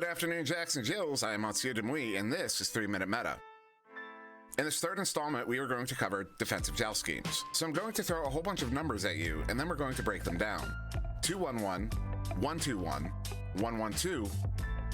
Good afternoon, Jacks and Jills. I am Monsieur Demouy, and this is 3 Minute Meta. In this third installment, we are going to cover defensive joust schemes. So I'm going to throw a whole bunch of numbers at you, and then we're going to break them down. 2-1-1, 1-2-1, 1-1-2,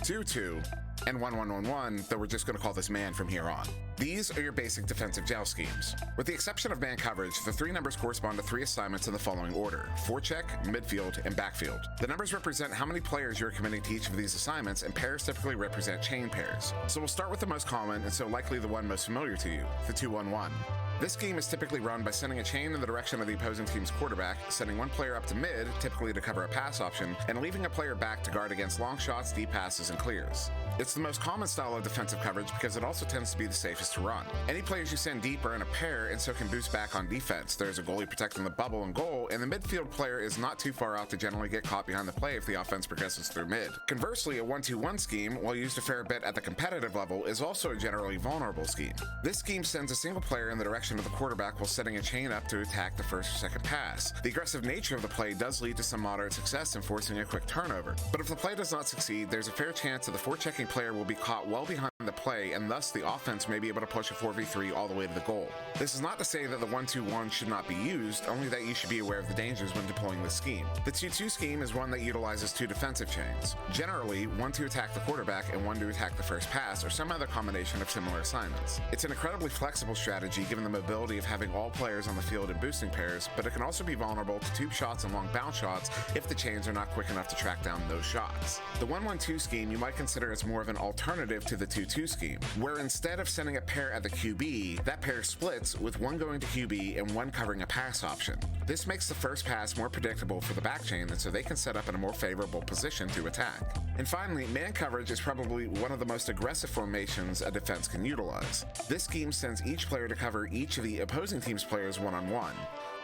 2-2, and 1-1-1-1, though we're just going to call this man from here on. These are your basic defensive joust schemes. With the exception of man coverage, the three numbers correspond to three assignments in the following order: forecheck, midfield, and backfield. The numbers represent how many players you're committing to each of these assignments, and pairs typically represent chain pairs. So we'll start with the most common, and so likely the one most familiar to you, the 2-1-1. This scheme is typically run by sending a chain in the direction of the opposing team's quarterback, sending one player up to mid, typically to cover a pass option, and leaving a player back to guard against long shots, deep passes, and clears. It's the most common style of defensive coverage because it also tends to be the safest to run. Any players you send deep are in a pair and so can boost back on defense. There's a goalie protecting the bubble and goal, and the midfield player is not too far out to generally get caught behind the play if the offense progresses through mid. Conversely, a 1-2-1 scheme, while used a fair bit at the competitive level, is also a generally vulnerable scheme. This scheme sends a single player in the direction of the quarterback while setting a chain up to attack the first or second pass. The aggressive nature of the play does lead to some moderate success in forcing a quick turnover, but if the play does not succeed, there's a fair chance that the forechecking player will be caught well behind the play, and thus the offense may be able to push a 4v3 all the way to the goal. This is not to say that the 1-2-1 should not be used, only that you should be aware of the dangers when deploying this scheme. The 2-2 scheme is one that utilizes two defensive chains, generally one to attack the quarterback and one to attack the first pass, or some other combination of similar assignments. It's an incredibly flexible strategy given the mobility of having all players on the field in boosting pairs, but it can also be vulnerable to tube shots and long bounce shots if the chains are not quick enough to track down those shots. The 1-1-2 scheme you might consider as more of an alternative to the 2-2 scheme, where instead of sending a pair at the QB, that pair splits with one going to QB and one covering a pass option. This makes the first pass more predictable for the back chain, and so they can set up in a more favorable position to attack. And finally, man coverage is probably one of the most aggressive formations a defense can utilize. This scheme sends each player to cover each of the opposing team's players one-on-one.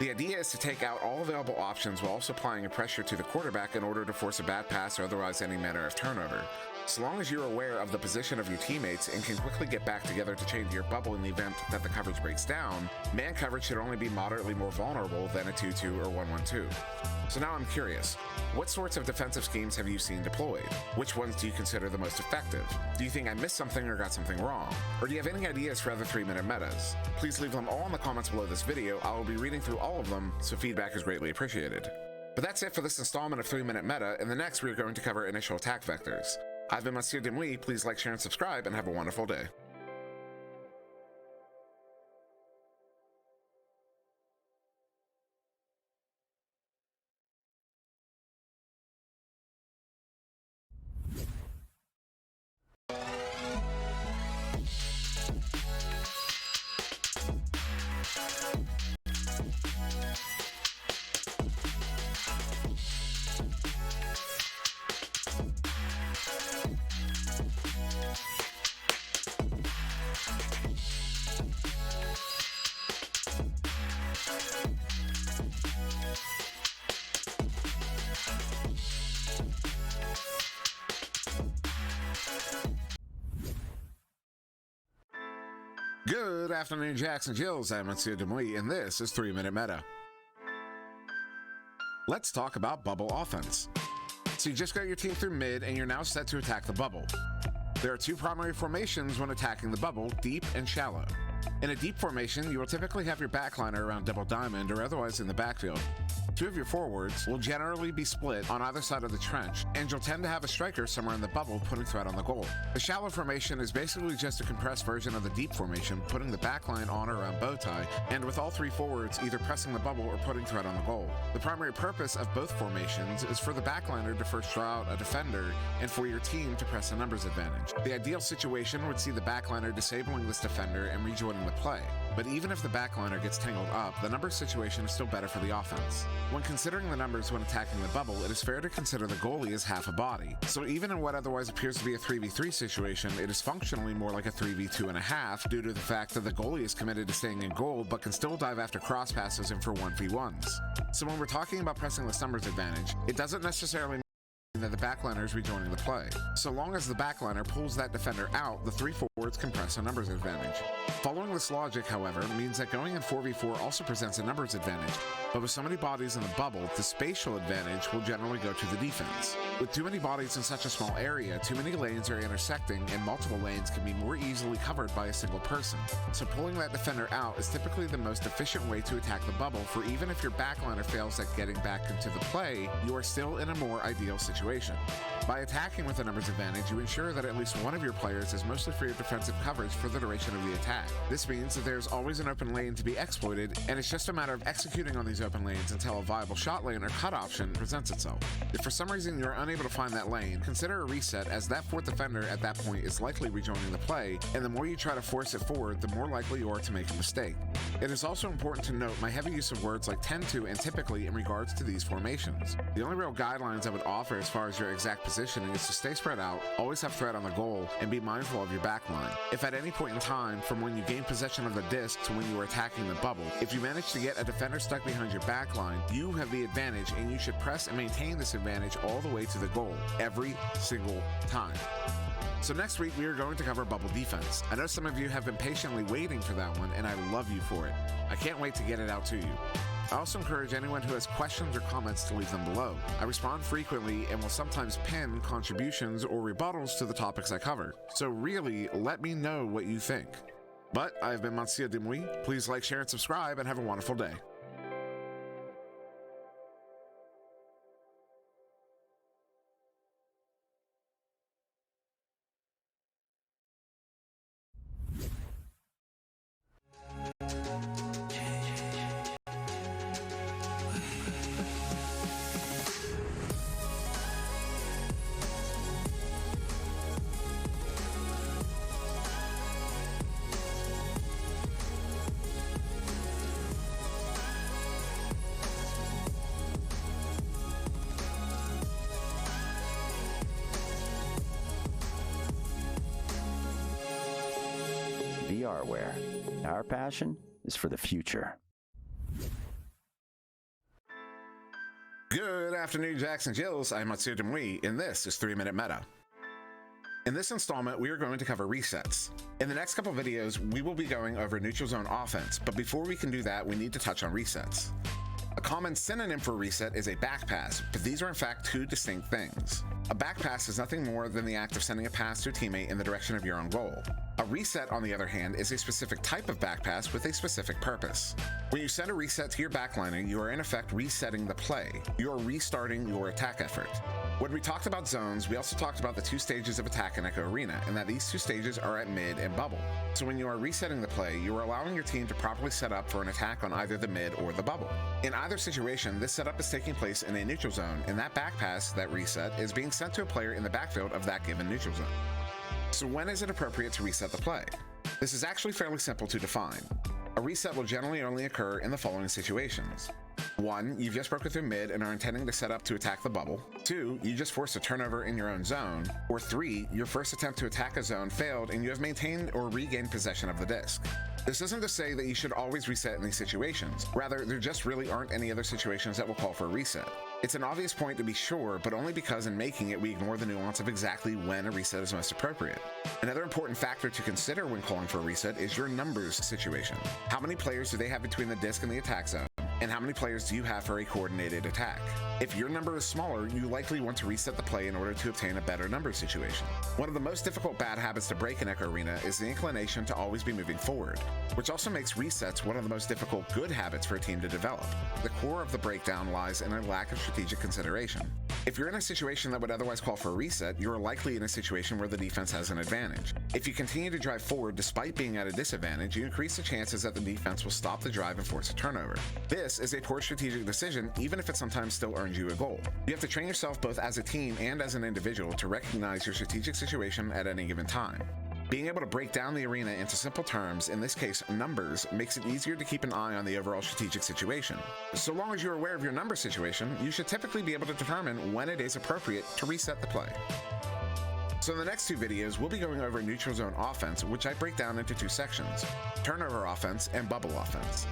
The idea is to take out all available options while also applying a pressure to the quarterback in order to force a bad pass or otherwise any manner of turnover. So long as you're aware of the position of your teammates and can quickly get back together to change your bubble in the event that the coverage breaks down, man coverage should only be moderately more vulnerable than a 2-2 or 1-1-2. So now I'm curious, what sorts of defensive schemes have you seen deployed? Which ones do you consider the most effective? Do you think I missed something or got something wrong? Or do you have any ideas for other 3-minute metas? Please leave them all in the comments below this video. I will be reading through all of them, so feedback is greatly appreciated. But that's it for this installment of 3-minute meta. In the next, we're going to cover initial attack vectors. I've been Monsieur Demouy. Please like, share, and subscribe, and have a wonderful day. Good afternoon, Jacks and Jills. I'm Monsieur Demouy, and this is 3-minute meta. Let's talk about bubble offense. So you just got your team through mid, and you're now set to attack the bubble. There are two primary formations when attacking the bubble: deep and shallow. In a deep formation, you will typically have your backliner around double diamond or otherwise in the backfield. Two of your forwards will generally be split on either side of the trench, and you'll tend to have a striker somewhere in the bubble putting threat on the goal. The shallow formation is basically just a compressed version of the deep formation, putting the backline on or around bow tie, and with all three forwards either pressing the bubble or putting threat on the goal. The primary purpose of both formations is for the backliner to first draw out a defender, and for your team to press a numbers advantage. The ideal situation would see the backliner disabling this defender and rejoining the play. But even if the backliner gets tangled up, the numbers situation is still better for the offense. When considering the numbers when attacking the bubble, it is fair to consider the goalie as half a body. So even in what otherwise appears to be a 3v3 situation, it is functionally more like a 3v2.5 due to the fact that the goalie is committed to staying in goal but can still dive after cross passes and for 1v1s. So when we're talking about pressing this numbers advantage, it doesn't necessarily mean that the backliner is rejoining the play. So long as the backliner pulls that defender out, the 3 forwards can press a numbers advantage. Following this logic, however, means that going in 4v4 also presents a numbers advantage, but with so many bodies in the bubble, the spatial advantage will generally go to the defense. With too many bodies in such a small area, too many lanes are intersecting, and multiple lanes can be more easily covered by a single person. So pulling that defender out is typically the most efficient way to attack the bubble, for even if your backliner fails at getting back into the play, you are still in a more ideal situation. By attacking with a numbers advantage, you ensure that at least one of your players is mostly free of defensive coverage for the duration of the attack. This means that there's always an open lane to be exploited, and it's just a matter of executing on these open lanes until a viable shot lane or cut option presents itself. If for some reason you are unable to find that lane, consider a reset, as that 4th defender at that point is likely rejoining the play, and the more you try to force it forward, the more likely you are to make a mistake. It is also important to note my heavy use of words like tend to and typically in regards to these formations. The only real guidelines I would offer as far as your exact positioning is to stay spread out, always have threat on the goal, and be mindful of your backline. If at any point in time, from when you gain possession of the disc to when you are attacking the bubble, if you manage to get a defender stuck behind your backline, you have the advantage, and you should press and maintain this advantage all the way to the goal, every single time. So next week we are going to cover bubble defense. I know some of you have been patiently waiting for that one, and I love you for it. I can't wait to get it out to you. I also encourage anyone who has questions or comments to leave them below. I respond frequently and will sometimes pin contributions or rebuttals to the topics I cover. So really, let me know what you think. But I have been Monsieur Demouy. Please like, share, and subscribe, and have a wonderful day. VRware. Our passion is for the future. Good afternoon, Jacks and Jills. I'm Monsieur Demouy, and this is 3 Minute Meta. In this installment, we are going to cover resets. In the next couple videos, we will be going over neutral zone offense, but before we can do that, we need to touch on resets. A common synonym for reset is a back pass, but these are in fact 2 distinct things. A back pass is nothing more than the act of sending a pass to a teammate in the direction of your own goal. A reset, on the other hand, is a specific type of back pass with a specific purpose. When you send a reset to your backliner, you are in effect resetting the play. You are restarting your attack effort. When we talked about zones, we also talked about the 2 stages of attack in Echo Arena, and that these 2 stages are at mid and bubble. So when you are resetting the play, you are allowing your team to properly set up for an attack on either the mid or the bubble. In either situation, this setup is taking place in a neutral zone, and that back pass, that reset, is being sent to a player in the backfield of that given neutral zone. So when is it appropriate to reset the play? This is actually fairly simple to define. A reset will generally only occur in the following situations. 1. You've just broken through mid and are intending to set up to attack the bubble. 2. You just forced a turnover in your own zone. Or 3. Your first attempt to attack a zone failed and you have maintained or regained possession of the disc. This isn't to say that you should always reset in these situations. Rather, there just really aren't any other situations that will call for a reset. It's an obvious point to be sure, but only because in making it we ignore the nuance of exactly when a reset is most appropriate. Another important factor to consider when calling for a reset is your numbers situation. How many players do they have between the disc and the attack zone? And how many players do you have for a coordinated attack? If your number is smaller, you likely want to reset the play in order to obtain a better number situation. One of the most difficult bad habits to break in Echo Arena is the inclination to always be moving forward, which also makes resets one of the most difficult good habits for a team to develop. The core of the breakdown lies in a lack of strategic consideration. If you're in a situation that would otherwise call for a reset, you're likely in a situation where the defense has an advantage. If you continue to drive forward despite being at a disadvantage, you increase the chances that the defense will stop the drive and force a turnover. This is a poor strategic decision, even if it sometimes still earns you a goal. You have to train yourself both as a team and as an individual to recognize your strategic situation at any given time. Being able to break down the arena into simple terms, in this case numbers, makes it easier to keep an eye on the overall strategic situation. So long as you're aware of your number situation, you should typically be able to determine when it is appropriate to reset the play. So in the next 2 videos, we'll be going over neutral zone offense, which I break down into 2 sections: turnover offense and bubble offense.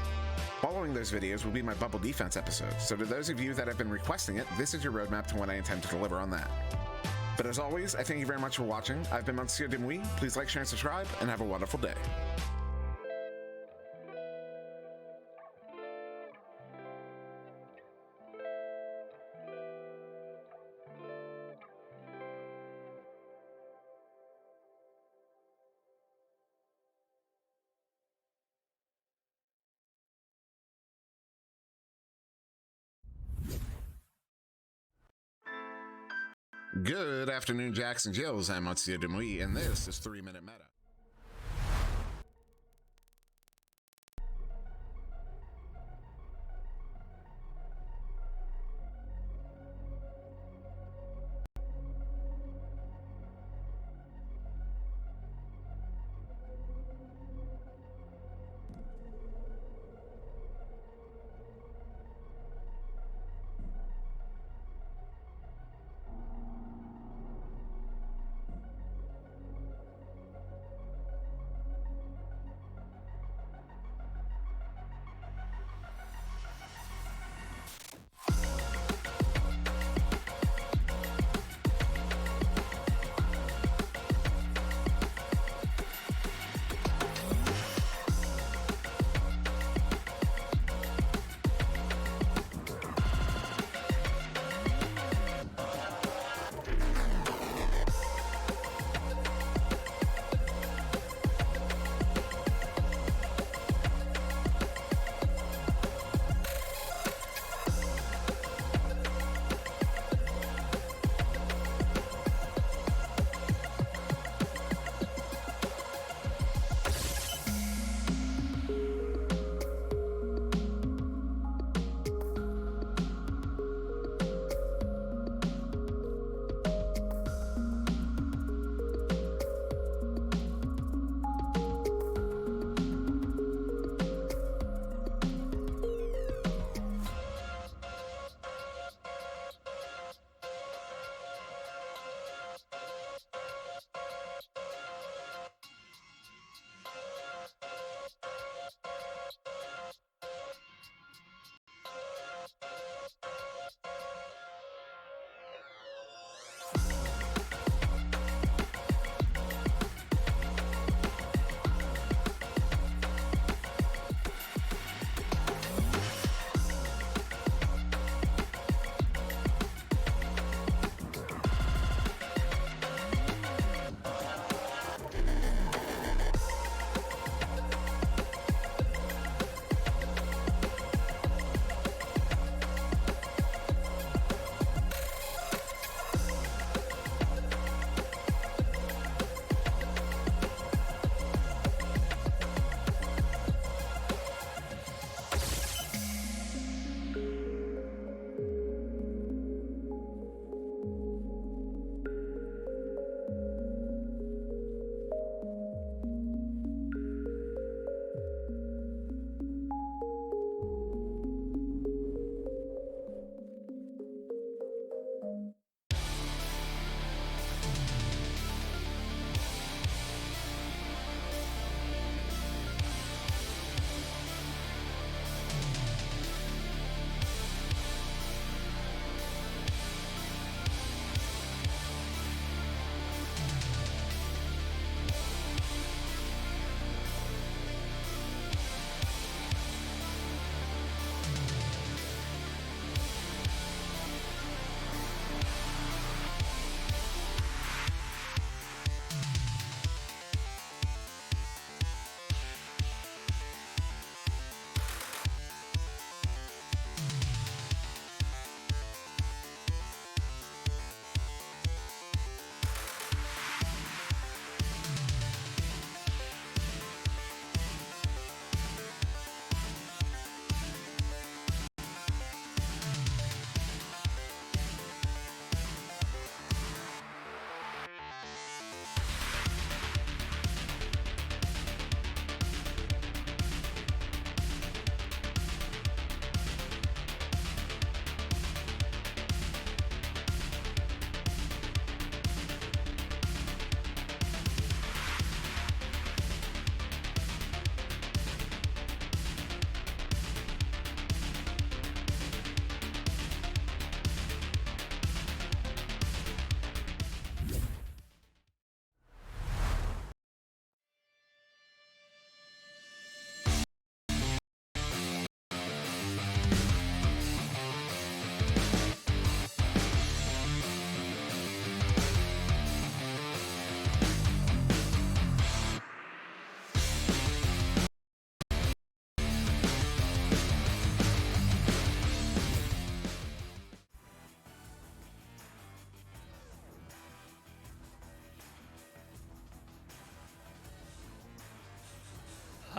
Following those videos will be my bubble defense episodes, so to those of you that have been requesting it, this is your roadmap to when I intend to deliver on that. But as always, I thank you very much for watching. I've been Monsieur Demouy. Please like, share, and subscribe, and have a wonderful day. Good afternoon, Jacks and Jills. I'm Monsieur Demouy, and this is 3 Minute Meta.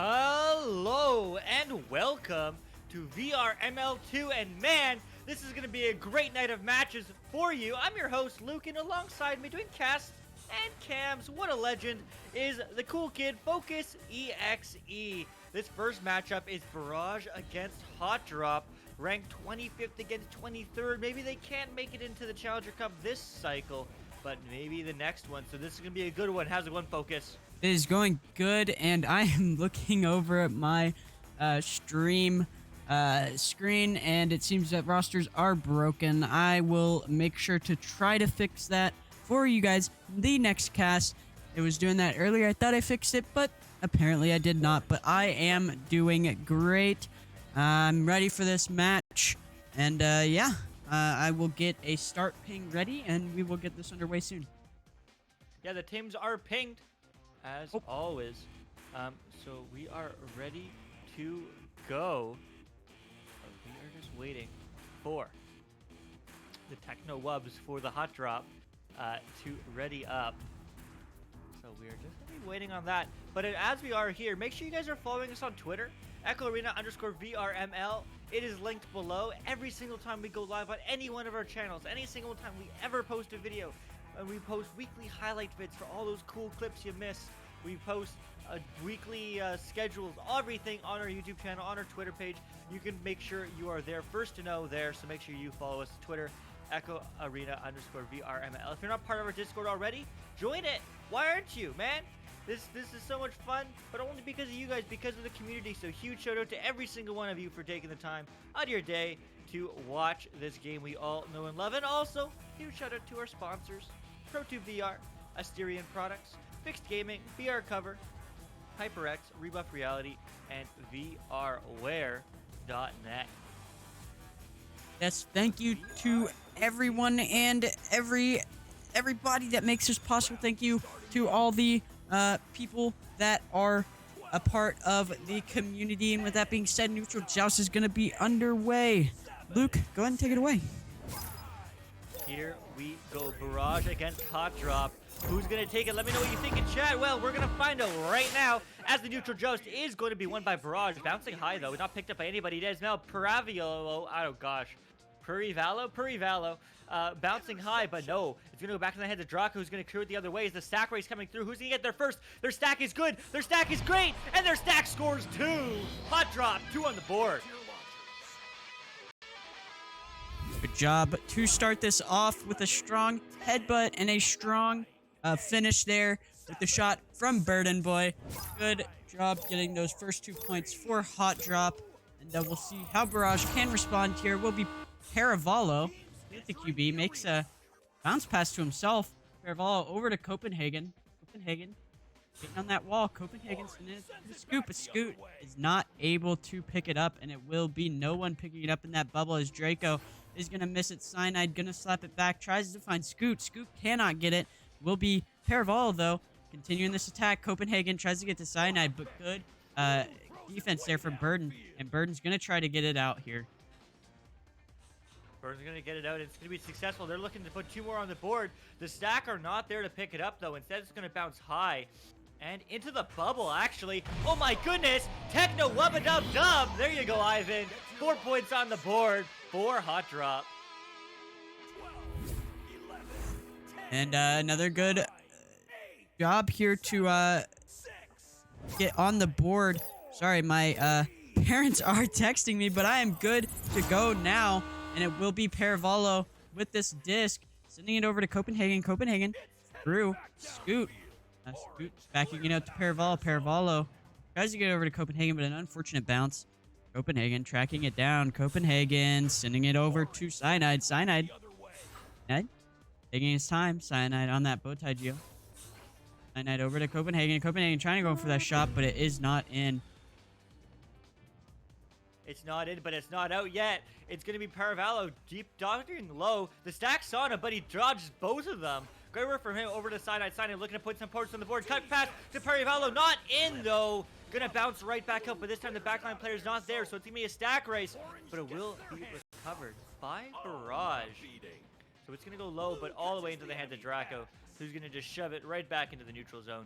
Hello and welcome to VRML 2, and man, this is going to be a great night of matches for you. I'm your host Luke, and alongside me doing casts and cams, what a legend, is the cool kid Focus EXE. This first matchup is Barrage against Hot Drop, ranked 25th against 23rd. Maybe they can't make it into the Challenger Cup this cycle, but maybe the next one. So this is going to be a good one. How's it going, Focus? It is going good, and I am looking over at my stream screen, and it seems that rosters are broken. I will make sure to try to fix that for you guys the next cast. It was doing that earlier. I thought I fixed it, but apparently I did not. But I am doing great. I'm ready for this match, and yeah, I will get a start ping ready, and we will get this underway soon. Yeah, the teams are pinged, as always. So we are ready to go. We are just waiting for the Techno Wubs for the Hot Drop to ready up. So we are just gonna be waiting on that. But as we are here, make sure you guys are following us on Twitter, @EchoArena_VRML. It is linked below. Every single time we go live on any one of our channels, any single time we ever post a video, and we post weekly highlight vids for all those cool clips you missed. We post weekly schedules, everything on our YouTube channel, on our Twitter page. You can make sure you are there first to know there, so make sure you follow us on Twitter, @EchoArena_VRML. If you're not part of our Discord already, join it. Why aren't you, man? This is so much fun, but only because of you guys, because of the community. So huge shout out to every single one of you for taking the time out of your day to watch this game we all know and love. And also, huge shout out to our sponsors, Pro2VR, Asterion Products, Fixed Gaming, VR Cover, HyperX, Rebuff Reality, and VRWare.net. Yes, thank you to everyone and everybody that makes this possible. Thank you to all the people that are a part of the community. And with that being said, Neutral Joust is going to be underway. Luke, go ahead and take it away. Here we go. Barrage against Hot Drop. Who's going to take it? Let me know what you think in chat. Well, we're going to find out right now, as the Neutral Joust is going to be won by Barrage. Bouncing high, though. Not picked up by anybody. It is now Purivalo. Oh, gosh. Purivalo. Bouncing high, but no. It's going to go back to the head of Draco, who's going to clear it the other way. Is the stack race coming through? Who's going to get there first? Their stack is good. Their stack is great. And their stack scores 2. Hot Drop, 2 on the board. Good job to start this off with a strong headbutt and a strong finish there with the shot from Burden Boy. Good job getting those first 2 points for Hot Drop. And we'll see how Barrage can respond here. Will be Parivallo with the QB. Makes a bounce pass to himself. Parivallo over to Copenhagen. Getting on that wall. Copenhagen's in the scoop. A Scoot is not able to pick it up, and it will be no one picking it up in that bubble as Draco is going to miss it. Cyanide going to slap it back. Tries to find Scoot. Scoot cannot get it. Will be Parivallo, though. Continuing this attack. Copenhagen tries to get to Cyanide, but good defense there for Burden. And Burden's going to try to get it out here. Burden's going to get it out. It's going to be successful. They're looking to put 2 more on the board. The stack are not there to pick it up, though. Instead, it's going to bounce high. And into the bubble, actually. Oh, my goodness. Techno Wubba Dub Dub. There you go, Ivan. 4 points on the board for Hot Drop. And another good job here to get on the board. Sorry, my parents are texting me, but I am good to go now. And it will be Parivallo with this disc, sending it over to Copenhagen. Copenhagen through Scoot. Scoot backing it out to Parivallo. Parivallo tries to get over to Copenhagen, but an unfortunate bounce. Copenhagen tracking it down. Copenhagen sending it over to Cyanide. Cyanide taking his time. Cyanide on that bow tie geo. Cyanide over to Copenhagen. Copenhagen trying to go for that shot, but it is not in. It's not in, but it's not out yet. It's going to be Parivallo deep dodging low. The stack saw him, but he dodges both of them. Great work from him over to Cyanide. Cyanide looking to put some points on the board. Cut pass to Parivallo. Not in, though. Gonna bounce right back up, but this time the backline player's not there, so it's gonna be a stack race, but it will be recovered by Barrage. So it's gonna go low, but all the way into the hands of Draco, who's gonna just shove it right back into the neutral zone.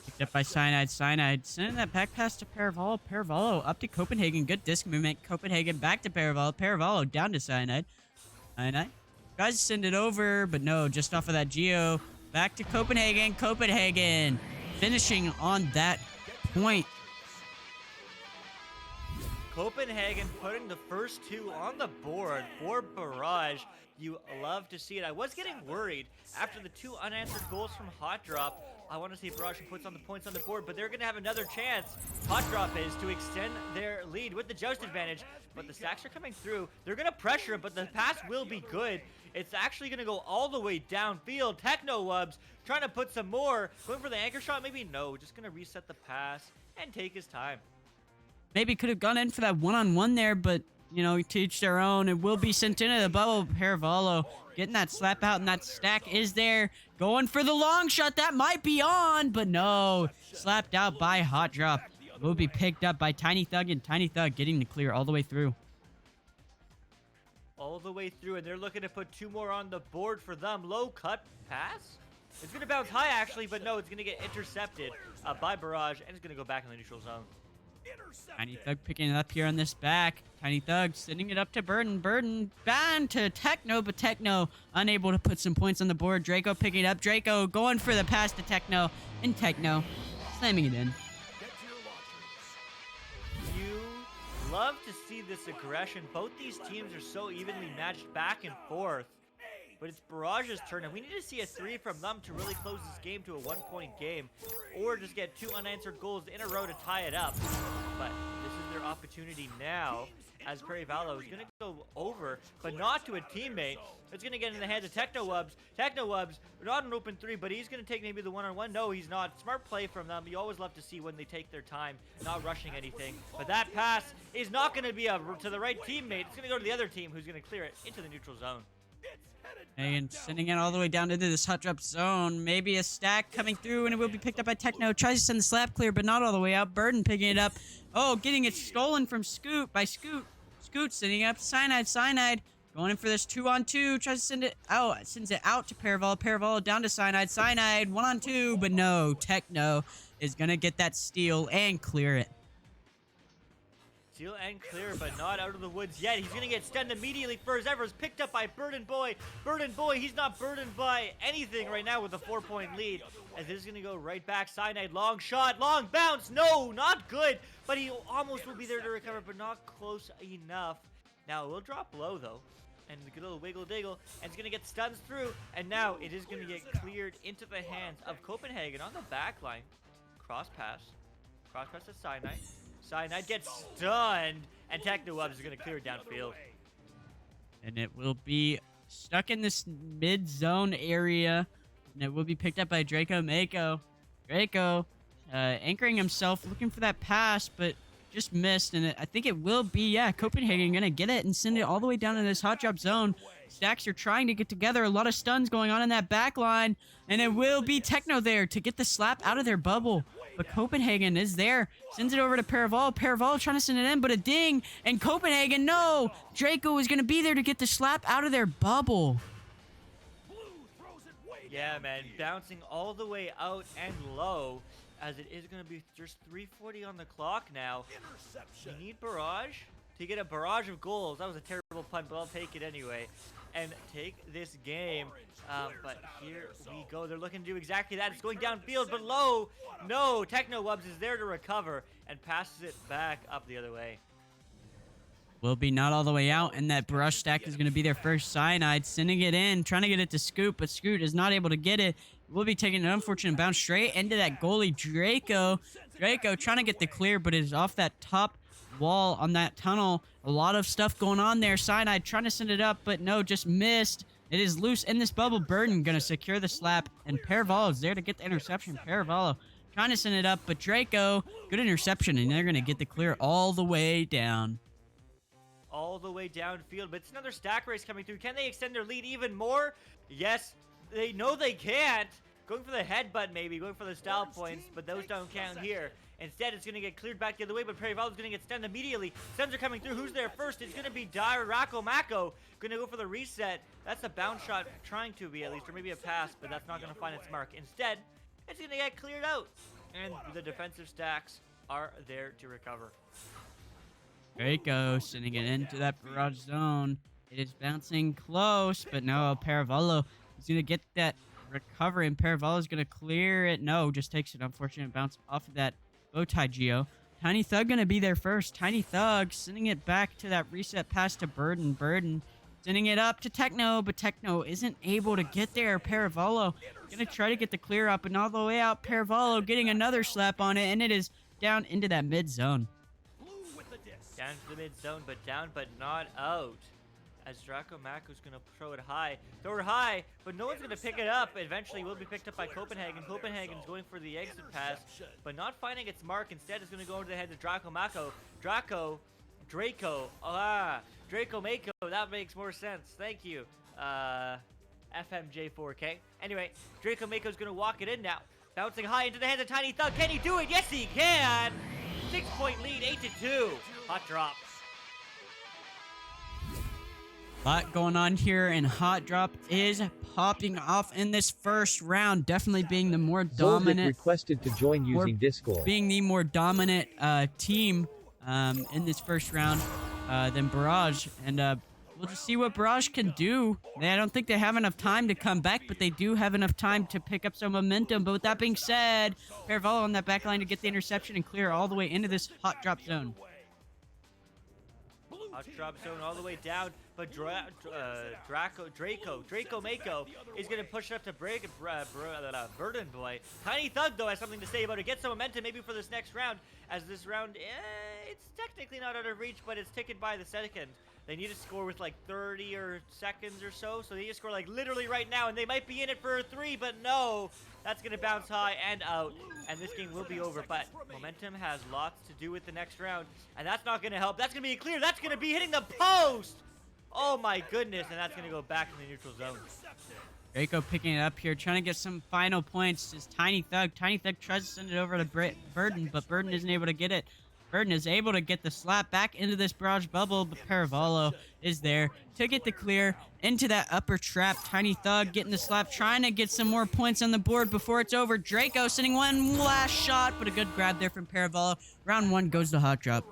Picked up by Cyanide. Cyanide sending that back pass to Paravallo. Paravallo up to Copenhagen. Good disc movement. Copenhagen back to Paravallo. Paravallo down to Cyanide. Cyanide tries to send it over, but no, just off of that Geo. Back to Copenhagen. Copenhagen finishing on that point. Copenhagen putting the first two on the board for Barrage. You love to see it. I was getting worried after the two unanswered goals from Hot Drop. I want to see Barrage puts on the points on the board, but they're going to have another chance. Hot Drop is to extend their lead with the Joust advantage, but the stacks are coming through. They're going to pressure him, but the pass will be good. It's actually going to go all the way downfield. Techno-Wubs trying to put some more. Going for the anchor shot? Maybe no. Just going to reset the pass and take his time. Maybe could have gone in for that one-on-one there, but, you know, to each their own. It will be sent into the bubble. Paravallo getting that slap out, and that stack is there. Going for the long shot. That might be on, but no. Slapped out by Hot Drop. Will be picked up by Tiny Thug, and Tiny Thug getting the clear all the way through. All the way through, and they're looking to put two more on the board for them. Low cut pass? It's going to bounce high, actually, but no, it's going to get intercepted by Barrage, and it's going to go back in the neutral zone. Tiny Thug picking it up here on this back. Tiny Thug sending it up to Burden. Burden bound to Techno, but Techno unable to put some points on the board. Draco picking it up. Draco going for the pass to Techno, and Techno slamming it in. You love to see this aggression. Both these teams are so evenly matched back and forth. But it's Barrage's turn, and we need to see a 3 from them to really close this game to a 1-point game, or just get 2 unanswered goals in a row to tie it up. But this is their opportunity now, as Paravallo is going to go over, but not to a teammate. It's going to get in the hands of Techno-Wubs. Techno-Wubs, not an open 3, but he's going to take maybe the one-on-one. No, he's not. Smart play from them. You always love to see when they take their time, not rushing anything. But that pass is not going to be to the right teammate. It's going to go to the other team, who's going to clear it into the neutral zone. And sending it all the way down into this Hot Drop zone. Maybe a stack coming through, and it will be picked up by Techno. Tries to send the slap clear, but not all the way out. Burden picking it up. Oh, getting it stolen from Scoot by Scoot. Scoot sending it up to Cyanide. Cyanide going in for this 2-on-2. Tries to send it out. Sends it out to Paravallo. Paravallo down to Cyanide. Cyanide 1-on-2, but no. Techno is going to get that steal and clear it. Steal and clear, but not out of the woods yet. He's going to get stunned immediately. First ever is picked up by Burden Boy. Burden Boy, he's not burdened by anything right now with a 4-point lead. As this is going to go right back. Cyanide, long shot, long bounce. No, not good. But he almost will be there to recover, but not close enough. Now, it will drop low, though. And a good little wiggle-diggle. And it's going to get stuns through. And now it is going to get cleared into the hands of Copenhagen on the back line. Cross pass. Cross pass to Cyanide. Cyanide gets stunned, and Techno-Wubs is going to clear it downfield. And it will be stuck in this mid-zone area, and it will be picked up by Draco Mako. Draco anchoring himself, looking for that pass, but just missed, and I think it will be, yeah, Copenhagen going to get it and send it all the way down to this Hot Drop zone. Stacks are trying to get together. A lot of stuns going on in that back line, and it will be Techno there to get the slap out of their bubble. But Copenhagen is there. Sends it over to Paravallo. Paravallo trying to send it in, but a ding. And Copenhagen, no! Draco is going to be there to get the slap out of their bubble. Yeah, man. Bouncing all the way out and low, as it is going to be just 3:40 on the clock now. We need Barrage to get a barrage of goals. That was a terrible pun, but I'll take it anyway. And take this game. But here we go. They're looking to do exactly that. It's going downfield, but low. No, Techno-Wubs is there to recover and passes it back up the other way. Will be not all the way out, and that Barrage stack is going to be their first. Cyanide sending it in, trying to get it to Scoot, but Scoot is not able to get it. Will be taking an unfortunate bounce straight into that goalie, Draco. Draco trying to get the clear, but it is off that top wall on that tunnel. A lot of stuff going on there. Cyanide trying to send it up, but no, just missed. It is loose in this bubble. Burden going to secure the slap, and Paravallo is there to get the interception. Paravallo trying to send it up, but Draco, good interception, and they're going to get the clear all the way down. All the way downfield, but it's another stack race coming through. Can they extend their lead even more? Yes, they know they can't. Going for the headbutt maybe, going for the style points, but those don't count here. Instead, it's going to get cleared back the other way, but Paravallo's going to get stunned immediately. Stuns are coming through. Who's there first? It's going to be Rako Mako. Going to go for the reset. That's a bounce shot, trying to be at least, or maybe a pass, but that's not going to find its mark. Instead, it's going to get cleared out. And the defensive stacks are there to recover. Draco sending it into that barrage zone. It is bouncing close, but no, Paravolo is going to get that recovery, and Paravolo is going to clear it. No, just takes an unfortunate bounce off of that bowtie Geo. Tiny Thug going to be there first. Tiny Thug sending it back to that reset pass to Burden. Burden sending it up to Techno, but Techno isn't able to get there. Paravolo going to try to get the clear up, and all the way out, Paravolo getting another slap on it, and it is down into that mid zone. Down to the mid zone, but down, but not out. As Draco Mako's going to throw it high. Throw it high, but no one's going to pick it up. Eventually, will be picked up by Copenhagen. Copenhagen's going for the exit pass, but not finding its mark. Instead, it's going to go into the head of Draco Mako. Draco Mako. That makes more sense. Thank you, FMJ4K. Anyway, Draco Mako's going to walk it in now. Bouncing high into the hands of Tiny Thug. Can he do it? Yes, he can. 6-point lead, 8-2. Hot drops. Lot going on here, and Hot Drop is popping off in this first round. Definitely being the more dominant. Requested to join using Discord. Being the more dominant team in this first round than Barrage, and we'll just see what Barrage can do. I don't think they have enough time to come back, but they do have enough time to pick up some momentum. But with that being said, Paravolo on that back line to get the interception and clear all the way into this Hot Drop zone. Hot drop zone all the way down, but Draco Mako is going to push it up to Burden Boy. Tiny Thug, though, has something to say about it. Get some momentum maybe for this next round, as this round, it's technically not out of reach, but it's ticking by the second. They need to score with like 30 seconds or so, so they need to score like literally right now, and they might be in it for a 3, but no, that's going to bounce high and out, and this game will be over. But momentum has lots to do with the next round, and that's not going to help. That's going to be clear. That's going to be hitting the post. Oh my goodness, and that's going to go back in the neutral zone. Draco picking it up here, trying to get some final points. Is Tiny Thug. Tiny Thug tries to send it over to Burden, but Burden isn't able to get it. Burden is able to get the slap back into this Barrage bubble, but Paravolo is there to get the clear into that upper trap. Tiny Thug getting the slap, trying to get some more points on the board before it's over. Draco sending one last shot, but a good grab there from Paravolo. Round 1 goes to Hot Drop.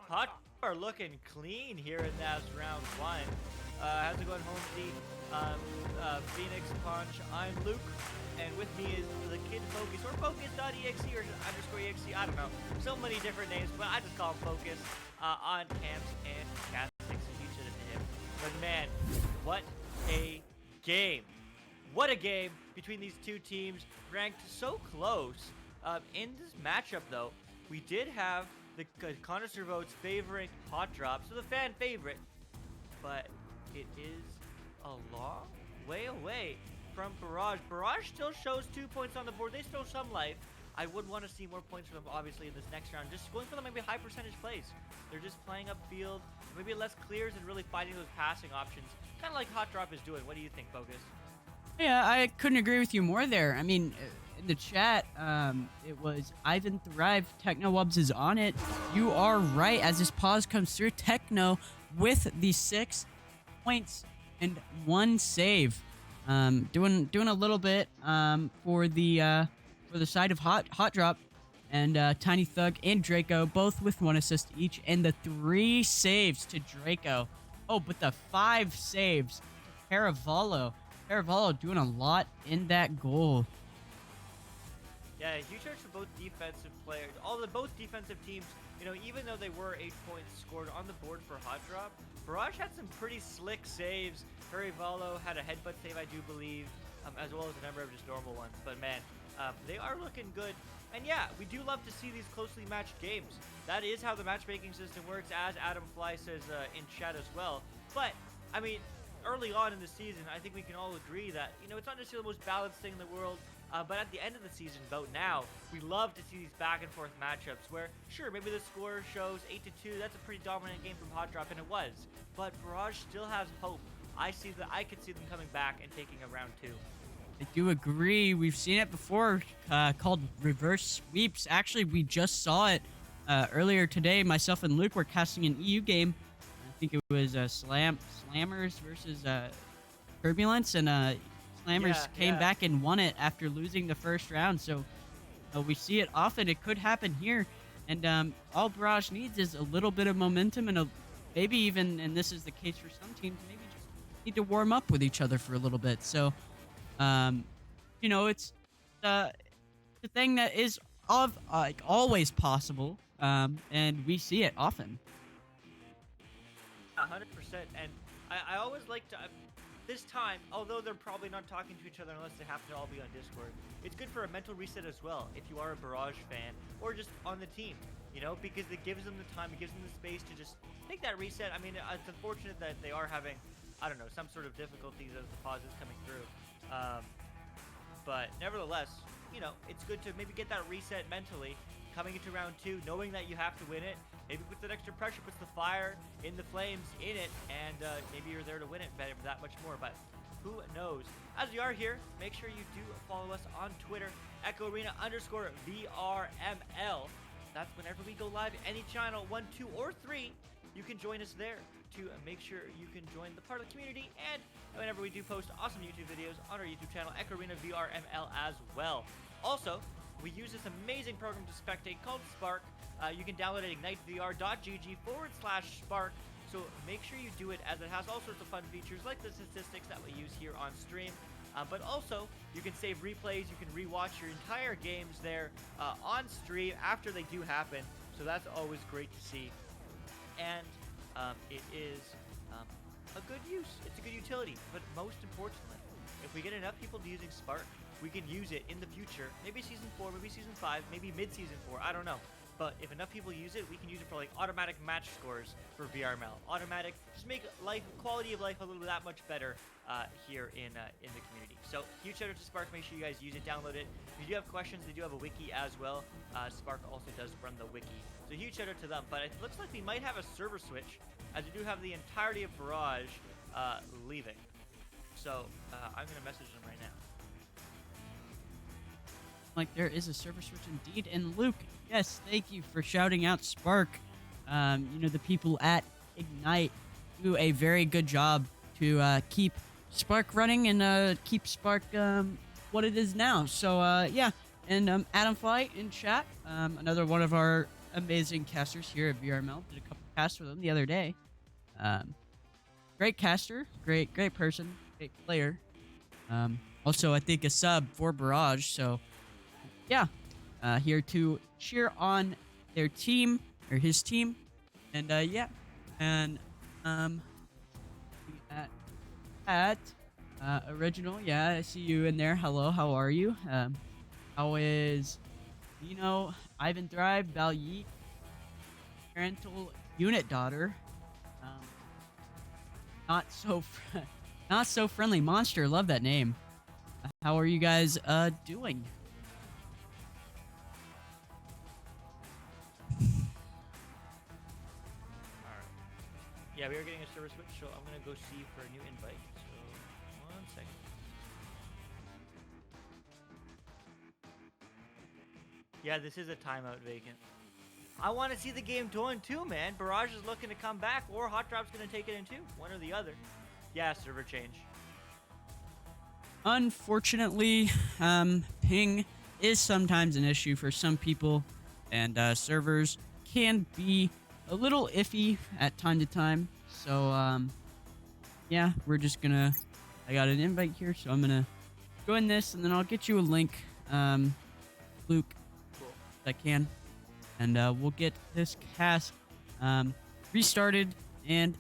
Hot are looking clean here in that round 1. How's it going, home team? Phoenix Punch, I'm Luke. And with me is the kid Focus, or Focus.exe, or _exe, I don't know. So many different names, but I just call him Focus on camps and castings. Each of him. But man, what a game. What a game between these two teams, ranked so close. In this matchup, though, we did have the connoisseur votes favoring Hot Drop, so the fan favorite. But it is a long way away from Barrage. Barrage still shows 2 points on the board. They still show some life. I would want to see more points from them, obviously, in this next round. Just going for them maybe high percentage plays. They're just playing upfield, maybe less clears and really finding those passing options. Kind of like Hot Drop is doing. What do you think, Focus? Yeah, I couldn't agree with you more there. I mean, in the chat, it was Ivan Thrive. Technowubs is on it. You are right. As this pause comes through, Techno with the 6 points and 1 save. Doing a little bit for the side of Hot Drop, and Tiny Thug and Draco both with 1 assist each, and the 3 saves to Draco. Oh, but the 5 saves to Paravolo. Paravolo doing a lot in that goal. Yeah, huge charge for both defensive players. Both defensive teams, you know, even though they were 8 points scored on the board for Hot Drop, Barrage had some pretty slick saves. Paravolo had a headbutt save, I do believe, as well as a number of just normal ones. But man, they are looking good. And yeah, we do love to see these closely matched games. That is how the matchmaking system works, as Adam Fly says in chat as well. But, I mean, early on in the season, I think we can all agree that, you know, it's not necessarily the most balanced thing in the world. But at the end of the season, about now, we love to see these back and forth matchups where, sure, maybe the score shows 8-2. That's a pretty dominant game from Hot Drop, and it was. But Barrage still has hope. I could see them coming back and taking a round 2. I do agree. We've seen it before, called reverse sweeps. Actually, we just saw it earlier today. Myself and Luke were casting an EU game. I think it was Slammers versus Turbulence, and Slammers came yeah. back and won it after losing the first round. So we see it often. It could happen here. And all Barrage needs is a little bit of momentum and maybe even, and this is the case for some teams, maybe just need to warm up with each other for a little bit. So, it's the thing that is always possible, and we see it often. 100%. And I always like to, this time, although they're probably not talking to each other unless they happen to all be on Discord, it's good for a mental reset as well if you are a Barrage fan or just on the team, because it gives them the time, it gives them the space to just take that reset. I mean, it's unfortunate that they are having, I don't know, some sort of difficulties as the pause is coming through. But nevertheless, it's good to maybe get that reset mentally coming into round 2, knowing that you have to win it. Maybe puts that extra pressure, puts the fire in the flames in it, and maybe you're there to win it better, that much more. But who knows? As you are here, make sure you do follow us on Twitter, EchoArena_VRML. That's whenever we go live, any channel, 1, 2, or 3, you can join us there to make sure you can join the part of the community, and whenever we do post awesome YouTube videos on our YouTube channel, EchoArenaVRML as well. Also, we use this amazing program to spectate called Spark. You can download it at ignitevr.gg/Spark. So make sure you do it, as it has all sorts of fun features like the statistics that we use here on stream. But also, you can save replays, you can rewatch your entire games there on stream after they do happen. So that's always great to see. And it is a good use. It's a good utility. But most importantly, if we get enough people using Spark, we can use it in the future. Maybe season 4, maybe season 5, maybe mid-season 4. I don't know. But if enough people use it, we can use it for like automatic match scores for VRML. Automatic, just make quality of life a little bit that much better here in the community. So huge shout out to Spark. Make sure you guys use it, download it. If you do have questions, they do have a wiki as well. Spark also does run the wiki. So huge shout out to them. But it looks like we might have a server switch, as we do have the entirety of Barrage leaving. So I'm gonna message them right now. Like there is a server switch indeed. And Luke, yes, thank you for shouting out Spark. The people at Ignite do a very good job to keep Spark running and keep Spark what it is now. So yeah, and Adam Fly in chat, another one of our amazing casters here at VRML, did a couple casts with him the other day. Great caster, great person, great player. Also, I think a sub for Barrage. So yeah, here to cheer on their team, or his team. And yeah, and at Original, yeah, I see you in there. Hello, how are you? How is Ivan Thrive, Balyik, parental unit daughter, not so friendly monster, love that name. How are you guys doing? Yeah, we are getting a server switch, so I'm gonna go see for a new invite. So, 1 second. Yeah, this is a timeout vacant. I want to see the game going too, man. Barrage is looking to come back, or Hot Drop's gonna take it in too. One or the other. Yeah, server change. Unfortunately, ping is sometimes an issue for some people, and servers can be a little iffy at time to time. So yeah, we're just gonna, I got an invite here, so I'm gonna join this, and then I'll get you a link, Luke, Cool. if I can, and we'll get this cast restarted. And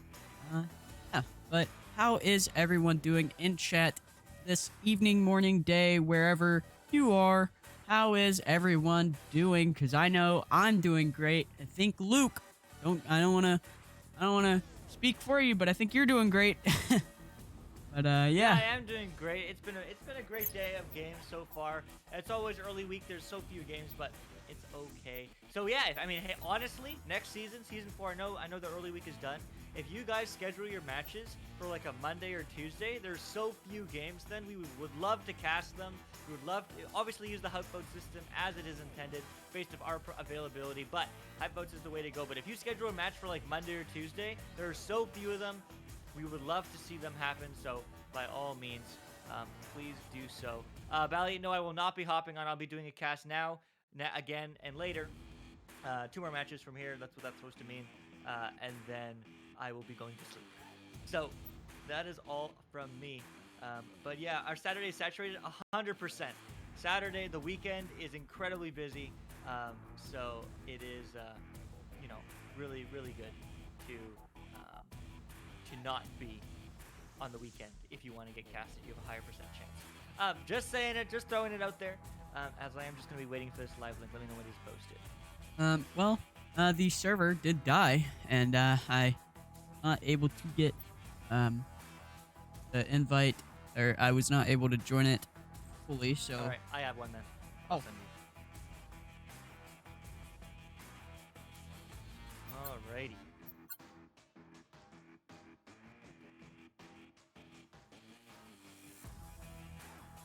yeah, but how is everyone doing in chat this evening, morning, day, wherever you are? How is everyone doing? Because I know I'm doing great. I think Luke, I don't wanna speak for you, but I think you're doing great. But yeah, I am doing great. It's been a great day of games so far. It's always early week. There's so few games, but it's okay. So yeah, I mean, hey, honestly, next season, season 4, I know the early week is done. If you guys schedule your matches for like a Monday or Tuesday, there's so few games then. We would love to cast them. We would love to obviously use the hype vote system as it is intended based on our availability, but hype votes is the way to go. But if you schedule a match for like Monday or Tuesday, there are so few of them. We would love to see them happen, so by all means, please do so. Valiant, no, I will not be hopping on. I'll be doing a cast now, again, and later. 2 more matches from here. That's what that's supposed to mean. And then I will be going to sleep. So that is all from me. But yeah, our Saturday is saturated 100%. Saturday, the weekend, is incredibly busy. So it is, you know, really, really good to not be on the weekend if you want to get casted. You have a higher percent chance. Just saying it, just throwing it out there. As I am just going to be waiting for this live link. Let me know when it's posted. The server did die, and I not able to get the invite, or I was not able to join it fully. So. All right, I have one then. Oh. Alrighty.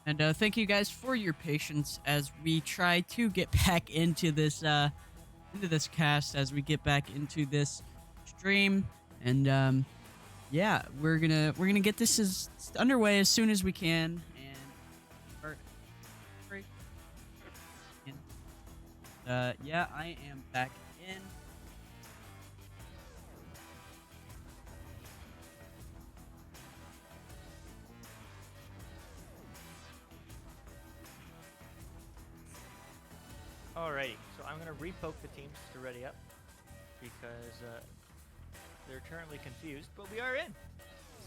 And thank you guys for your patience as we try to get back into this cast, as we get back into this stream. And yeah, we're gonna get this underway as soon as we can. And start. Yeah, I am back in. Alrighty, so I'm gonna repoke the teams to ready up because they're currently confused, but we are in.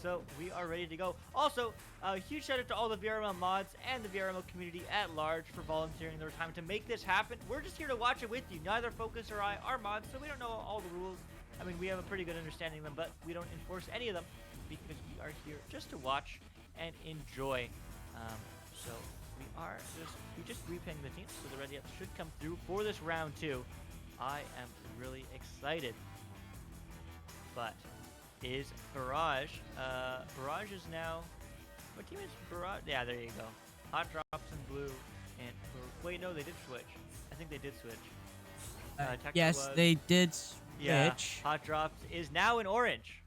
So we are ready to go. Also, a huge shout out to all the VRML mods and the VRML community at large for volunteering their time to make this happen. We're just here to watch it with you. Neither Focus or I are mods, so we don't know all the rules. I mean, we have a pretty good understanding of them, but we don't enforce any of them because we are here just to watch and enjoy. So we just reping the teams, so the ready up should come through for this round 2. I am really excited. But is Barrage? Barrage is now. What team is Barrage? Yeah, there you go. Hot Drops in blue, and wait, no, they did switch. I think they did switch. Yes, they did switch. Yeah, Hot Drops is now in orange,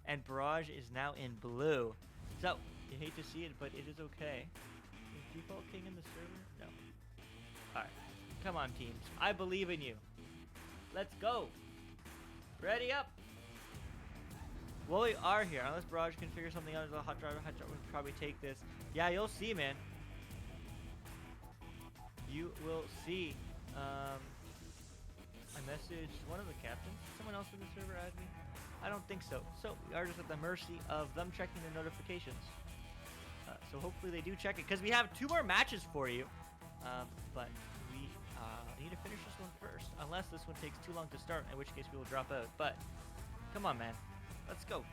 and Barrage is now in blue. So you hate to see it, but it is okay. Is Default King in the server? No. All right, come on, teams. I believe in you. Let's go. Ready up. Well, we are here. Unless Barrage can figure something out as a Hot Drop would probably take this. Yeah, you'll see, man. You will see. I messaged one of the captains. Someone else in the server add me? I don't think so. So we are just at the mercy of them checking their notifications. So hopefully they do check it, because we have 2 more matches for you. But we need to finish this one first, unless this one takes too long to start, in which case we will drop out. But come on, man. Let's go.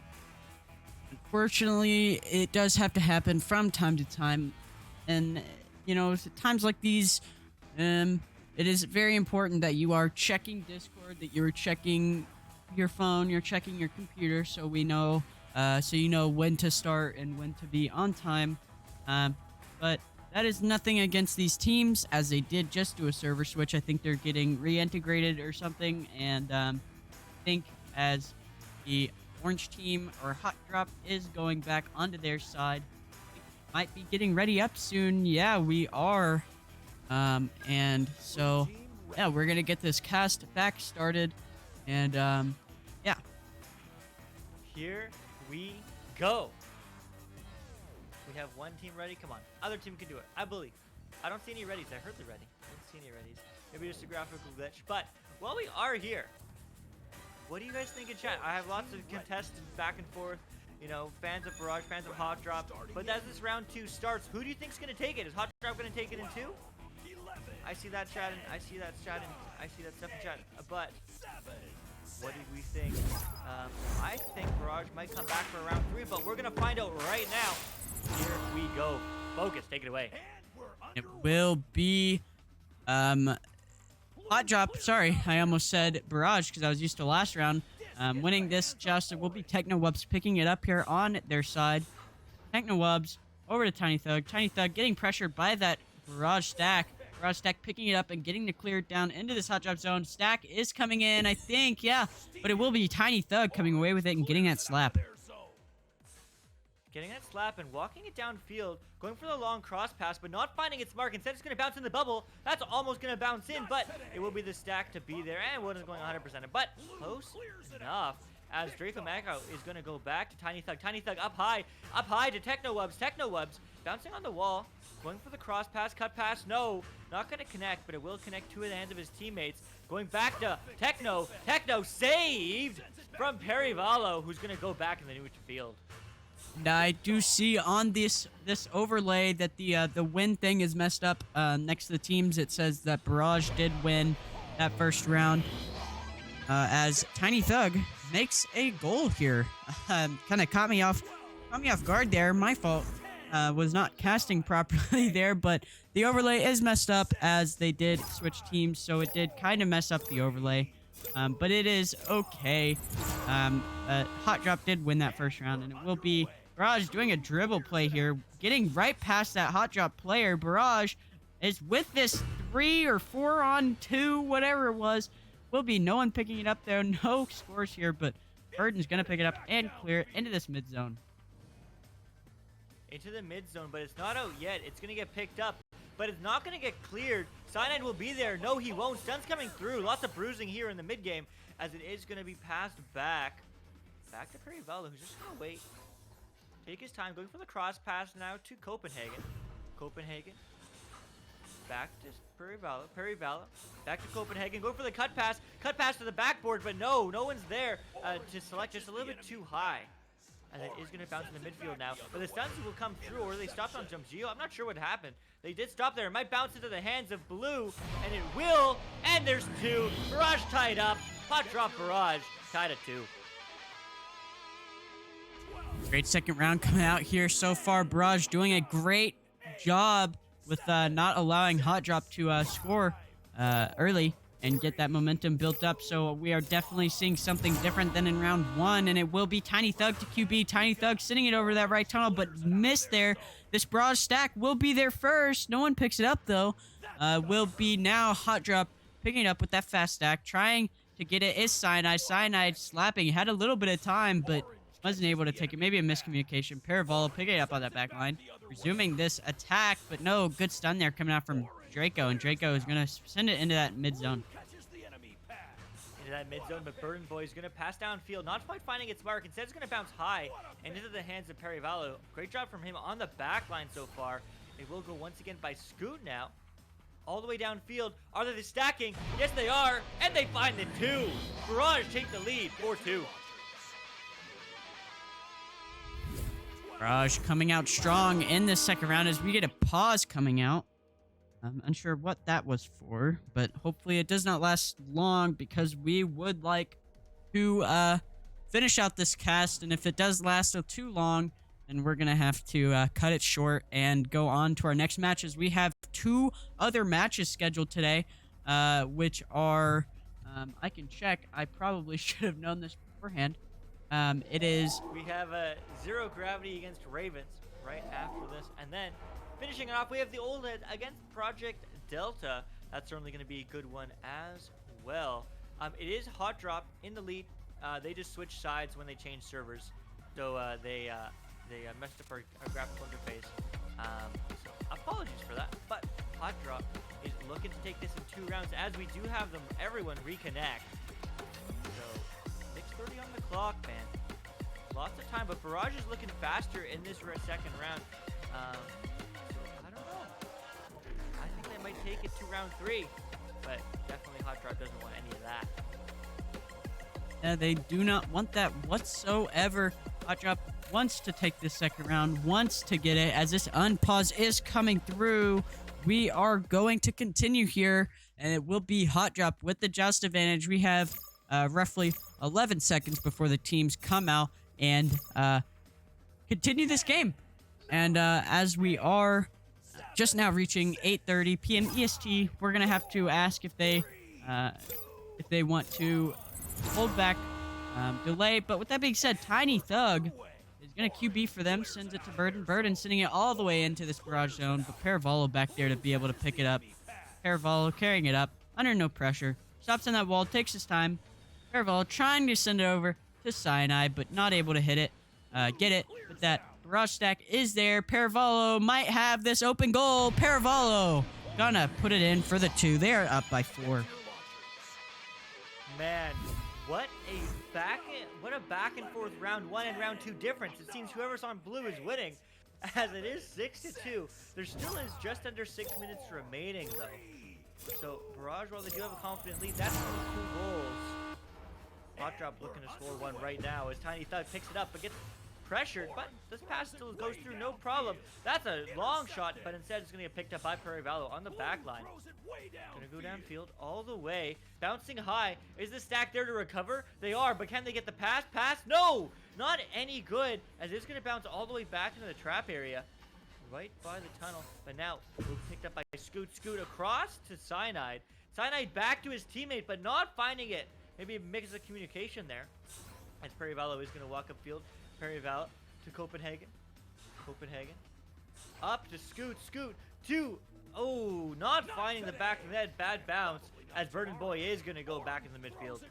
Unfortunately, it does have to happen from time to time. And, you know, times like these, it is very important that you are checking Discord, that you're checking your phone, you're checking your computer, so we know, so you know when to start and when to be on time. But that is nothing against these teams, as they did just do a server switch. I think they're getting reintegrated or something, and I think as the orange team or Hot Drop is going back onto their side, might be getting ready up soon. Yeah, we are. And so, yeah, we're gonna get this cast back started, and yeah. Here we go. We have one team ready. Come on, other team can do it. I believe. I don't see any readies. I heard the ready. I don't see any readies. Maybe just a graphical glitch. But while we are here, what do you guys think in chat? I have lots of contestants back and forth. You know, fans of Barrage, fans of Hot Drop. But as this round 2 starts, who do you think's gonna take it? Is Hot Drop gonna take it in 2? I see that chat, and I see that chat, and I see that stuff in chat. But what do we think? I think Barrage might come back for round 3, but we're gonna find out right now. Here we go. Focus, take it away. It will be Hot Drop. Sorry, I almost said Barrage because I was used to last round. Winning this just, it will be TechnoWubs picking it up here on their side. TechnoWubs over to Tiny Thug. Tiny Thug getting pressured by that Barrage stack. Barrage stack picking it up and getting to clear it down into this Hot Drop zone. Stack is coming in, I think, yeah. But it will be Tiny Thug coming away with it and getting that slap. getting that slap and walking it downfield, going for the long cross pass, but not finding its mark. Instead, it's going to bounce in the bubble. That's almost going to bounce in, but it will be the stack to be there, and it wasn't going 100%, but close enough. As Draco Mako is going to go back to Tiny Thug. Tiny Thug up high to Techno Wubs. Techno Wubs bouncing on the wall, going for the cross pass, cut pass. No, not going to connect, but it will connect to the hands of his teammates. Going back to Techno. Techno saved from Perivalo, who's going to go back in the neutral field. And I do see on this overlay that the win thing is messed up. Next to the teams, it says that Barrage did win that first round. As Tiny Thug makes a goal here. Kind of caught me off guard there. My fault. Was not casting properly there, but the overlay is messed up as they did switch teams, so it did kind of mess up the overlay. But it is okay. Hot Drop did win that first round, and it will be Barrage doing a dribble play here, getting right past that Hot Drop player. Barrage is with this 3 or 4 on 2, whatever it was. Will be no one picking it up there. No scores here, but Burden's going to pick it up and clear it into this mid zone. Into the mid zone, but it's not out yet. It's going to get picked up, but it's not going to get cleared. Cyanide will be there. No, he won't. Stun's coming through. Lots of bruising here in the mid game, as it is going to be passed back to Perivalo, who's just going to wait. Take his time, going for the cross pass now to Copenhagen. Copenhagen. Back to Perivalo. Back to Copenhagen. Going for the cut pass. Cut pass to the backboard, but no one's there to select, just a little bit too high. And it is going to bounce in the midfield now. But the stuns will come through, or they stopped on Jump Geo. I'm not sure what happened. They did stop there. It might bounce into the hands of Blue, and it will. And there's 2. Barrage tied up. Hot Drop Barrage tied at 2. Great second round coming out here so far. Barrage doing a great job with not allowing Hot Drop to score early and get that momentum built up. So we are definitely seeing something different than in round 1, and it will be Tiny Thug to QB. Tiny Thug sitting it over that right tunnel, but missed there. This Barrage stack will be there first. No one picks it up, though. Will be now Hot Drop picking it up with that fast stack. Trying to get it is Cyanide. Cyanide slapping. Had a little bit of time, but wasn't able to take it. Maybe a miscommunication. Perivalo picking it up on that back line. Resuming this attack, but no, good stun there coming out from Draco, and Draco is going to send it into that mid zone. Into that mid zone, but Burden Boy is going to pass downfield, not quite finding its mark. Instead, it's going to bounce high and into the hands of Perivalo. Great job from him on the back line so far. It will go once again by Scoot now. All the way downfield. Are they stacking? Yes, they are. And they find the 2. Barrage take the lead, 4-2. Barrage coming out strong in this second round as we get a pause coming out. I'm unsure what that was for, but hopefully it does not last long because we would like to finish out this cast, and if it does last too long, then we're going to have to cut it short and go on to our next matches. We have 2 other matches scheduled today, which are, I can check. I probably should have known this beforehand. It is... We have Zero Gravity against Ravens right after this, and then finishing it off, we have the Oldhead against Project Delta. That's certainly going to be a good one as well. It is Hot Drop in the lead. They just switched sides when they changed servers, so they messed up our graphical interface. So apologies for that, but Hot Drop is looking to take this in 2 rounds as we do have everyone reconnect. So 6:30 on the clock, man. Lots of time, but Barrage is looking faster in this second round. I don't know. I think they might take it to round 3, but definitely Hot Drop doesn't want any of that. They do not want that whatsoever. Hot Drop wants to take this second round, wants to get it. As this unpause is coming through, we are going to continue here, and it will be Hot Drop with the joust advantage. We have roughly 11 seconds before the teams come out and continue this game. And as we are just now reaching 8:30 p.m. EST, we're gonna have to ask if they want to hold back, delay. But with that being said, Tiny Thug is gonna QB for them, sends it to Burden. Burden sending it all the way into this Barrage zone, but Perivalo back there to be able to pick it up. Perivalo carrying it up under no pressure, stops on that wall, takes his time. Perivalo trying to send it over to Cyanide, but not able to hit it. Get it with that Barrage stack is there. Paravallo might have this open goal. Paravallo gonna put it in for the 2. They are up by 4. Man, what a back and forth round 1 and round 2 difference. It seems whoever's on blue is winning, as it is 6-2. There still is just under 6 minutes remaining though. So Barrage, while they do have a confident lead, that's only 2 goals. Hot Drop looking to score 1 right now as Tiny Thug picks it up but gets pressured, but this pass still goes through no problem. That's a long shot, but instead it's going to get picked up by Paravallo on the back line. Gonna go downfield all the way, bouncing high. Is the stack there to recover? They are, but can they get the pass? Pass? No! Not any good, as it's going to bounce all the way back into the trap area, right by the tunnel. But now, picked up by Scoot. Scoot across to Cyanide. Cyanide back to his teammate, but not finding it. Maybe a mix of communication there. As Paravallo is going to walk upfield. Paravallo to Copenhagen. Up to Scoot. To... Oh, not finding the back of the net. Bad bounce. As Verdant Boy is going to go back in the midfield.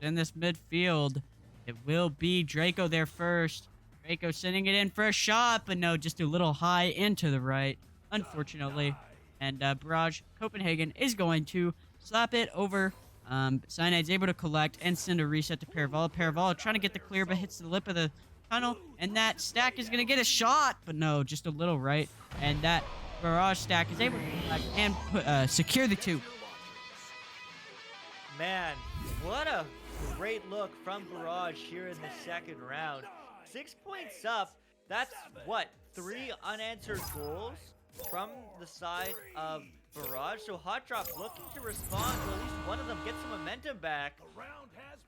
In this midfield, it will be Draco there first. Draco sending it in for a shot, but no, just a little high into the right, unfortunately. And Barrage Copenhagen is going to slap it over. Cyanide's able to collect and send a reset to Paravallo. Paravallo trying to get the clear, but hits the lip of the tunnel. And that stack is going to get a shot, but no, just a little right. And that Barrage stack is able to collect and secure the 2. Man, what a great look from Barrage here in the second round. 6 points up. That's, what, 3 unanswered goals from the side of Barrage. So Hot Drop looking to respond to at least one of them, get some momentum back.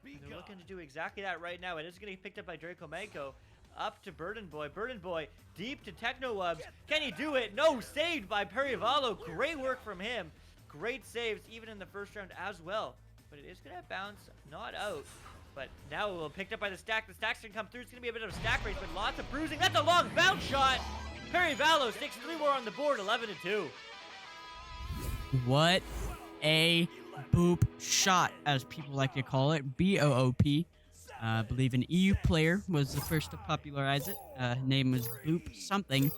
They're looking to do exactly that right now. It is going to be picked up by Draco Mako. Up to Burden Boy. Burden Boy deep to Techno Wubs. Can he do it? No, saved by Perivallo. Great work from him. Great saves even in the first round as well. But it is going to bounce not out. But now it will be picked up by the stack. The stack's going to come through. It's going to be a bit of a stack race, but lots of bruising. That's a long bounce shot. Perivallo sticks 3 more on the board, 11-2. What a boop shot, as people like to call it. B-O-O-P. I believe an EU player was the first to popularize it. Name was Boop something.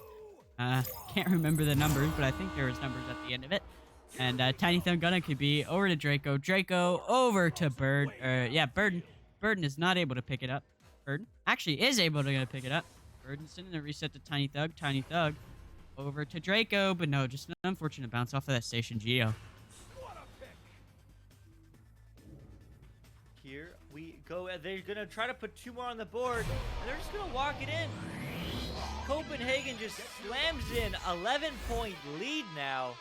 Can't remember the numbers, but I think there was numbers at the end of it. And Tiny Thumb Gunna could be over to Draco. Draco over to Bird. Burden. Burden is not able to pick it up. Burden actually is able to pick it up. Burden sending the reset to Tiny Thug. Tiny Thug over to Draco, but no, just an unfortunate bounce off of that Station Geo. Here we go. They're going to try to put 2 more on the board, and they're just going to walk it in. Copenhagen just slams in 11-point lead now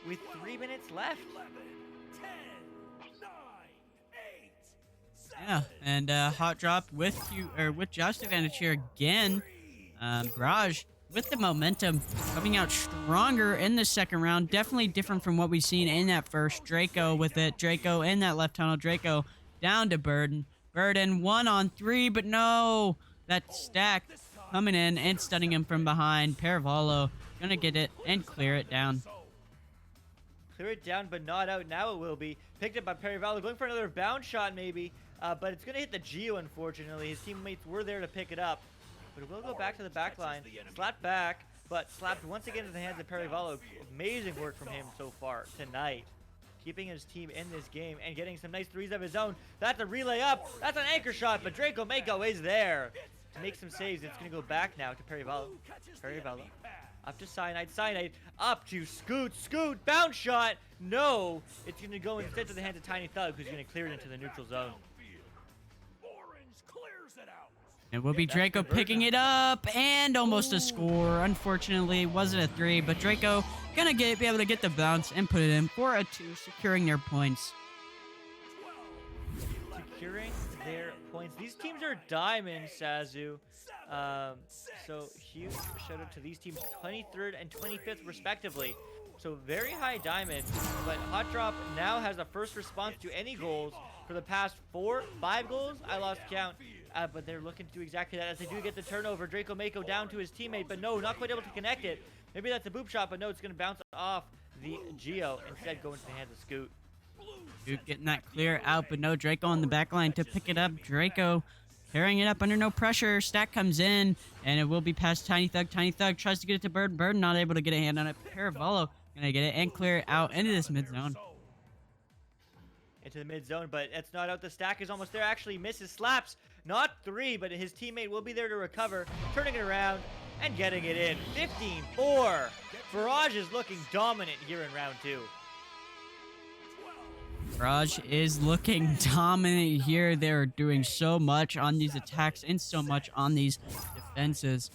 with 3 minutes left. 11, 10, 9, 8, Yeah, and Hot Drop with Joust advantage here again. Barrage with the momentum coming out stronger in the second round. Definitely different from what we've seen in that first. Draco with it. Draco in that left tunnel. Draco down to Burden. Burden 1-on-3, but no. That stack coming in and stunning him from behind. Paravallo gonna get it and clear it down. Clear it down, but not out. Now it will be picked up by Perivallo, going for another bounce shot maybe, but it's going to hit the Geo, unfortunately. His teammates were there to pick it up, but it will go back to the back line. Slapped back, but slapped once again into the hands of Perivallo. Amazing work from him so far tonight, keeping his team in this game and getting some nice threes of his own. That's a relay up. That's an anchor shot, but Draco Mako is there to make some saves. It's going to go back now to Perivallo. Perivallo. Up to Cyanide. Cyanide up to Scoot. Scoot. Bounce shot. No. It's going to go instead to the hands of Tiny Thug, who's going to clear it into the neutral zone. It will be Draco picking it up and almost a score. Unfortunately, wasn't a 3, but Draco going to be able to get the bounce and put it in for a 2, securing their points. Securing their points. These teams are diamonds, Sazu. So huge shout out to these teams, 23rd and 25th respectively. So very high diamond, but Hot Drop now has a first response to any goals for the past 5 goals. I lost count, but they're looking to do exactly that as they do get the turnover. Draco Mako down to his teammate, but no, not quite able to connect it. Maybe that's a boop shot, but no, it's going to bounce off the Geo, instead going to the hands of Scoot. Scoot getting that clear out, but no, Draco on the back line to pick it up. Draco carrying it up under no pressure. Stack comes in, and it will be past Tiny Thug. Tiny Thug tries to get it to Burden. Burden not able to get a hand on it. Paravollo gonna get it and clear it out into this mid zone. Into the mid zone, but it's not out. The Stack is almost there. Actually misses, slaps. Not 3, but his teammate will be there to recover, turning it around and getting it in. 15-4. Barrage is looking dominant here in round 2. Barrage is looking dominant here. They're doing so much on these attacks and so much on these defenses.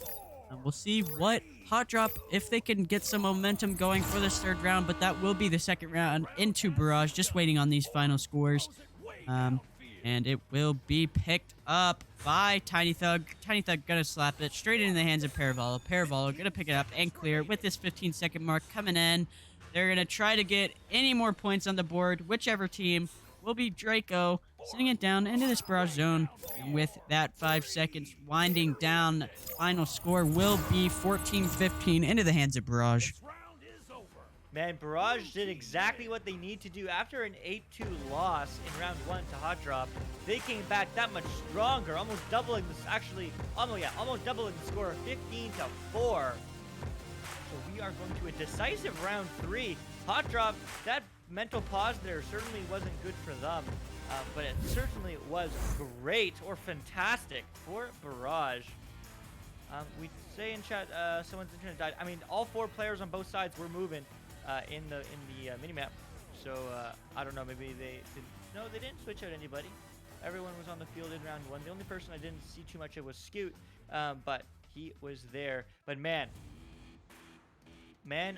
We'll see what Hot Drop, if they can get some momentum going for this 3rd round, but that will be the 2nd round into Barrage, just waiting on these final scores. And it will be picked up by Tiny Thug. Tiny Thug gonna slap it straight into the hands of Paravollo. Paravollo gonna pick it up and clear with this 15-second mark coming in. They're gonna try to get any more points on the board. Whichever team will be Draco, sitting it down into this Barrage zone. And with that 5 seconds winding down, final score will be 14-15 into the hands of Barrage. Man, Barrage did exactly what they need to do after an 8-2 loss in round 1 to Hot Drop. They came back that much stronger, almost doubling this, almost doubling the score, 15-4. So we are going to a decisive round 3. Hot Drop, that mental pause there certainly wasn't good for them, but it certainly was great or fantastic for Barrage. We say in chat, someone's internet died. I mean, all 4 players on both sides were moving in the minimap. So I don't know, maybe they didn't. No, they didn't switch out anybody. Everyone was on the field in round 1. The only person I didn't see too much of was Scoot, but he was there. But man,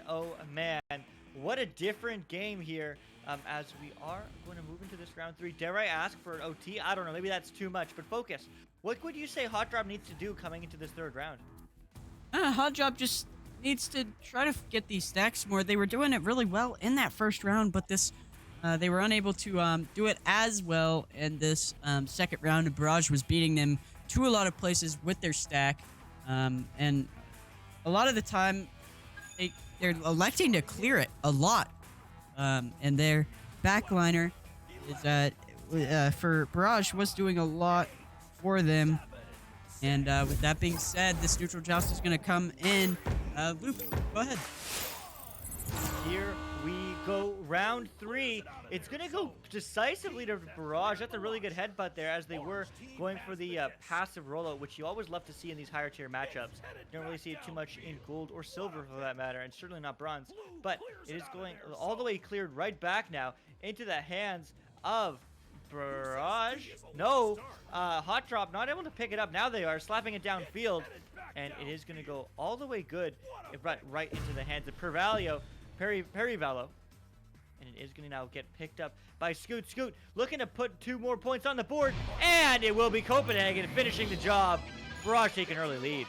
oh man, what a different game here. As we are going to move into this round 3. Dare I ask for an OT? I don't know, maybe that's too much, but focus. What would you say Hot Drop needs to do coming into this 3rd round? Hot Drop just needs to try to get these stacks more. They were doing it really well in that 1st round, but this they were unable to do it as well in this 2nd round. Barrage was beating them to a lot of places with their stack, and a lot of the time they're electing to clear it a lot, and their backliner is for Barrage was doing a lot for them. And with that being said, this neutral joust is going to come in. Luke, go ahead. Here we go, round 3. It's going to go decisively to Barrage. That's a really good headbutt there, as they were going for the passive rollout, which you always love to see in these higher tier matchups. You don't really see it too much in gold or silver for that matter, and certainly not bronze. But it is going all the way cleared right back now into the hands of Barrage. No, Hot Drop not able to pick it up. Now they are slapping it downfield, and it is going to go all the way good, right into the hands of Paravollo, and it is going to now get picked up by Scoot. Scoot looking to put 2 more points on the board, and it will be Copenhagen finishing the job. Barrage taking an early lead.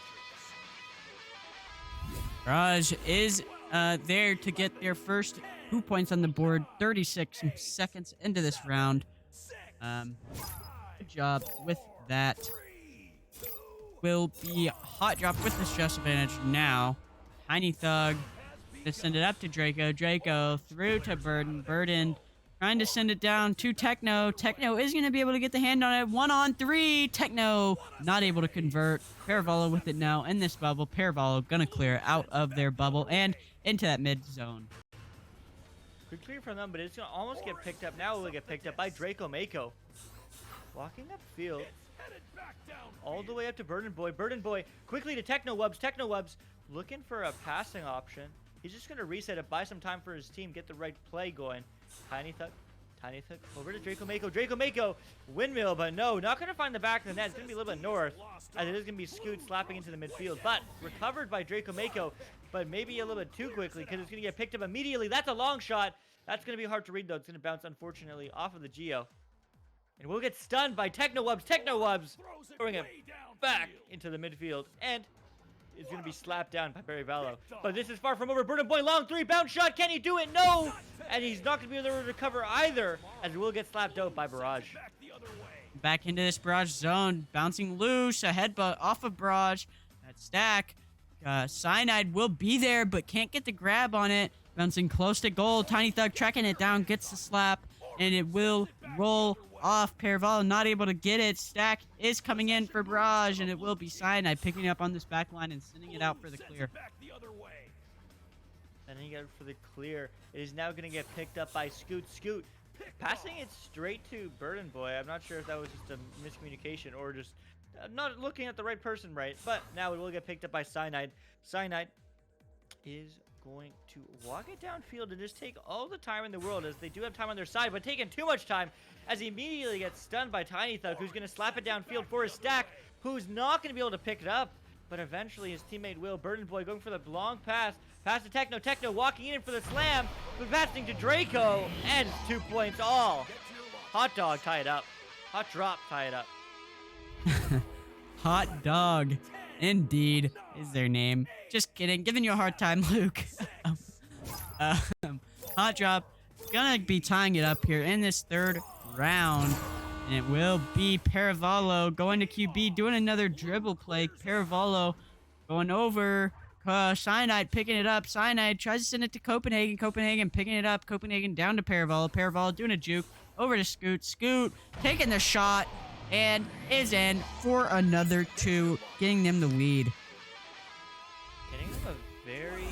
Barrage is there to get their first 2 points on the board. 36 seconds into this round. Good job with that. Will be Hot Drop with this just advantage now. Tiny Thug to send it up to Draco. Draco through to Burden. Burden trying to send it down to Techno. Techno is going to be able to get the hand on it. 1-on-3. Techno not able to convert. Paravollo with it now in this bubble. Paravollo going to clear out of their bubble and into that mid zone. Good clear from them, but it's going to almost get picked up. Now it will get picked up by Draco Mako. Walking upfield. All the way up to Burden Boy. Burden Boy quickly to Techno Wubs. Techno Wubs looking for a passing option. He's just going to reset it, buy some time for his team, get the right play going. Tiny Thug over to Draco Mako. Draco Mako windmill, but no, not going to find the back of the net. It's going to be a little bit north, as it is going to be Scoot slapping into the midfield, but recovered by Draco Mako, but maybe a little bit too quickly because it's going to get picked up immediately. That's a long shot. That's going to be hard to read, though. It's going to bounce, unfortunately, off of the Geo. And we'll get stunned by Techno Wubs. Techno Wubs throwing it back into the midfield, and it's going to be slapped down by Paravollo. But this is far from over. Burden Boy, long 3, bounce shot. Can he do it? No! And he's not going to be able to recover either, as he will get slapped out by Barrage. Back into this Barrage zone. Bouncing loose. A headbutt off of Barrage. That stack. Cyanide will be there, but can't get the grab on it. Bouncing close to goal. Tiny Thug tracking it down. Gets the slap. And it will roll off. Paravallo not able to get it. Stack is coming in for Barrage, and it will be Cyanide picking up on this back line and sending it out for the clear. Sending it out for the clear. It is now going to get picked up by Scoot. Scoot passing it straight to Burden Boy. I'm not sure if that was just a miscommunication or just not looking at the right person right. But now it will get picked up by Cyanide. Cyanide is going to walk it downfield and just take all the time in the world, as they do have time on their side, but taking too much time as he immediately gets stunned by Tiny Thug, who's going to slap it downfield for his Stack, who's not going to be able to pick it up, but eventually his teammate will. Burden Boy going for the long pass to Techno. Techno walking in for the slam, but passing to Draco, and 2 points all. Hot Dog tie it up. Hot Drop tie it up. Hot Dog, indeed, is their name. Just kidding. Giving you a hard time, Luke. Hot Drop gonna be tying it up here in this third round. And it will be Paravallo going to QB, doing another dribble play. Paravallo going over. Cyanide picking it up. Cyanide tries to send it to Copenhagen. Copenhagen picking it up. Copenhagen down to Paravallo. Paravallo doing a juke. Over to Scoot. Scoot taking the shot and is in for another 2, getting them the lead. Getting them a very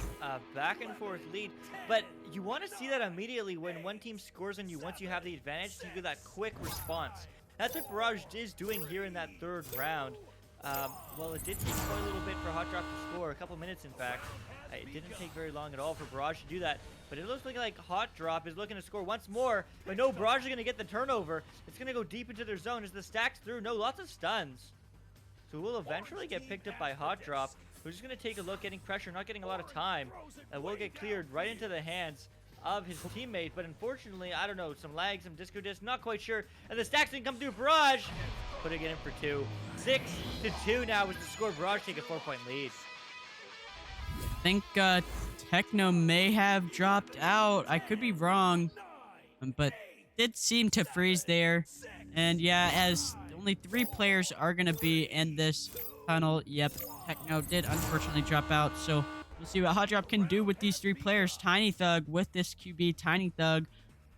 back and forth lead, but you want to see that immediately when one team scores on you once you have the advantage, to do that quick response. That's what Barrage is doing here in that third round. Well, it did take quite a little bit for Hot Drop to score, a couple minutes in fact. It didn't take very long at all for Barrage to do that, but it looks like Hot Drop is looking to score once more, but no, Barrage is going to get the turnover. It's going to go deep into their zone as the Stack's through. No, lots of stuns. So we'll eventually get picked up by Hot Drop, who's just going to take a look, getting pressure, not getting a lot of time, and will get cleared right into the hands of his teammate. But unfortunately, I don't know, some lag, some disco disc, not quite sure. And the Stacks didn't come through. Barrage putting it in for 2. 6-2 now is the score. Barrage take a 4-point lead. I think Techno may have dropped out. I could be wrong, but did seem to freeze there. And yeah, as only 3 players are going to be in this tunnel. Yep, Techno did unfortunately drop out. So we'll see what Hot Drop can do with these 3 players. Tiny Thug with this QB. Tiny Thug,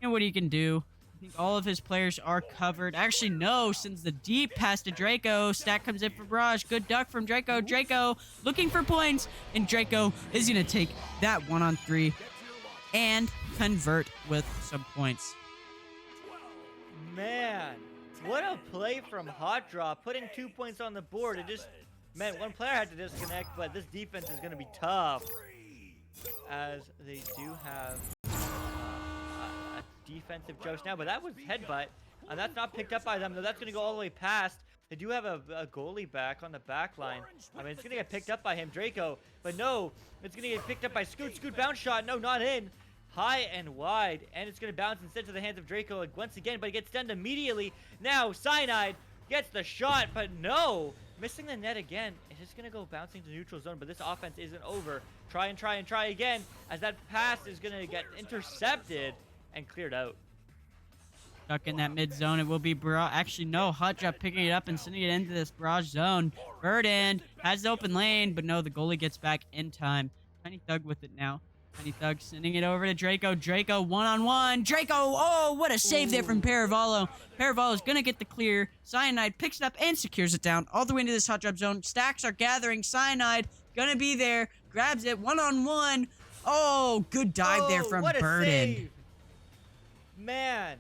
and what he can do. I think all of his players are covered. Actually, no, sends the deep pass to Draco. Stack comes in for Barrage. Good duck from Draco. Draco looking for points, and Draco is going to take that 1-on-3 and convert with some points. Man, what a play from Hot Drop, putting 2 points on the board. It just meant one player had to disconnect, but this defense is going to be tough, as they do have defensive joust now, but that was headbutt, and that's not picked up by them, though. That's going to go all the way past. They do have a goalie back on the back line. I mean, it's going to get picked up by him, Draco, but no, it's going to get picked up by Scoot. Scoot bounce shot, no, not in. High and wide, and it's going to bounce instead to the hands of Draco once again, but it gets stunned immediately. Now, Cyanide gets the shot, but no, missing the net again. It's just going to go bouncing to neutral zone, but this offense isn't over. Try again, as that pass is going to get intercepted and cleared out. Stuck in that mid zone. It will be Barrage. Actually, no. Hot Drop picking it up and sending it into this Barrage zone. Burden has the open lane, but no, the goalie gets back in time. Tiny Thug with it now. Tiny Thug sending it over to Draco. Draco 1-on-1. Draco, oh, what a save there from Paravallo. Paravallo's going to get the clear. Cyanide picks it up and secures it down all the way into this Hot Drop zone. Stacks are gathering. Cyanide going to be there. Grabs it 1-on-1. Oh, good dive there from what a Burden. Save. Man,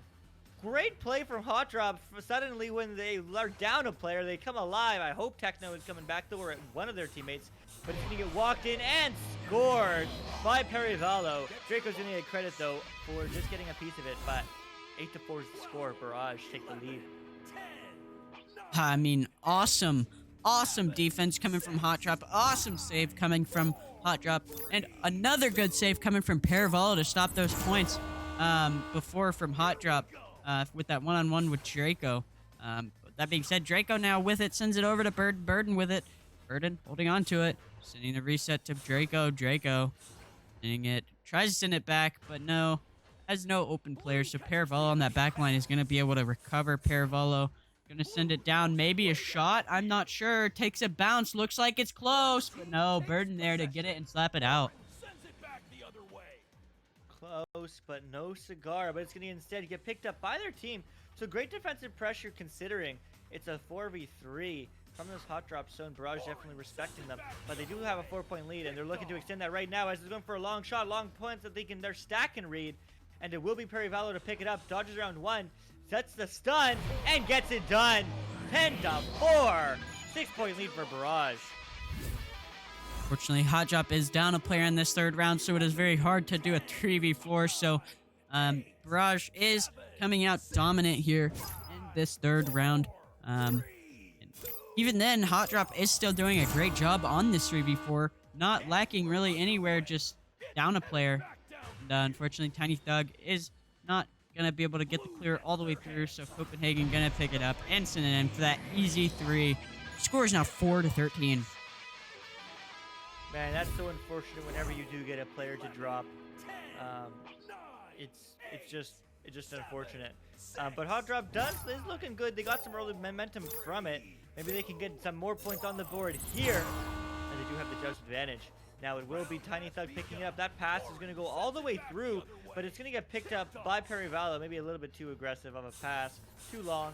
great play from Hot Drop. Suddenly, when they are down a player, they come alive. I hope Techno is coming back, though, or one of their teammates. But it's going to get walked in and scored by Paravallo. Draco's going to get credit, though, for just getting a piece of it. But 8-4 is the score. Barrage take the lead. I mean, awesome defense coming from Hot Drop. Awesome save coming from Hot Drop. And another good save coming from Paravallo to stop those points. Before from Hot Drop with that 1-on-1 with Draco. That being said, Draco now with it, sends it over to Burden with it. Burden holding on to it, sending the reset to Draco. Draco sending it, tries to send it back, but no, has no open players. So Paravallo on that back line is going to be able to recover. Paravallo going to send it down, maybe a shot, I'm not sure. Takes a bounce, looks like it's close, but no, Burden there to get it and slap it out. close, but no cigar. But it's going to instead get picked up by their team. So great defensive pressure considering it's a 4v3 from this hot drop zone. Barrage definitely respecting them, but they do have a 4-point lead, and they're looking to extend that right now as they're going for a long shot, long points that their stack can read, and it will be Perivallo to pick it up. Dodges around one, sets the stun, and gets it done. 10-4, 6-point lead for Barrage. Fortunately, Hot Drop is down a player in this third round, so it is very hard to do a 3v4. So Barrage is coming out dominant here in this third round. Even then, Hot Drop is still doing a great job on this 3v4, not lacking really anywhere, just down a player. And unfortunately, Tiny Thug is not going to be able to get the clear all the way through, so Copenhagen going to pick it up and send it in for that easy 3. Score is now 4-13. Man, that's so unfortunate whenever you do get a player to drop. It's just unfortunate. But Hot Drop is looking good. They got some early momentum from it. Maybe they can get some more points on the board here. And they do have the judge advantage. Now it will be Tiny Thug picking it up. That pass is going to go all the way through, but it's going to get picked up by Perivallo. Maybe a little bit too aggressive of a pass. Too long.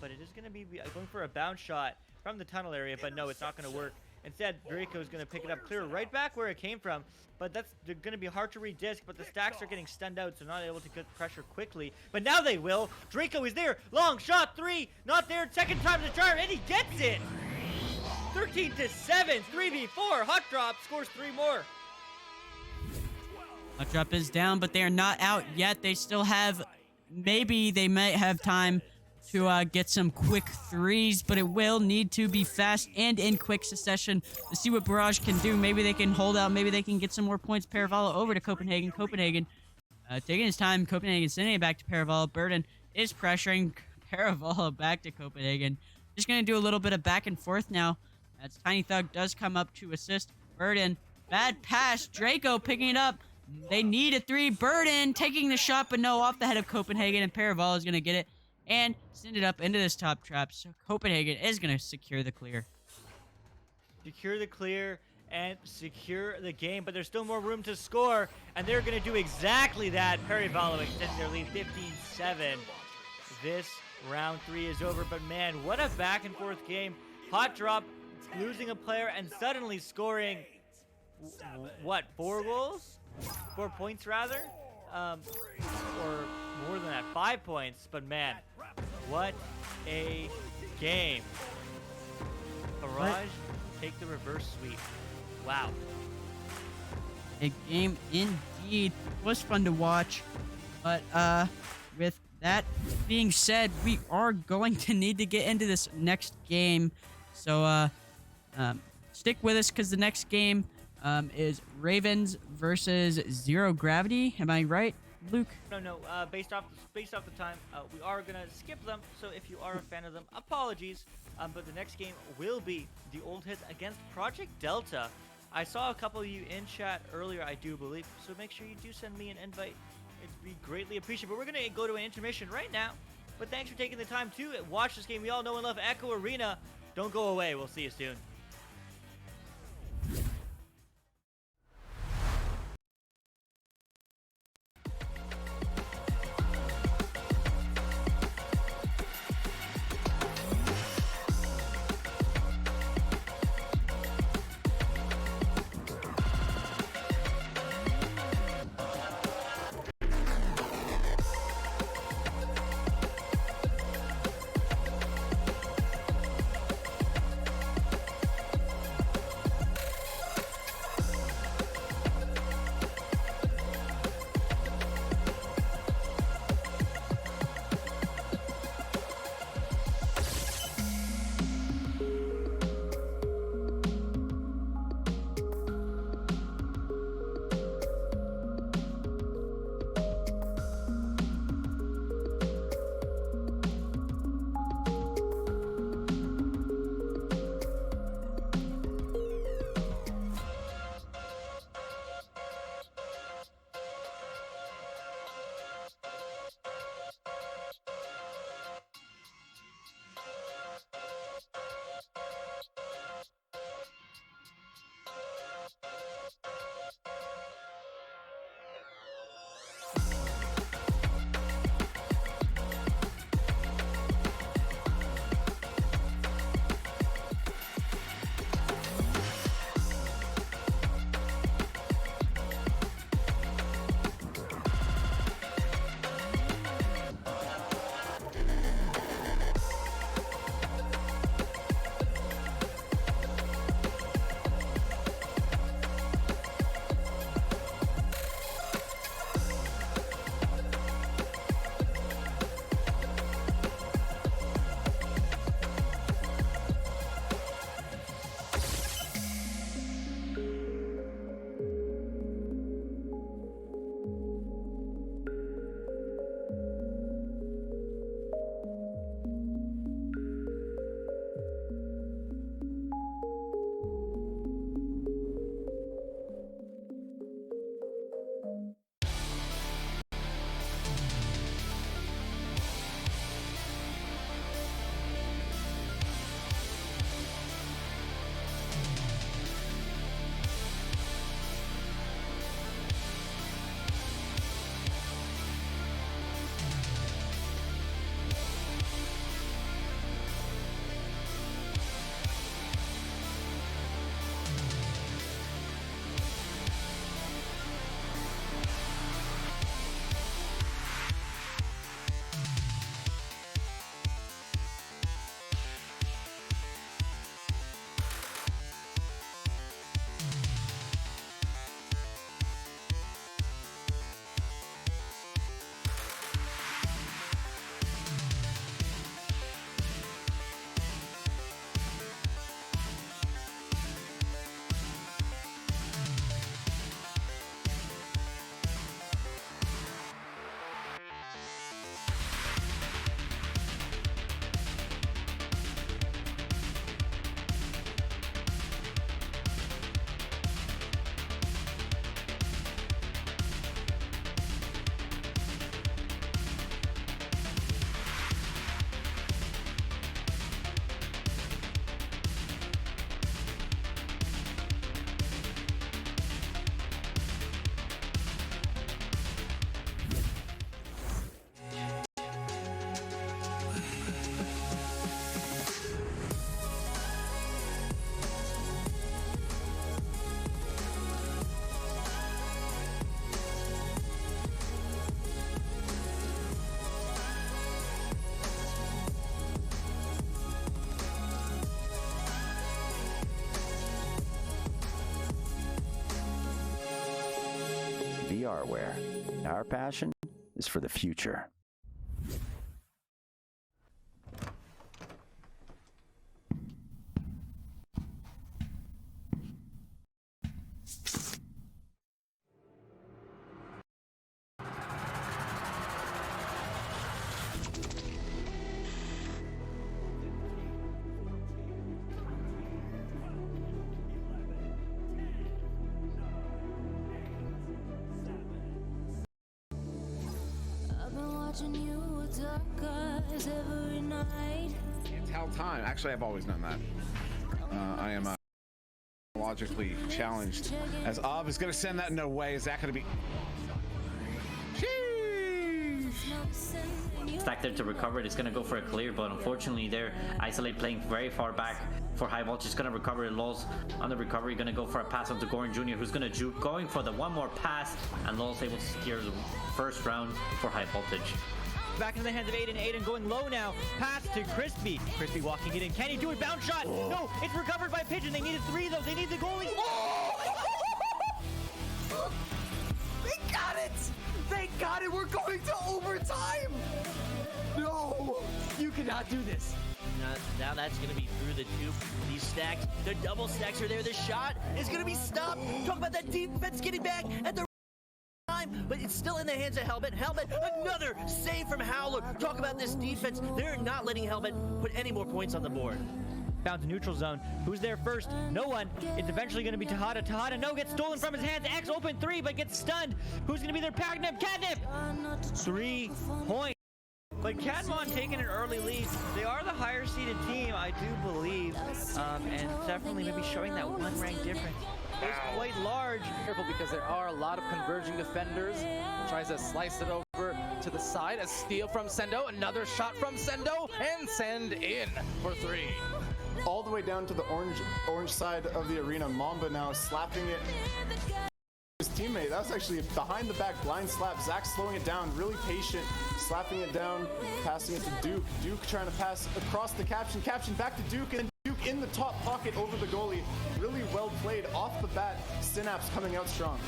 But it is going to be going for a bounce shot from the tunnel area, but no, it's not going to work. Instead, Draco is going to pick it up clear right back where it came from, but they're going to be hard to redisc, but the stacks are getting stunned out, so not able to get pressure quickly. But now they will. Draco is there. Long shot, 3. Not there. Second time the charm, and he gets it. 13-7, 3v4. Hot Drop scores 3 more. Hot Drop is down, but they are not out yet. They still have, maybe they might have time to get some quick 3s, but it will need to be fast and in quick succession to see what Barrage can do. Maybe they can hold out. Maybe they can get some more points. Perivallo over to Copenhagen. Copenhagen taking his time. Copenhagen sending it back to Perivallo. Burden is pressuring Perivallo back to Copenhagen. Just going to do a little bit of back and forth now. As Tiny Thug does come up to assist Burden. Bad pass. Draco picking it up. They need a 3. Burden taking the shot, but no, off the head of Copenhagen, and Perivallo is going to get it and send it up into this top trap. So Copenhagen is going to secure the clear. Secure the clear and secure the game, but there's still more room to score, and they're going to do exactly that. Perivallo extends their lead 15-7. This round 3 is over, but man, what a back and forth game. Hot Drop losing a player and suddenly scoring, what, 4 goals? 4 points rather? Or more than that, 5 points, but man, what a game. Barrage take the reverse sweep. Wow. A game indeed. It was fun to watch, but with that being said, we are going to need to get into this next game, so stick with us, because the next game is Ravens versus Zero Gravity. Am I right, Luke? No. Based off the time, we are gonna skip them. So if you are a fan of them, apologies. But the next game will be the Oldhead against Project Delta. I saw a couple of you in chat earlier, I do believe. So make sure you do send me an invite. It'd be greatly appreciated. But we're gonna go to an intermission right now. But thanks for taking the time to watch this game. We all know and love Echo Arena. Don't go away. We'll see you soon. VRware. Our passion is for the future. Tell time. Actually, I've always known that. I am logically challenged. As Ob is going to send that. No way. Is that going to be? Stack there to recover it. It's going to go for a clear, but unfortunately there, Isolate playing very far back for High Voltage. Is going to recover it. Lulz on the recovery, going to go for a pass onto Goran Jr., who's going to juke, going for the one more pass, and Lulz able to secure the first round for High Voltage. Back into the hands of Aiden. Aiden going low now. Pass to Crispy. Crispy walking it in. Can he do it? Bounce shot. Oh. No, it's recovered by Pigeon. They needed 3 though. They need the goalie. Oh! They got it! They got it! We're going to overtime! No! You cannot do this. Now that's going to be through the tube. These stacks, the double stacks are there. The shot is going to be stopped. Talk about that defense getting back at the time, but it's still in the hands of Helmet. Helmet, another save from Howler. Talk about this defense. They're not letting Helmet put any more points on the board. Found to neutral zone. Who's there first? No one. It's eventually going to be Tahada. Tahada, no, gets stolen from his hands. X open 3, but gets stunned. Who's going to be there? Catnip. Catnip! 3 points. But Catmon taking an early lead. They are the higher seeded team, I do believe, and definitely maybe showing that 1 rank difference. It's quite large. Careful because there are a lot of converging defenders. Tries to slice it over to the side. A steal from Sendo. Another shot from Sendo. And send in for 3. All the way down to the orange side of the arena. Mamba now slapping it. His teammate, that was actually a behind the back blind slap. Zach slowing it down, really patient, slapping it down, passing it to Duke. Duke trying to pass across the Caption. Caption back to Duke, and Duke in the top pocket over the goalie. Really well played off the bat. Synapse coming out strong.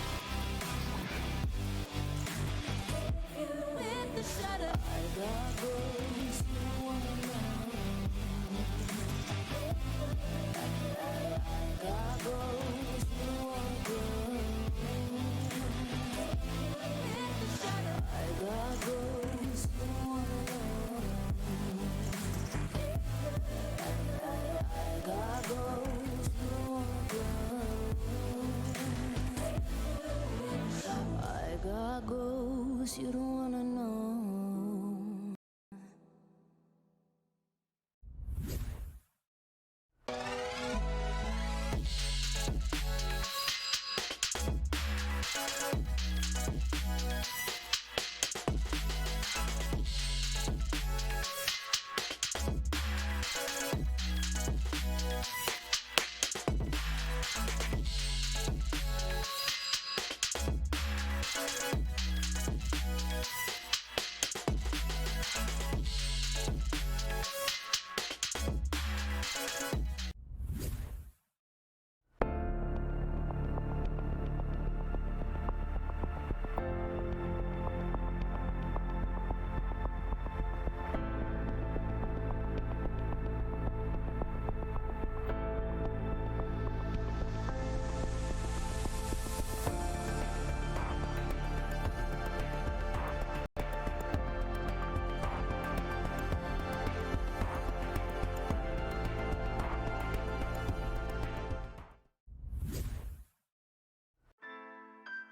You don't wanna know.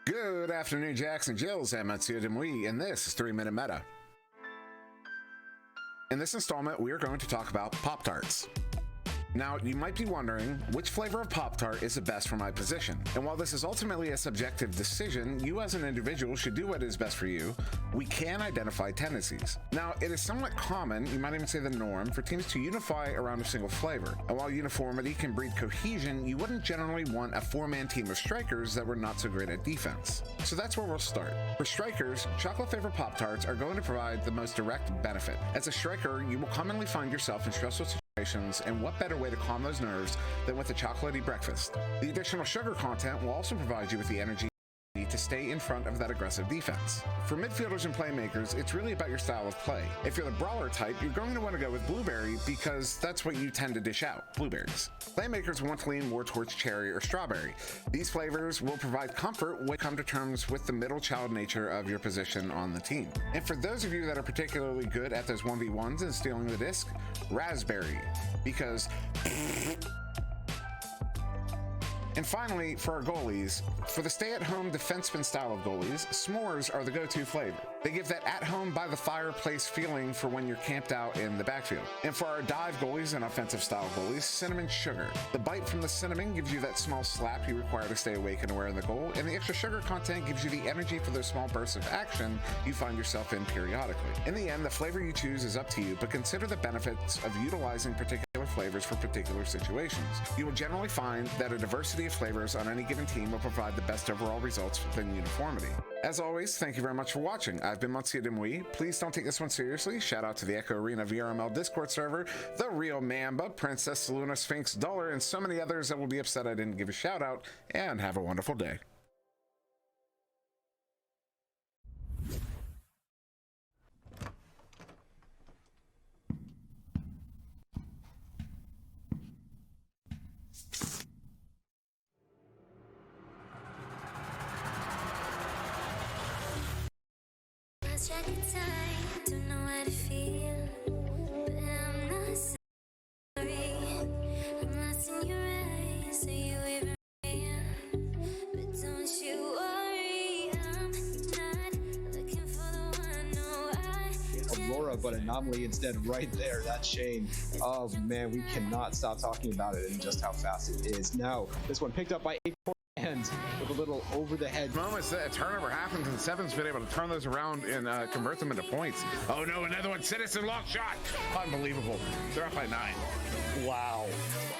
Good afternoon, Jacks and Jills. I'm Matsuya Demui, and this is 3 Minute Meta. In this installment, we are going to talk about Pop-Tarts. Now, you might be wondering, which flavor of Pop-Tart is the best for my position? And while this is ultimately a subjective decision, you as an individual should do what is best for you. We can identify tendencies. Now, it is somewhat common, you might even say the norm, for teams to unify around a single flavor. And while uniformity can breed cohesion, you wouldn't generally want a 4-man team of strikers that were not so great at defense. So that's where we'll start. For strikers, chocolate-flavored Pop-Tarts are going to provide the most direct benefit. As a striker, you will commonly find yourself in stressful situations, and what better way to calm those nerves than with a chocolatey breakfast? The additional sugar content will also provide you with the energy to to stay in front of that aggressive defense. For midfielders and playmakers, it's really about your style of play. If you're the brawler type, you're going to want to go with blueberry because that's what you tend to dish out, blueberries. Playmakers want to lean more towards cherry or strawberry. These flavors will provide comfort when you come to terms with the middle child nature of your position on the team. And for those of you that are particularly good at those 1v1s and stealing the disc, raspberry, because And finally, for our goalies, for the stay-at-home defenseman style of goalies, s'mores are the go-to flavor. They give that at-home by-the-fireplace feeling for when you're camped out in the backfield. And for our dive goalies and offensive style goalies, cinnamon sugar. The bite from the cinnamon gives you that small slap you require to stay awake and aware of the goal, and the extra sugar content gives you the energy for those small bursts of action you find yourself in periodically. In the end, the flavor you choose is up to you, but consider the benefits of utilizing particular flavors for particular situations. You will generally find that a diversity of flavors on any given team will provide the best overall results within uniformity. As always, thank you very much for watching. I've been Monsieur Demouy. Please don't take this one seriously. Shout out to the Echo Arena VRML Discord server, The Real Mamba, Princess Luna, Sphinx, Dollar, and so many others that will be upset I didn't give a shout out, and have a wonderful day. Track of time, don't know how to feel, but I'm not sorry. I'm lost in your eyes, are you even real? But don't you worry, I'm not looking for the one. No, Aurora, but Anomaly instead right there. That Shane. Oh man, we cannot stop talking about it and just how fast it is. Now, this one picked up by 8 and with a little over the head. Moments that a turnover happens and Seven's been able to turn those around and convert them into points. Oh no, another one. Citizen lock shot. Unbelievable. They're up by 9. Wow.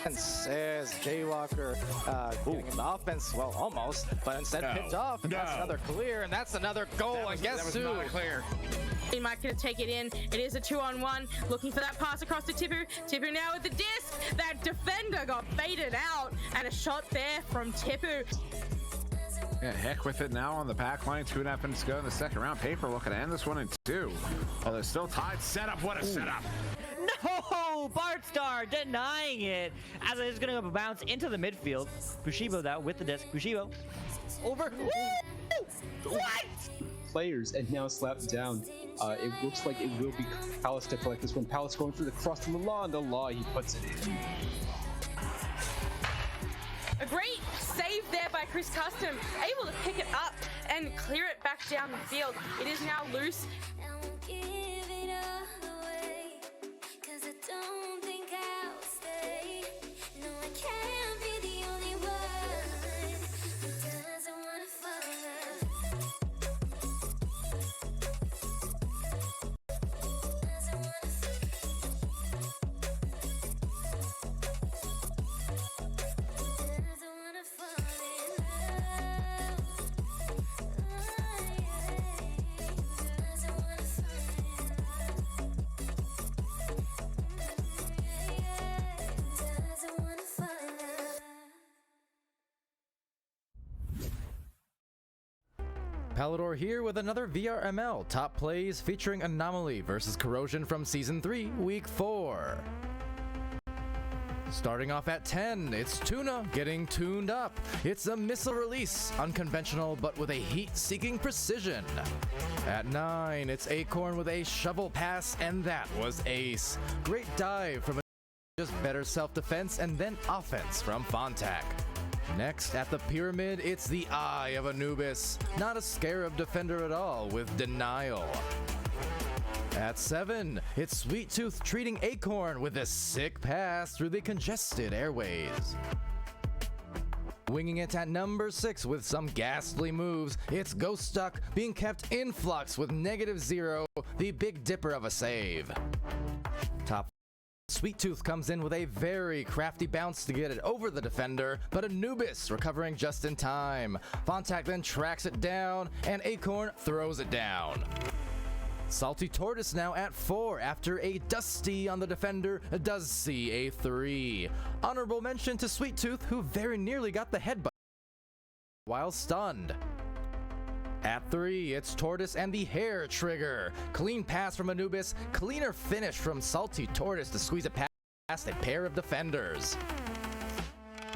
And says Jaywalker getting in the offense, well, almost, but instead picked off. And that's another clear, and that's another goal. And guess who? Not clear. He might gonna take it in. It is a 2-on-1. Looking for that pass across to Tipu. Tipu now with the disc. That defender got baited out, and a shot there from Tipu. Yeah, heck with it now on the back line. 2.5 minutes to go in the second round. Paper looking to end this one in 2. Oh, they're still tied. Setup. What a setup. No! Bartstar denying it as it is going to bounce into the midfield. Bushibo now with the disc. Bushibo over. Woo! What? Players and now slapped down. It looks like it will be Palace to collect this one. Palace going through the cross to the law, he puts it in. A great save there by Chris Custom, able to pick it up and clear it back down the field. It is now loose. I won't give it all away, 'cause I don't think I'll stay. No, I can't be the only one who doesn't wanna follow. Doesn't wanna Palador here with another VRML top plays featuring Anomaly versus Corrosion from Season 3, Week 4. Starting off at 10, it's Tuna getting tuned up. It's a missile release, unconventional but with a heat-seeking precision. At 9, it's Acorn with a shovel pass, and that was ace. Great dive from just better self-defense and then offense from Fontac. Next, at the pyramid, it's the Eye of Anubis. Not a Scarab defender at all, with Denial. At 7, it's Sweet Tooth treating Acorn with a sick pass through the congested airways. Winging it at number 6 with some ghastly moves, it's Ghost Duck being kept in flux with -0, the Big Dipper of a save. Top Sweet Tooth comes in with a very crafty bounce to get it over the defender, but Anubis recovering just in time. Fontac then tracks it down, and Acorn throws it down. Salty Tortoise now at 4 after a Dusty on the defender does see a 3. Honorable mention to Sweet Tooth, who very nearly got the headbutt while stunned. At 3, it's Tortoise and the Hair Trigger. Clean pass from Anubis, cleaner finish from Salty Tortoise to squeeze it past a pair of defenders.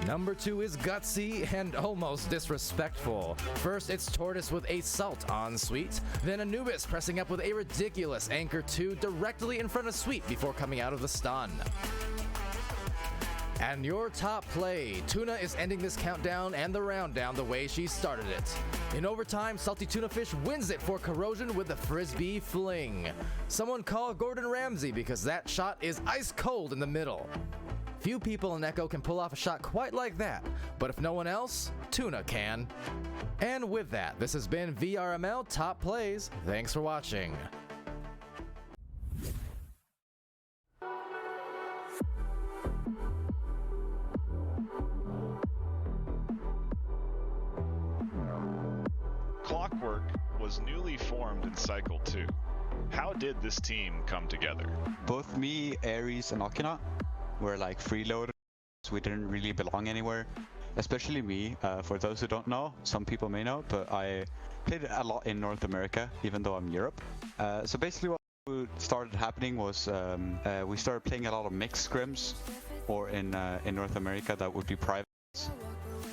Number 2 is gutsy and almost disrespectful. First, it's Tortoise with a Salt on Sweet, then Anubis pressing up with a ridiculous Anchor 2 directly in front of Sweet before coming out of the stun. And your top play, Tuna is ending this countdown and the round down the way she started it. In overtime, Salty Tuna Fish wins it for Corrosion with the Frisbee Fling. Someone call Gordon Ramsay because that shot is ice cold in the middle. Few people in Echo can pull off a shot quite like that, but if no one else, Tuna can. And with that, this has been VRML Top Plays. Thanks for watching. Clockwork was newly formed in Cycle 2. How did this team come together? Both me, Ares, and Okina were like freeloaders. We didn't really belong anywhere. Especially me. For those who don't know, some people may know, but I played a lot in North America, even though I'm in Europe. So basically what started happening was we started playing a lot of mixed scrims, or in North America that would be private.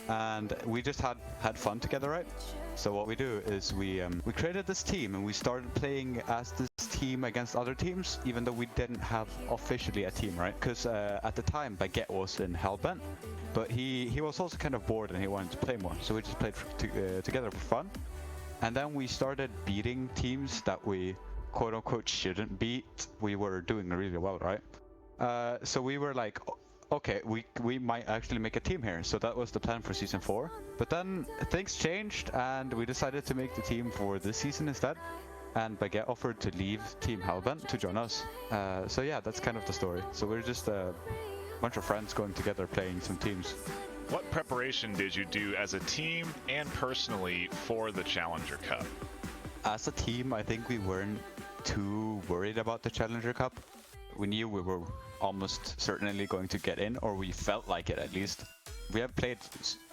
And we just had fun together, right? So what we do is we created this team and we started playing as this team against other teams, even though we didn't have officially a team, right? Because at the time Baguette was in Hellbent, but he was also kind of bored and he wanted to play more, so we just played together for fun. And then we started beating teams that we quote-unquote shouldn't beat. We were doing really well, right? So we were like, okay, we might actually make a team here. So that was the plan for Season 4. But then things changed and we decided to make the team for this season instead. And Baguette offered to leave Team Hellbent to join us. So yeah, that's kind of the story. So we're just a bunch of friends going together playing some teams. What preparation did you do as a team and personally for the Challenger Cup? As a team, I think we weren't too worried about the Challenger Cup. We knew we were almost certainly going to get in, or we felt like it at least. We have played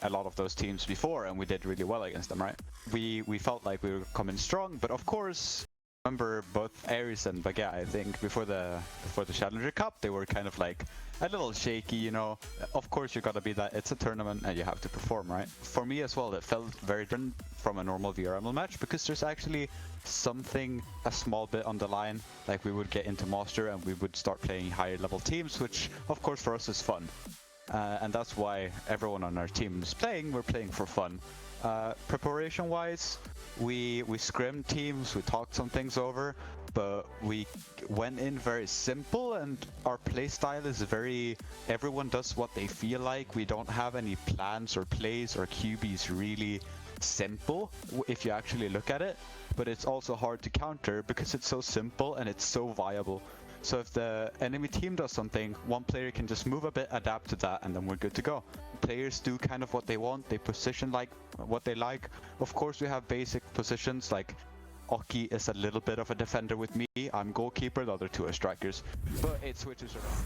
a lot of those teams before and we did really well against them, right? We felt like we were coming strong, but of course, remember both Ares and Baguette, I think, before the Challenger Cup, they were kind of like a little shaky, you know. Of course, you gotta be that, it's a tournament and you have to perform, right? For me as well, it felt very different from a normal VRML match because there's actually something a small bit on the line. Like we would get into Master and we would start playing higher level teams, which of course for us is fun. And that's why everyone on our team is playing. We're playing for fun. Preparation wise, we scrimmed teams, we talked some things over, but we went in very simple and our play style is very, everyone does what they feel like. We don't have any plans or plays. Our QB is really simple if you actually look at it, but it's also hard to counter because it's so simple and it's so viable. So if the enemy team does something, one player can just move a bit, adapt to that, and then we're good to go. Players do kind of what they want, they position like what they like. Of course we have basic positions, like Oki is a little bit of a defender with me, I'm goalkeeper, the other two are strikers, but it switches around.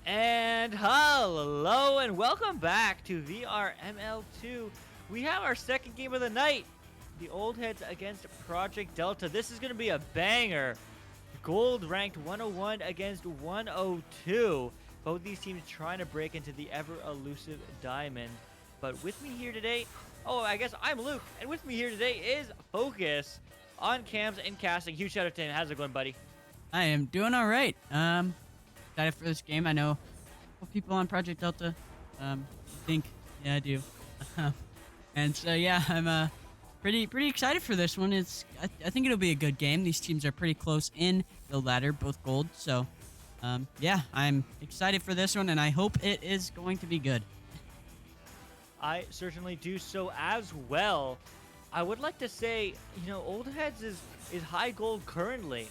And hello and welcome back to VRML2. We have our second game of the night, the Oldheads against Project Delta. This is going to be a banger. Gold ranked 101 against 102. Both these teams trying to break into the ever elusive diamond. But with me here today, I guess I'm Luke, and with me here today is Focus on cams and casting. Huge shout out to him. How's it going, buddy? I am doing all right. Excited for this game. I know people on Project Delta. Yeah, I do. And so yeah, I'm pretty excited for this one. I think it'll be a good game. These teams are pretty close in the ladder, both gold. So yeah, I'm excited for this one, and I hope it is going to be good. I certainly do so as well. I would like to say, Oldheads is high gold currently,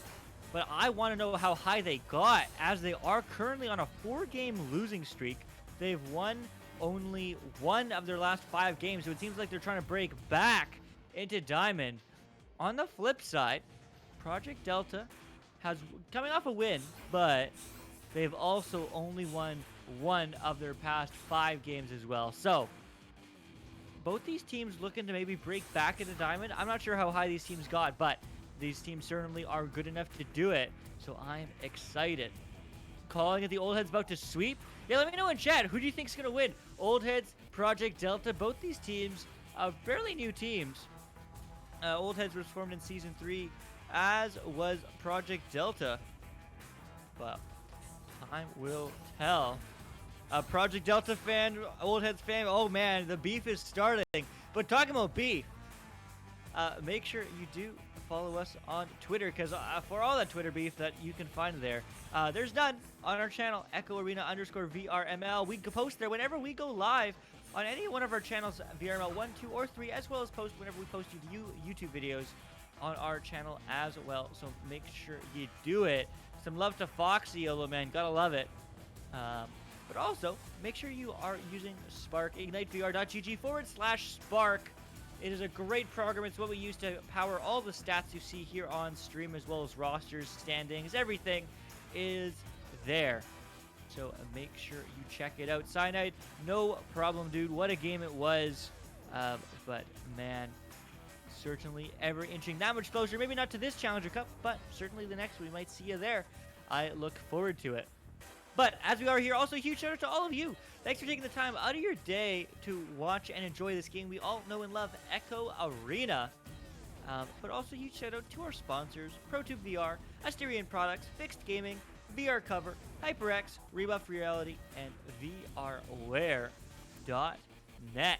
but I want to know how high they got, as they are currently on a 4-game losing streak. They've won only one of their last 5 games, so it seems like they're trying to break back into Diamond. On the flip side, Project Delta has coming off a win, but they've also only won one of their past 5 games as well. So both these teams looking to maybe break back into Diamond. I'm not sure how high these teams got, but these teams certainly are good enough to do it. So I'm excited. Calling it the Oldhead's about to sweep. Yeah, let me know in chat. Who do you think is going to win? Oldheads, Project Delta. Both these teams are fairly new teams. Oldheads was formed in Season 3, as was Project Delta. But time will tell. Project Delta fan, Oldheads fan, oh man, the beef is starting. But talking about beef, make sure you do follow us on Twitter, because for all that Twitter beef that you can find there, there's none on our channel, Echo Arena _VRML. We can post there whenever we go live on any one of our channels, VRML 1, 2, or 3, as well as post whenever we post YouTube videos on our channel as well. So make sure you do it. Some love to Foxy, YOLO man, gotta love it. But also, make sure you are using Spark, ignitevr.gg/Spark. It is a great program. It's what we use to power all the stats you see here on stream, as well as rosters, standings, everything is there. So make sure you check it out. Cyanide, no problem, dude. What a game it was. But man, certainly ever inching that much closer. Maybe not to this Challenger Cup, but certainly the next. We might see you there. I look forward to it. But as we are here, also huge shout out to all of you. Thanks for taking the time out of your day to watch and enjoy this game we all know and love, Echo Arena. But also huge shout out to our sponsors, ProTube VR, Asterion Products, Fixed Gaming, VR Cover, HyperX, Rebuff Reality, and VRware.net.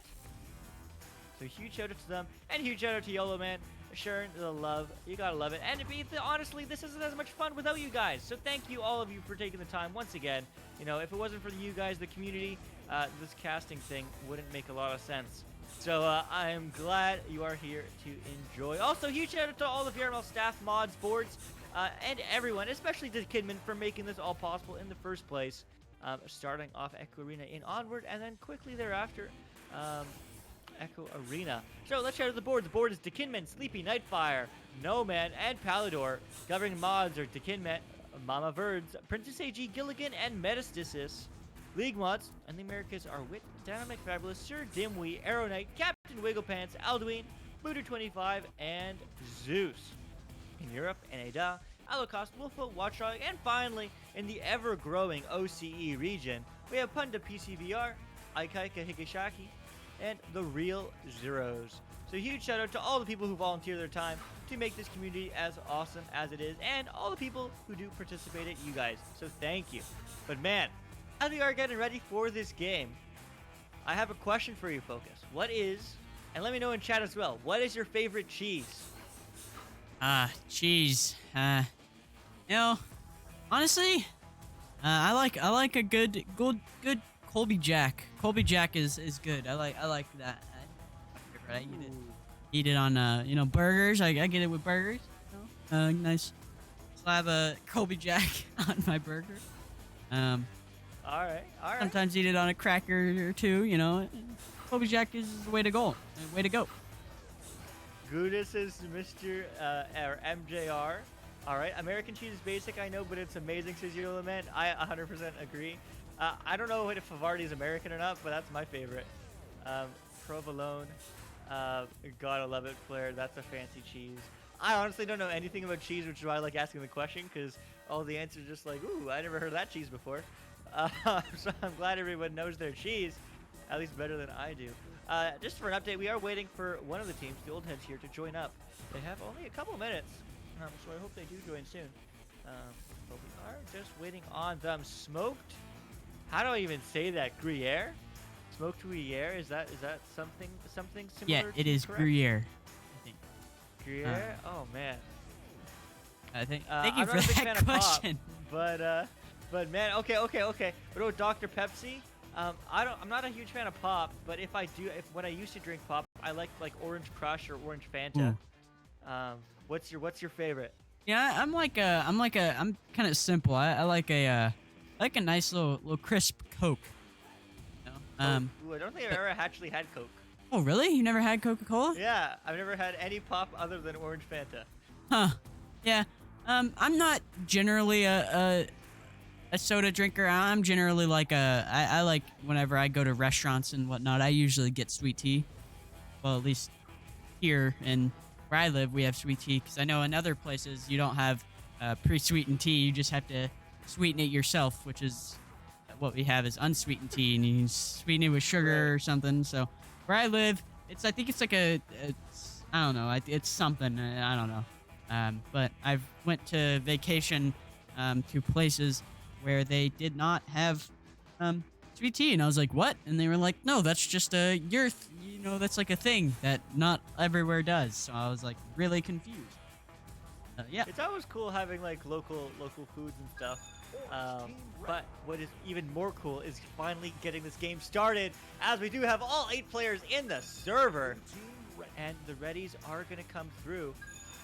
So huge shout out to them, and huge shout out to YOLO man, sharing the love. You gotta love it. And honestly, this isn't as much fun without you guys. So thank you, all of you, for taking the time once again. You know, if it wasn't for you guys, the community, this casting thing wouldn't make a lot of sense. So I am glad you are here to enjoy. Also, huge shout out to all the VRML staff, mods, boards, and everyone, especially to Kidman, for making this all possible in the first place. Starting off Echo Arena in Onward, and then quickly thereafter, Echo Arena. So let's shout out the board. The board is Dekinman, Sleepy, Nightfire, No Man, and Palador. Governing mods are Dekinman, Mama Verds, Princess AG, Gilligan, and Metastasis. League mods and the Americas are Wit, Dynamic Fabulous, Sir Dimwee, Arrow Knight, Captain Wigglepants, Alduin, Booter25, and Zeus. In Europe, Eneda, Holocaust, Wolfo, Watchdog, and finally, in the ever-growing OCE region, we have Punda PCVR, Aikaika Higashaki, and the Real Zeros. So huge shout out to all the people who volunteer their time to make this community as awesome as it is, and all the people who do participate at you guys. So thank you. But man, as we are getting ready for this game, I have a question for you, Focus. What is, and let me know in chat as well, what is your favorite cheese? Cheese. You know, honestly, I like a good Colby Jack. Colby Jack is good. I like that. I eat it on you know, burgers. I get it with burgers. You know? Nice slab of Colby Jack on my burger. All right. Sometimes eat it on a cracker or two. You know, Colby Jack is the way to go. Way to go. Gudis is Mr. Or MJR. All right, American cheese is basic, I know, but it's amazing, says YOLO man. I 100% agree. I don't know if Favardi is American or not, but that's my favorite. Provolone. Gotta love it, Flair. That's a fancy cheese. I honestly don't know anything about cheese, which is why I like asking the question, because all the answers are just like, ooh, I never heard of that cheese before. So I'm glad everyone knows their cheese, at least better than I do. Just for an update, we are waiting for one of the teams, the Oldheads here, to join up. They have only a couple minutes, so I hope they do join soon. But we are just waiting on them. Smoked? How do I even say that? Gruyere? Smoked Gruyere? Is that something similar? Yeah, it is Gruyere. I think. Gruyere? Oh man. Thank you I'm for not a big that fan question. Of pop, but man, okay. What about Dr. Pepsi? I'm not a huge fan of pop, but when I used to drink pop, I like Orange Crush or Orange Fanta. What's your favorite? Yeah, I'm kind of simple. I like a nice little crisp Coke. You know? Ooh, I don't think I've ever actually had Coke. Oh really? You never had Coca-Cola? Yeah, I've never had any pop other than Orange Fanta. Huh. Yeah. I'm not generally a a soda drinker. I'm generally like I like whenever I go to restaurants and whatnot, I usually get sweet tea. Well, at least here and where I live, we have sweet tea, because I know in other places you don't have pre-sweetened tea. You just have to sweeten it yourself, which is what we have is unsweetened tea, and you sweeten it with sugar or something. So where I live, I think it's like I don't know, it's something, I don't know. But I've went to vacation to places where they did not have sweet tea, and I was like, what? And they were like, no, that's just that's like a thing that not everywhere does. So I was like really confused. Yeah. It's always cool having like local foods and stuff. But what is even more cool is finally getting this game started, as we do have all 8 players in the server, and the readies are gonna come through.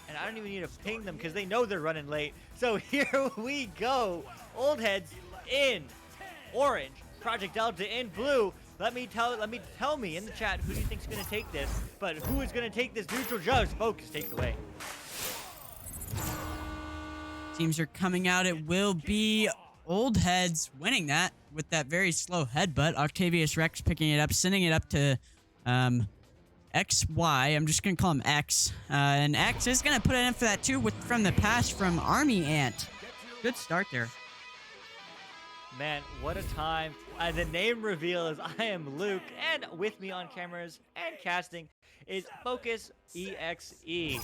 And I don't even need to ping them because they know they're running late. So here we go. Oldheads in orange, Project Delta in blue. Let me tell me in the chat who do you think's gonna take this, but who is gonna take this neutral judge? Focus, take it away. Teams are coming out. It will be Oldheads winning that with that very slow headbutt. Octavius Rex picking it up, sending it up to XY. I'm just going to call him X. And X is going to put it in for that too from the pass from Army Ant. Good start there. Man, what a time. The name reveal is I am Luke, and with me on cameras and casting is Focus EXE.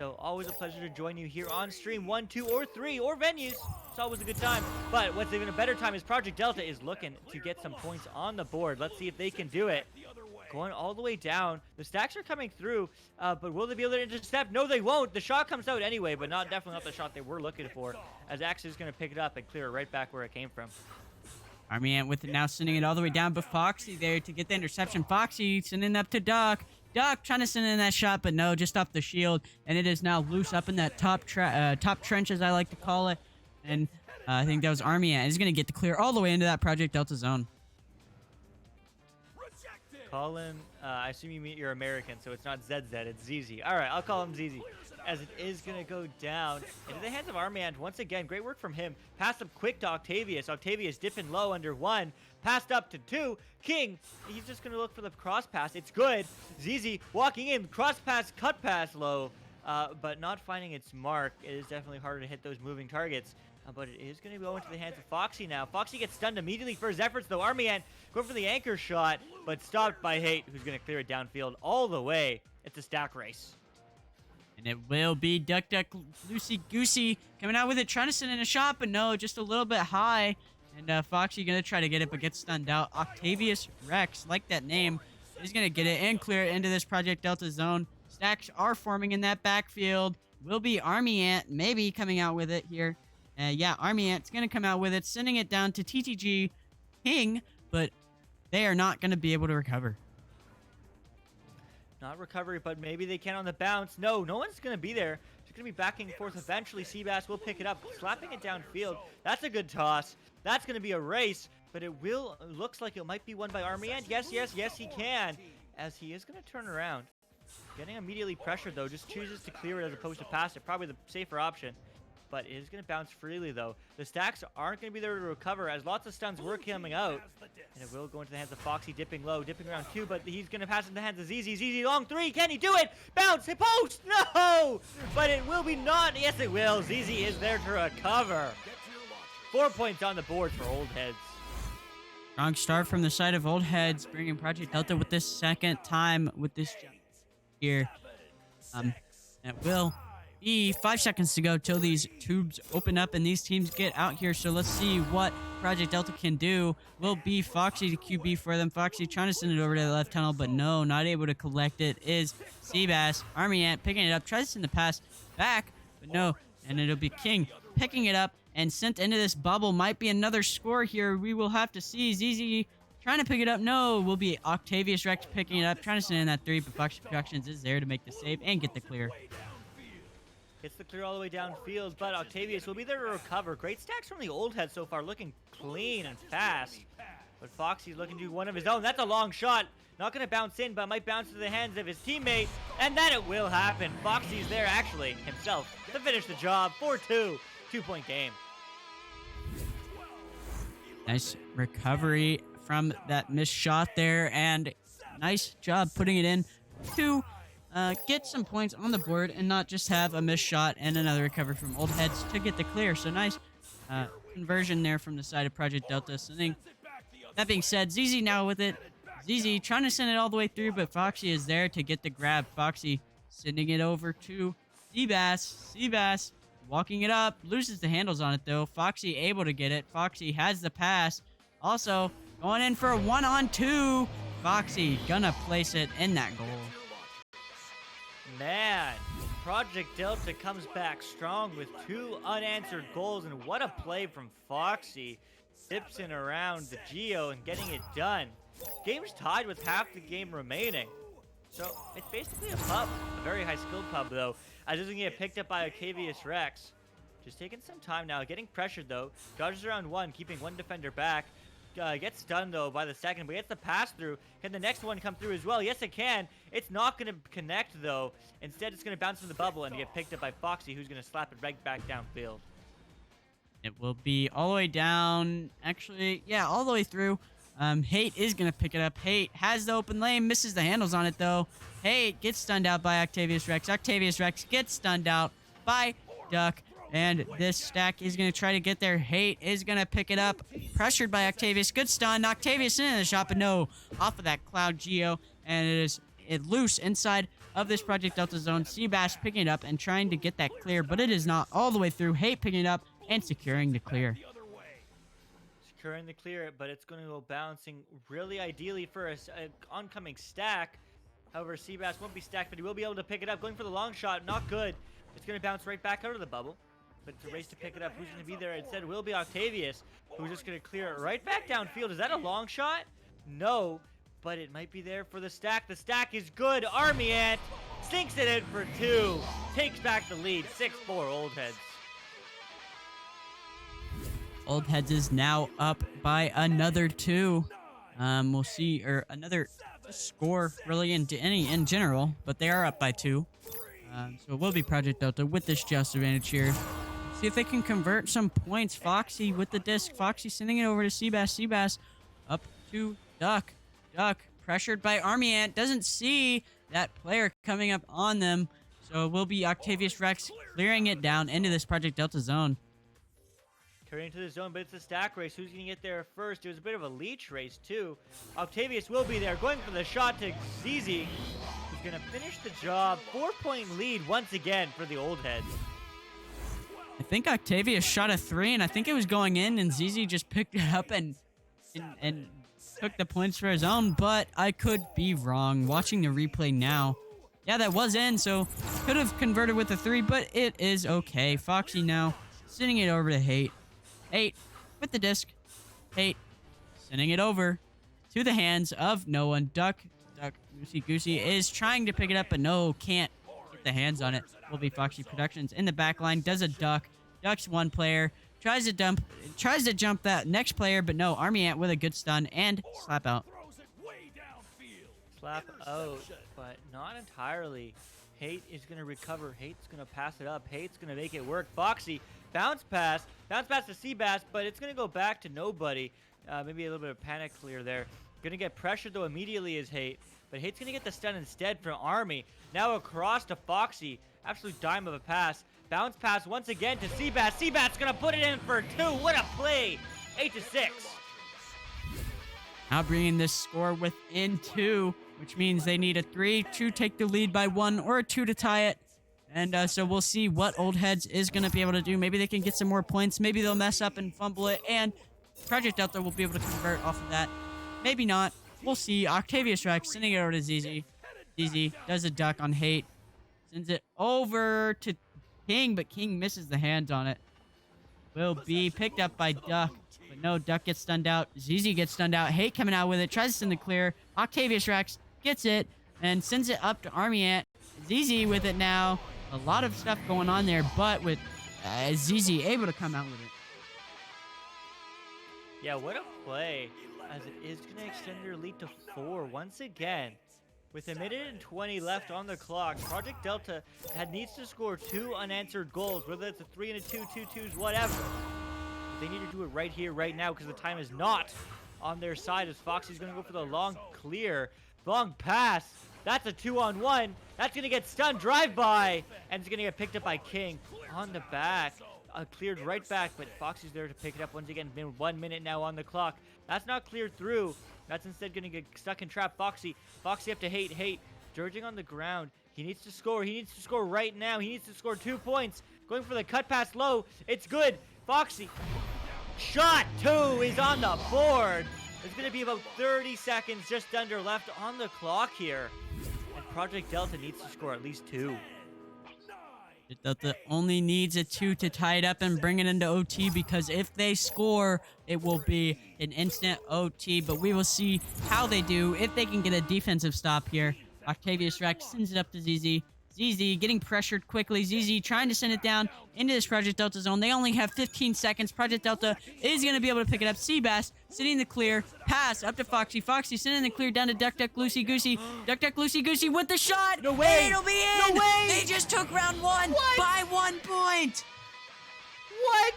So always a pleasure to join you here on stream 1, 2, or 3, or venues. It's always a good time. But what's even a better time is Project Delta is looking to get some points on the board. Let's see if they can do it. Going all the way down. The stacks are coming through, but will they be able to intercept? No, they won't. The shot comes out anyway, but definitely not the shot they were looking for, as Axe is going to pick it up and clear it right back where it came from. Army Ant with it now, sending it all the way down, but Foxy there to get the interception. Foxy sending it up to Duck. Duck trying to send in that shot, but no, just off the shield. And it is now loose up in that top trench, as I like to call it. And I think that was Army Ant. He's going to get the clear all the way into that Project Delta zone. Colin, I assume you're American, so it's not ZZ, it's ZZ. All right, I'll call him ZZ, as it is going to go down into the hands of Army Ant. Once again, great work from him. Passed up quick to Octavius. Octavius dipping low under 1. Passed up to 2. King, he's just going to look for the cross pass. It's good. ZZ walking in. Cross pass, cut pass low, but not finding its mark. It is definitely harder to hit those moving targets. But it is going to go into the hands of Foxy now. Foxy gets stunned immediately for his efforts, though. Army Ant going for the anchor shot, but stopped by Hate, who's going to clear it downfield all the way. It's a stack race. And it will be Duck Duck Loosey Goosey coming out with it, trying to send in a shot, but no, just a little bit high. And Foxy going to try to get it, but gets stunned out. Octavius Rex, like that name, is going to get it and clear it into this Project Delta zone. Stacks are forming in that backfield. Will be Army Ant maybe coming out with it here. Yeah, Army Ant's going to come out with it, sending it down to TTG King, but they are not going to be able to recover. Not recovery, but maybe they can on the bounce. No one's going to be there. It's going to be backing forth. Eventually, Seabass will pick it up, slapping it downfield. That's a good toss. That's going to be a race, but looks like it might be won by Army Ant. Yes, he can, as he is going to turn around. Getting immediately pressured, though, just chooses to clear it as opposed to pass it. Probably the safer option. But it is going to bounce freely, though. The stacks aren't going to be there to recover, as lots of stuns were coming out. And it will go into the hands of Foxy, dipping low, dipping around 2, but he's going to pass in the hands of ZZ. ZZ long 3, can he do it? Bounce, hit post, no! But it will be not, yes it will. ZZ is there to recover. 4 points on the board for Oldheads. Strong start from the side of Oldheads, bringing Project Delta with this second time with this jump here. It will be 5 seconds to go till these tubes open up and these teams get out here. So let's see what Project Delta can do. Will be Foxy to QB for them. Foxy trying to send it over to the left tunnel, but no, not able to collect it. Is Seabass. Army Ant picking it up, tries to send the pass back, but no. And it'll be King picking it up and sent into this bubble. Might be another score here. We will have to see. ZZ trying to pick it up. No, will be Octavius Rex picking it up, trying to send in that 3, but Foxy Productions is there to make the save and get the clear. Gets the clear all the way downfield, but Octavius will be there to recover. Great stacks from the Oldhead so far, looking clean and fast. But Foxy's looking to do one of his own. That's a long shot. Not going to bounce in, but might bounce to the hands of his teammate. And then it will happen. Foxy's there, actually, himself, to finish the job. 4-2. 2-point game. Nice recovery from that missed shot there, and nice job putting it in to get some points on the board and not just have a missed shot and another recovery from Oldheads to get the clear. So nice conversion there from the side of Project Delta sending. That being said, ZZ now with it. ZZ trying to send it all the way through, but Foxy is there to get the grab. Foxy sending it over to Seabass. Seabass walking it up, loses the handles on it though. Foxy able to get it. Foxy has the pass. Also going in for a 1-on-2. Foxy gonna place it in that goal. Man, Project Delta comes back strong with 2 unanswered goals, and what a play from Foxy. Tipsing around the Geo and getting it done. Game's tied with half the game remaining. So it's basically a pub, a very high skilled pub though, as it's gonna get picked up by Octavius Rex. Just taking some time now, getting pressured though. Dodges around 1, keeping 1 defender back. Gets stunned though by the second, but gets the pass through. Can the next one come through as well? Yes, it can. It's not going to connect though. Instead, it's going to bounce from the bubble and get picked up by Foxy, who's going to slap it right back downfield. It will be all the way down. Actually, yeah, all the way through. Hate is going to pick it up. Hate has the open lane, misses the handles on it though. Hate gets stunned out by Octavius Rex. Octavius Rex gets stunned out by Duck. And this stack is going to try to get there. Hate is going to pick it up. Pressured by Octavius. Good stun. Octavius in the shot, but no. Off of that Cloud Geo. And it is loose inside of this Project Delta zone. Seabass picking it up and trying to get that clear, but it is not all the way through. Hate picking it up and securing the clear. Securing the clear, but it's going to go bouncing really ideally for an oncoming stack. However, Seabass won't be stacked, but he will be able to pick it up. Going for the long shot. Not good. It's going to bounce right back out of the bubble. But it's a race to pick it up. Who's going to be there? Instead, will be Octavius, who's just going to clear it right back downfield. Is that a long shot? No, but it might be there for the stack. The stack is good. Army Ant sinks it in for 2. Takes back the lead. 6-4 Oldheads. Oldheads is now up by another 2. We'll see, or another score really in general, but they are up by 2. So it will be Project Delta with this just advantage here. See if they can convert some points. Foxy with the disc. Foxy sending it over to Seabass. Seabass up to Duck. Duck pressured by Army Ant. Doesn't see that player coming up on them. So it will be Octavius Rex clearing it down into this Project Delta zone. Carrying to the zone, but it's a stack race. Who's going to get there first? It was a bit of a leech race, too. Octavius will be there, going for the shot to ZZ, who's going to finish the job. 4-point lead once again for the Oldheads. I think Octavius shot a 3, and I think it was going in, and ZZ just picked it up and took the points for his own, but I could be wrong. Watching the replay now, yeah, that was in, so could have converted with a 3, but it is okay. Foxy now sending it over to Hate. Hate with the disc. Hate sending it over to the hands of no one. Duck Goosey is trying to pick it up, but no, can't get the hands on it. Will be Foxy Productions in the back line. Does a duck. Ducks one player. Tries to jump that next player, but no. Army Ant with a good stun and slap out. Slap out, but not entirely. Hate is going to recover. Hate's going to pass it up. Hate's going to make it work. Foxy, bounce pass to Seabass, but it's going to go back to nobody. Maybe a little bit of panic clear there. Going to get pressured, though, immediately is Hate. But Hate's going to get the stun instead from Army. Now across to Foxy. Absolute dime of a pass. Bounce pass once again to Seabass. Seabass going to put it in for 2. What a play. 8-6. Now bringing this score within 2, which means they need a 3 to take the lead by 1 or a 2 to tie it. And so we'll see what Oldheads is going to be able to do. Maybe they can get some more points. Maybe they'll mess up and fumble it. And Project Delta will be able to convert off of that. Maybe not. We'll see. Octavius Rex sending it over to ZZ. ZZ does a duck on Hate. Sends it over to King, but King misses the hands on it. Will be picked up by Duck. But no, Duck gets stunned out. ZZ gets stunned out. Hate coming out with it. Tries to send the clear. Octavius Rex gets it and sends it up to Army Ant. ZZ with it now. A lot of stuff going on there, but with ZZ able to come out with it. Yeah, what a play, as it is going to extend their lead to 4 once again. With a minute and 20 left on the clock, Project Delta needs to score 2 unanswered goals, whether it's a 3 and a 2, 2 2s, whatever. They need to do it right here, right now, because the time is not on their side as Foxy's going to go for the long clear. Long pass. That's a 2-on-1. That's going to get stunned. Drive-by. And it's going to get picked up by King on the back. Cleared right back, but Foxy's there to pick it up once again. Been 1 minute now on the clock. That's not cleared through. That's instead going to get stuck and trap Foxy. Foxy up to hate. Dirging on the ground. He needs to score. He needs to score right now. He needs to score 2 points. Going for the cut pass low. It's good. Foxy. Shot 2. He's on the board. There's going to be about 30 seconds just under left on the clock here. And Project Delta needs to score at least 2. Delta only needs a 2 to tie it up and bring it into OT, because if they score, it will be an instant OT. But we will see how they do, if they can get a defensive stop here. Octavius Rex sends it up to ZZ. ZZ getting pressured quickly. ZZ trying to send it down into this Project Delta zone. They only have 15 seconds. Project Delta is going to be able to pick it up. Seabass sitting in the clear. Pass up to Foxy. Foxy sending the clear down to Duck Duck Lucy Goosey. Duck Duck Lucy Goosey with the shot. No way. It'll be in. No way. They just took round 1 by 1 point. What?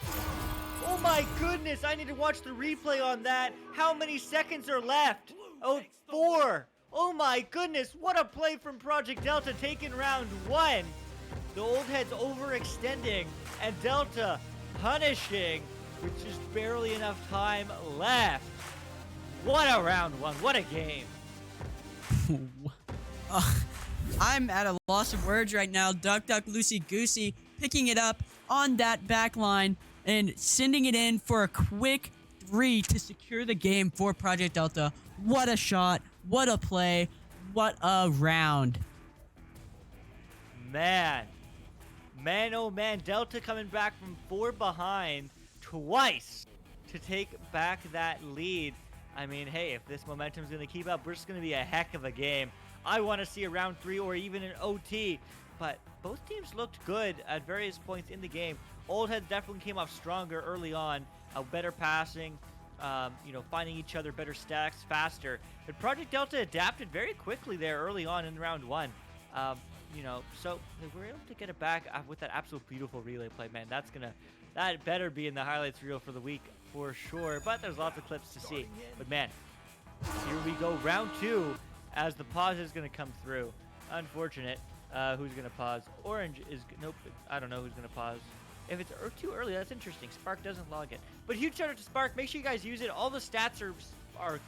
Oh my goodness. I need to watch the replay on that. How many seconds are left? Oh, 4. Oh my goodness, what a play from Project Delta taking round 1. The Oldhead's overextending and Delta punishing with just barely enough time left. What a round 1, what a game. I'm at a loss of words right now. Duck Duck Lucy Goosey picking it up on that back line and sending it in for a quick 3 to secure the game for Project Delta. What a shot. What a play. What a round. Man, oh man, Delta coming back from 4 behind twice to take back that lead. I mean, hey, if this momentum's going to keep up, we're just going to be a heck of a game. I want to see a round 3 or even an OT, but both teams looked good at various points in the game. Oldhead definitely came off stronger early on, better passing, finding each other, better stacks, faster. But Project Delta adapted very quickly there early on in round 1. So they were able to get it back with that absolute beautiful relay play, man. That better be in the highlights reel for the week for sure. But there's lots of clips to see. But man, here we go, round 2, as the pause is going to come through. Unfortunate. Who's going to pause? Orange is, nope, I don't know who's going to pause. If it's too early, that's interesting. Spark doesn't log it. But huge shout out to Spark. Make sure you guys use it. All the stats are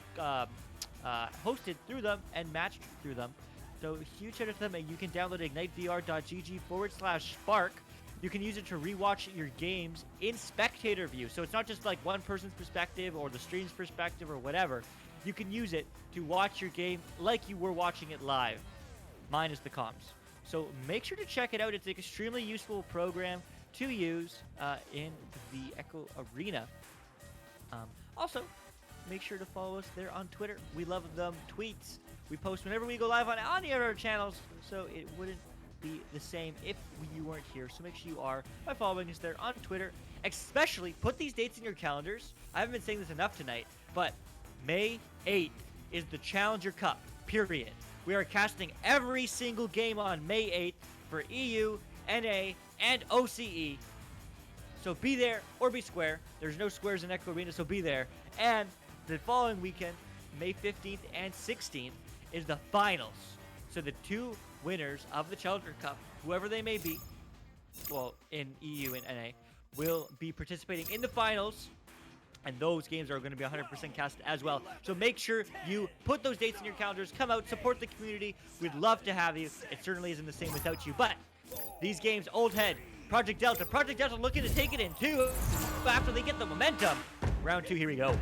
hosted through them and matched through them. So huge shout out to them. And you can download ignitevr.gg/Spark. You can use it to rewatch your games in spectator view. So it's not just like one person's perspective or the stream's perspective or whatever. You can use it to watch your game like you were watching it live, minus the comms. So make sure to check it out. It's an extremely useful program to use in the Echo Arena. Also, make sure to follow us there on Twitter. We love them tweets. We post whenever we go live on any of our channels, so it wouldn't be the same if you weren't here. So make sure you are by following us there on Twitter. Especially put these dates in your calendars. I haven't been saying this enough tonight, but May 8th is the Challenger Cup, period. We are casting every single game on May 8th for EU, NA, and OCE. So be there or be square. There's no squares in Echo Arena, so be there. And the following weekend, May 15th and 16th, is the finals. So the 2 winners of the Challenger Cup, whoever they may be, well, in EU and NA, will be participating in the finals. And those games are going to be 100% cast as well. So make sure you put those dates in your calendars. Come out, support the community. We'd love to have you. It certainly isn't the same without you. But these games, Oldhead, Project Delta looking to take it in too after they get the momentum. Round 2, here we go.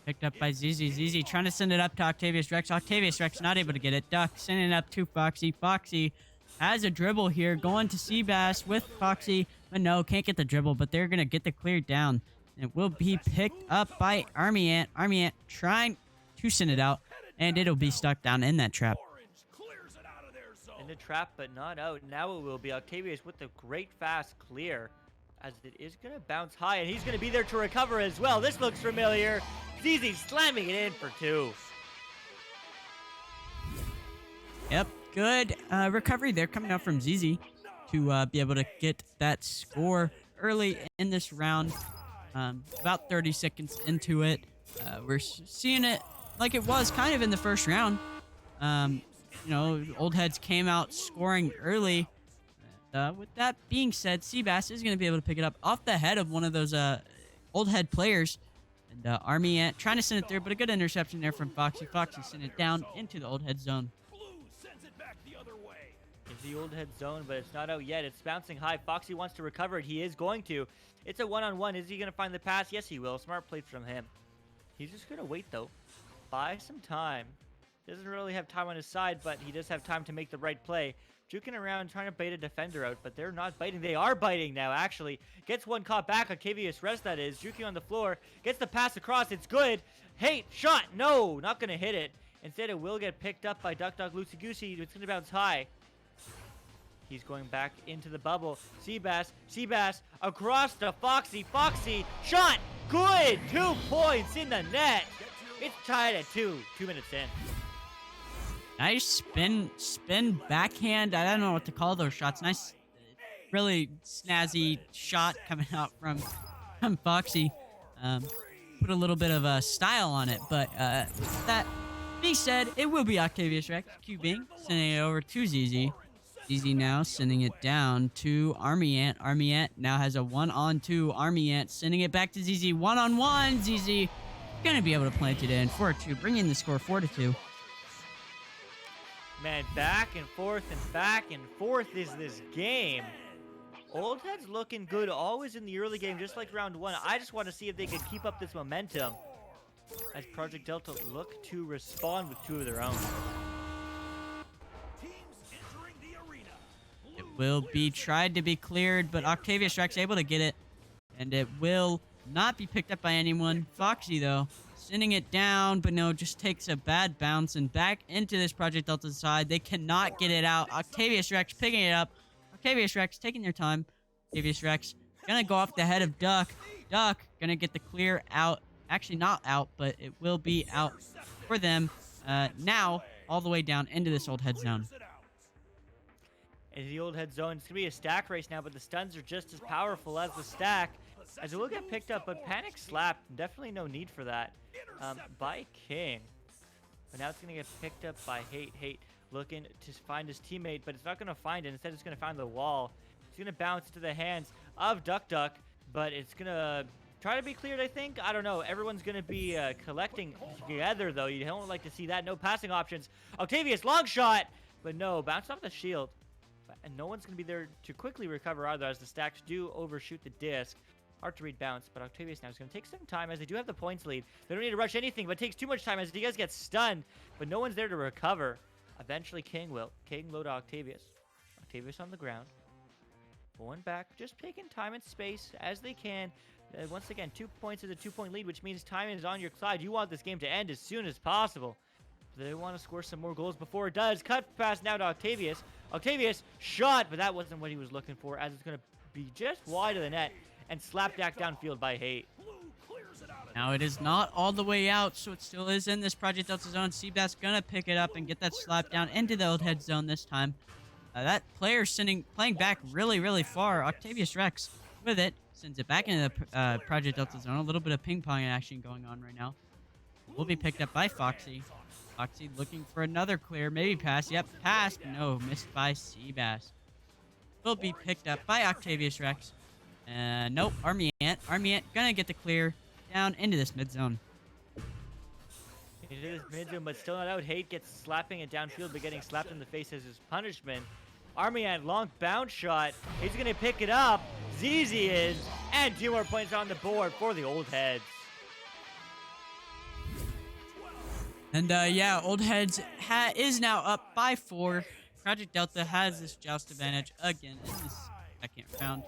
Picked up by ZZ. ZZ trying to send it up to Octavius Rex. Octavius Rex not able to get it. Duck sending it up to Foxy. Foxy has a dribble here. Going to Seabass with Foxy. But no, can't get the dribble. But they're going to get the clear down. It will be picked up by Army Ant. Army Ant trying to send it out. And it'll be stuck down in that trap. In the trap, but not out. Now it will be Octavius with the great fast clear, as it is going to bounce high, and he's going to be there to recover as well. This looks familiar. ZZ slamming it in for 2. Yep, good recovery there coming out from ZZ to be able to get that score early in this round. About 30 seconds into it, we're seeing it like it was kind of in the first round. You know, Oldheads came out scoring early. With that being said, Seabass is going to be able to pick it up off the head of one of those Oldhead players. And Army Ant trying to send it through, but a good interception there from Foxy. Foxy sent it down into the Oldhead zone. It's the Oldhead zone, but it's not out yet. It's bouncing high. Foxy wants to recover it. He is going to. It's a one-on-one. Is he going to find the pass? Yes, he will. Smart play from him. He's just going to wait, though. Buy some time. Doesn't really have time on his side, but he does have time to make the right play. Juking around, trying to bait a defender out, but they're not biting. They are biting now, actually. Gets one caught back. Octavius Rest, that is. Juking on the floor. Gets the pass across. It's good. Hate. Shot. No. Not going to hit it. Instead, it will get picked up by Duck Duck Loosey Goosey. It's going to bounce high. He's going back into the bubble. Seabass. Seabass. Across to Foxy. Foxy. Shot. Good. 2 points in the net. It's tied at 2. 2 minutes in. Nice spin backhand. I don't know what to call those shots. Nice, really snazzy shot coming out from Foxy. Put a little bit of a style on it, but that being said, it will be Octavius Rex QBing, sending it over to ZZ. ZZ now sending it down to Army Ant. Army Ant now has a 1-on-2. Army Ant sending it back to ZZ. 1-on-1. ZZ gonna be able to plant it in 4-2, bringing the score 4-2. Man, back and forth is this game. Oldhead's looking good always in the early game, just like round 1. I just want to see if they can keep up this momentum as Project Delta look to respond with 2 of their own. It will be tried to be cleared, but Octavius Rex able to get it, and it will not be picked up by anyone. Foxy, though, sending it down, but no, just takes a bad bounce and back into this Project Delta side. They cannot get it out. Octavius Rex picking it up. Octavius Rex taking their time. Octavius Rex gonna go off the head of Duck. Duck gonna get the clear out. Actually, not out, but it will be out for them. Now, all the way down into this Oldhead zone. In the Oldhead zone, it's gonna be a stack race now, but the stuns are just as powerful as the stack. As it will get picked up, but Panic Slap, definitely no need for that. By King. But now it's going to get picked up by Hate. Hate looking to find his teammate, but it's not going to find it. Instead, it's going to find the wall. It's going to bounce to the hands of Duck Duck, but it's going to try to be cleared, I think. I don't know. Everyone's going to be collecting together, though. You don't like to see that. No passing options. Octavius, long shot, but no. Bounced off the shield. And no one's going to be there to quickly recover either, as the stacks do overshoot the disc. Hard to read bounce, but Octavius now is going to take some time as they do have the points lead. They don't need to rush anything, but it takes too much time as you guys get stunned, but no one's there to recover. Eventually, King will. King low to Octavius. Octavius on the ground. Going back, just taking time and space as they can. Once again, 2 points is a 2-point lead, which means time is on your side. You want this game to end as soon as possible. They want to score some more goals before it does. Cut pass now to Octavius. Octavius, shot, but that wasn't what he was looking for, as it's going to be just wide of the net. And slapdack downfield by Hate. Now it is not all the way out, so it still is in this Project Delta zone. Seabass gonna pick it up and get that slap down into the Oldhead zone this time. That player playing back really far. Octavius Rex with it, sends it back into the Project Delta zone. A little bit of ping pong action going on right now. Will be picked up by Foxy. Foxy looking for another clear, maybe pass. Yep, pass. No, missed by Seabass. Will be picked up by Octavius Rex. Nope, Army Ant. Army Ant gonna get the clear down into this mid zone. Into this mid zone, but still not out. Hate gets slapping it downfield, but getting slapped in the face as his punishment. Army Ant, long bounce shot. He's gonna pick it up. ZZ is, and 2 more points on the board for the Oldheads. And yeah, Oldheads is now up by 4. Project Delta has this joust advantage again in this second round.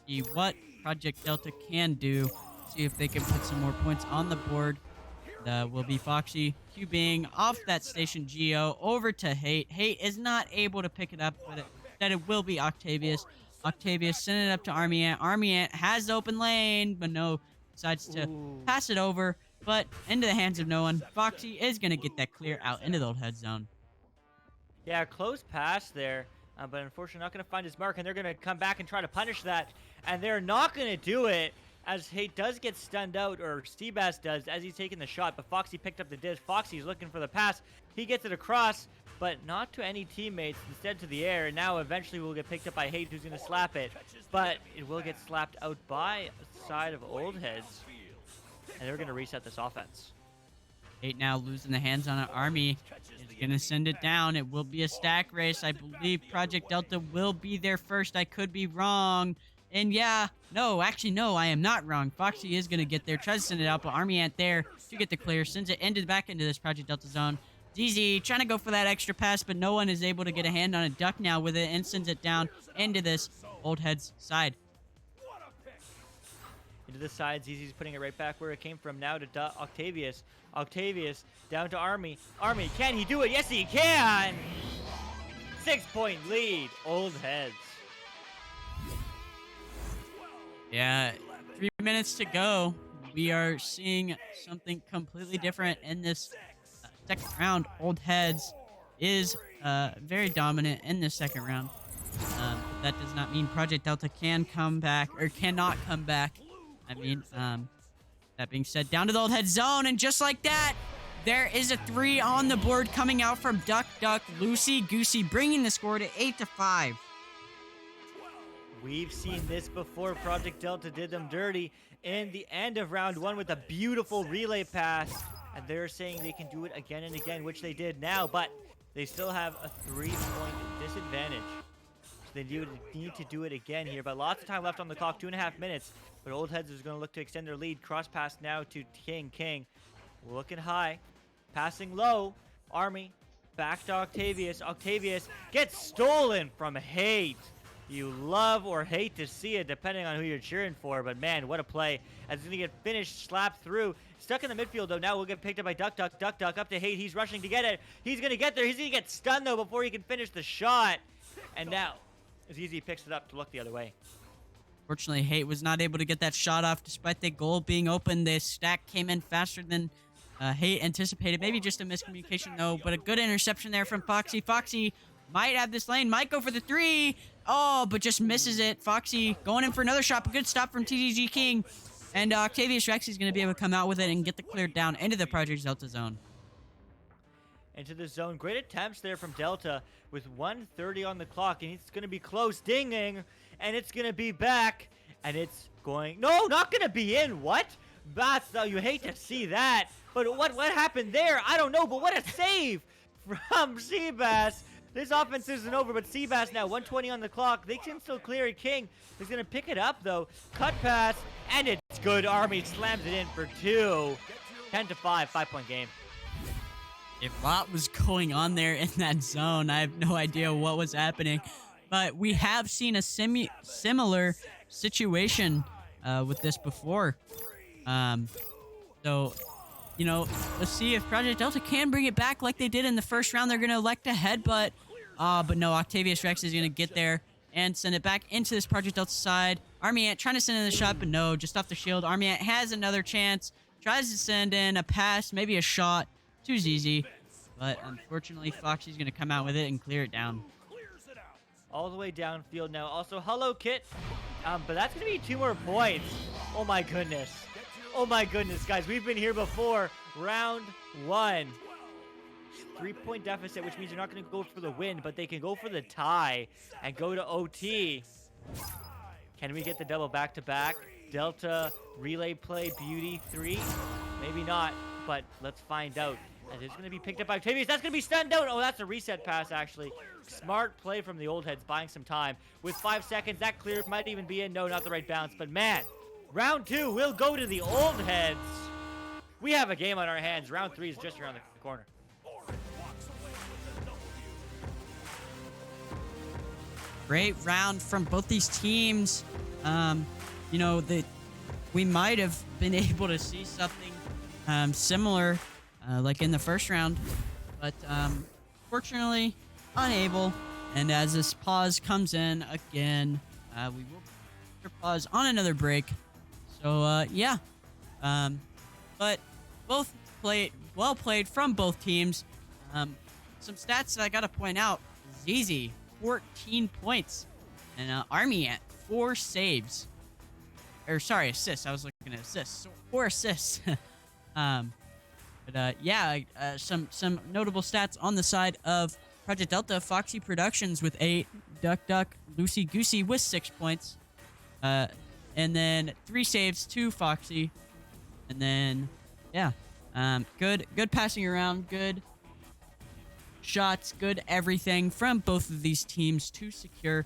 See what Project Delta can do. See if they can put some more points on the board. Will be Foxy QBing off that station Geo over to Hate. Hate is not able to pick it up, but it will be Octavius. Octavius sending it up to Army Ant. Army Ant has the open lane, but no, decides to pass it over, but into the hands of no one. Foxy is going to get that clear out into the Oldhead zone. Yeah, close pass there. But unfortunately not going to find his mark, and they're going to come back and try to punish that. And they're not going to do it. as Hate does get stunned out, or Seabass does, as he's taking the shot, but Foxy picked up the disc. Foxy's looking for the pass. He gets it across, but not to any teammates, instead to the air, and now eventually will get picked up by Hate, who's going to slap it, but it will get slapped out by side of Oldheads, and they're going to reset this offense. Hate now losing the hands on an Army. Is going to send it down. It will be a stack race. I believe Project Delta will be there first. I could be wrong. And yeah, no, actually, no, I am not wrong. Foxy is going to get there. Tries to send it out, but Army Ant there to get the clear. Sends it back into this Project Delta zone. ZZ trying to go for that extra pass, but no one is able to get a hand on a duck now with it and sends it down into this Oldhead's side. Into the side, ZZ's putting it right back where it came from. Now to Octavius. Octavius down to Army. Army, can he do it? Yes, he can! 6-point lead, Oldheads. Yeah, 3 minutes to go. We are seeing something completely different in this second round. Oldheads is very dominant in this second round. But that does not mean Project Delta can come back, or cannot come back. I mean, that being said, down to the Oldhead zone, and just like that, there is a 3 on the board coming out from Duck Duck Loosey Goosey, bringing the score to 8-5. We've seen this before. Project Delta did them dirty in the end of round 1 with a beautiful relay pass. And they're saying they can do it again and again, which they did now, but they still have a 3-point disadvantage. So they do need to do it again here, but lots of time left on the clock, 2.5 minutes. But Oldheads is going to look to extend their lead. Cross pass now to King. King looking high, passing low. Army back to Octavius. Octavius gets stolen from Hate. You love or hate to see it, depending on who you're cheering for. But man, what a play. As he's going to get finished, slapped through. Stuck in the midfield, though. Now we'll get picked up by Duck Duck. Duck Duck up to Hate. He's rushing to get it. He's going to get there. He's going to get stunned, though, before he can finish the shot. And now, ZZ picks it up to look the other way. Fortunately, Hate was not able to get that shot off despite the goal being open. The stack came in faster than Hate anticipated. Maybe just a miscommunication, though, but a good interception there from Foxy. Foxy might have this lane, might go for the 3. Oh, but just misses it. Foxy going in for another shot. A good stop from TDG King. And Octavius Rex is going to be able to come out with it and get the clear down into the Project Delta zone. Into the zone. Great attempts there from Delta with 1:30 on the clock. And it's going to be close. Ding-ding. And it's going to be back. And it's going... No, not going to be in. What? That's... you hate to see that. But what happened there? I don't know. But what a save from Seabass. This offense isn't over, but Seabass now, 1:20 on the clock. They can still clear it. King is going to pick it up, though. Cut pass, and it's good. Army slams it in for 2. 10-5, 5-point game. A lot was going on there in that zone. I have no idea what was happening. But we have seen a similar situation with this before. So... you know, let's see if Project Delta can bring it back like they did in the first round. They're going to elect a headbutt. But no, Octavius Rex is going to get there and send it back into this Project Delta side. Army Ant trying to send in the shot, but no, just off the shield. Army Ant has another chance. Tries to send in a pass, maybe a shot to ZZ. But unfortunately, Foxy's going to come out with it and clear it down. All the way downfield now. Also, hello, Kit. But that's going to be 2 more points. Oh, my goodness. Oh my goodness, guys, we've been here before. Round 1. 3-point deficit, which means you're not going to go for the win, but they can go for the tie and go to OT. Can we get the double back-to-back? Delta, relay play, beauty, 3? Maybe not, but let's find out. And it's going to be picked up by Octavius. That's going to be stunned out. Oh, that's a reset pass, actually. Smart play from the Oldheads, buying some time. With 5 seconds, that clear might even be in. No, not the right bounce, but man... round 2 will go to the Oldheads. We have a game on our hands. Round 3 is just around the corner. Great round from both these teams. You know, we might have been able to see something similar like in the first round, but fortunately unable. And as this pause comes in again, we will pause on another break. So, yeah. But both well played from both teams. Some stats that I got to point out. ZZ, 14 points. And Army at 4 saves. or sorry, assists. I was looking at assists. 4 assists. Some notable stats on the side of Project Delta. Foxy Productions with 8, Duck, Lucy Goosey with 6 points, and then 3 saves to Foxy, and then good passing around, good shots, good everything from both of these teams to secure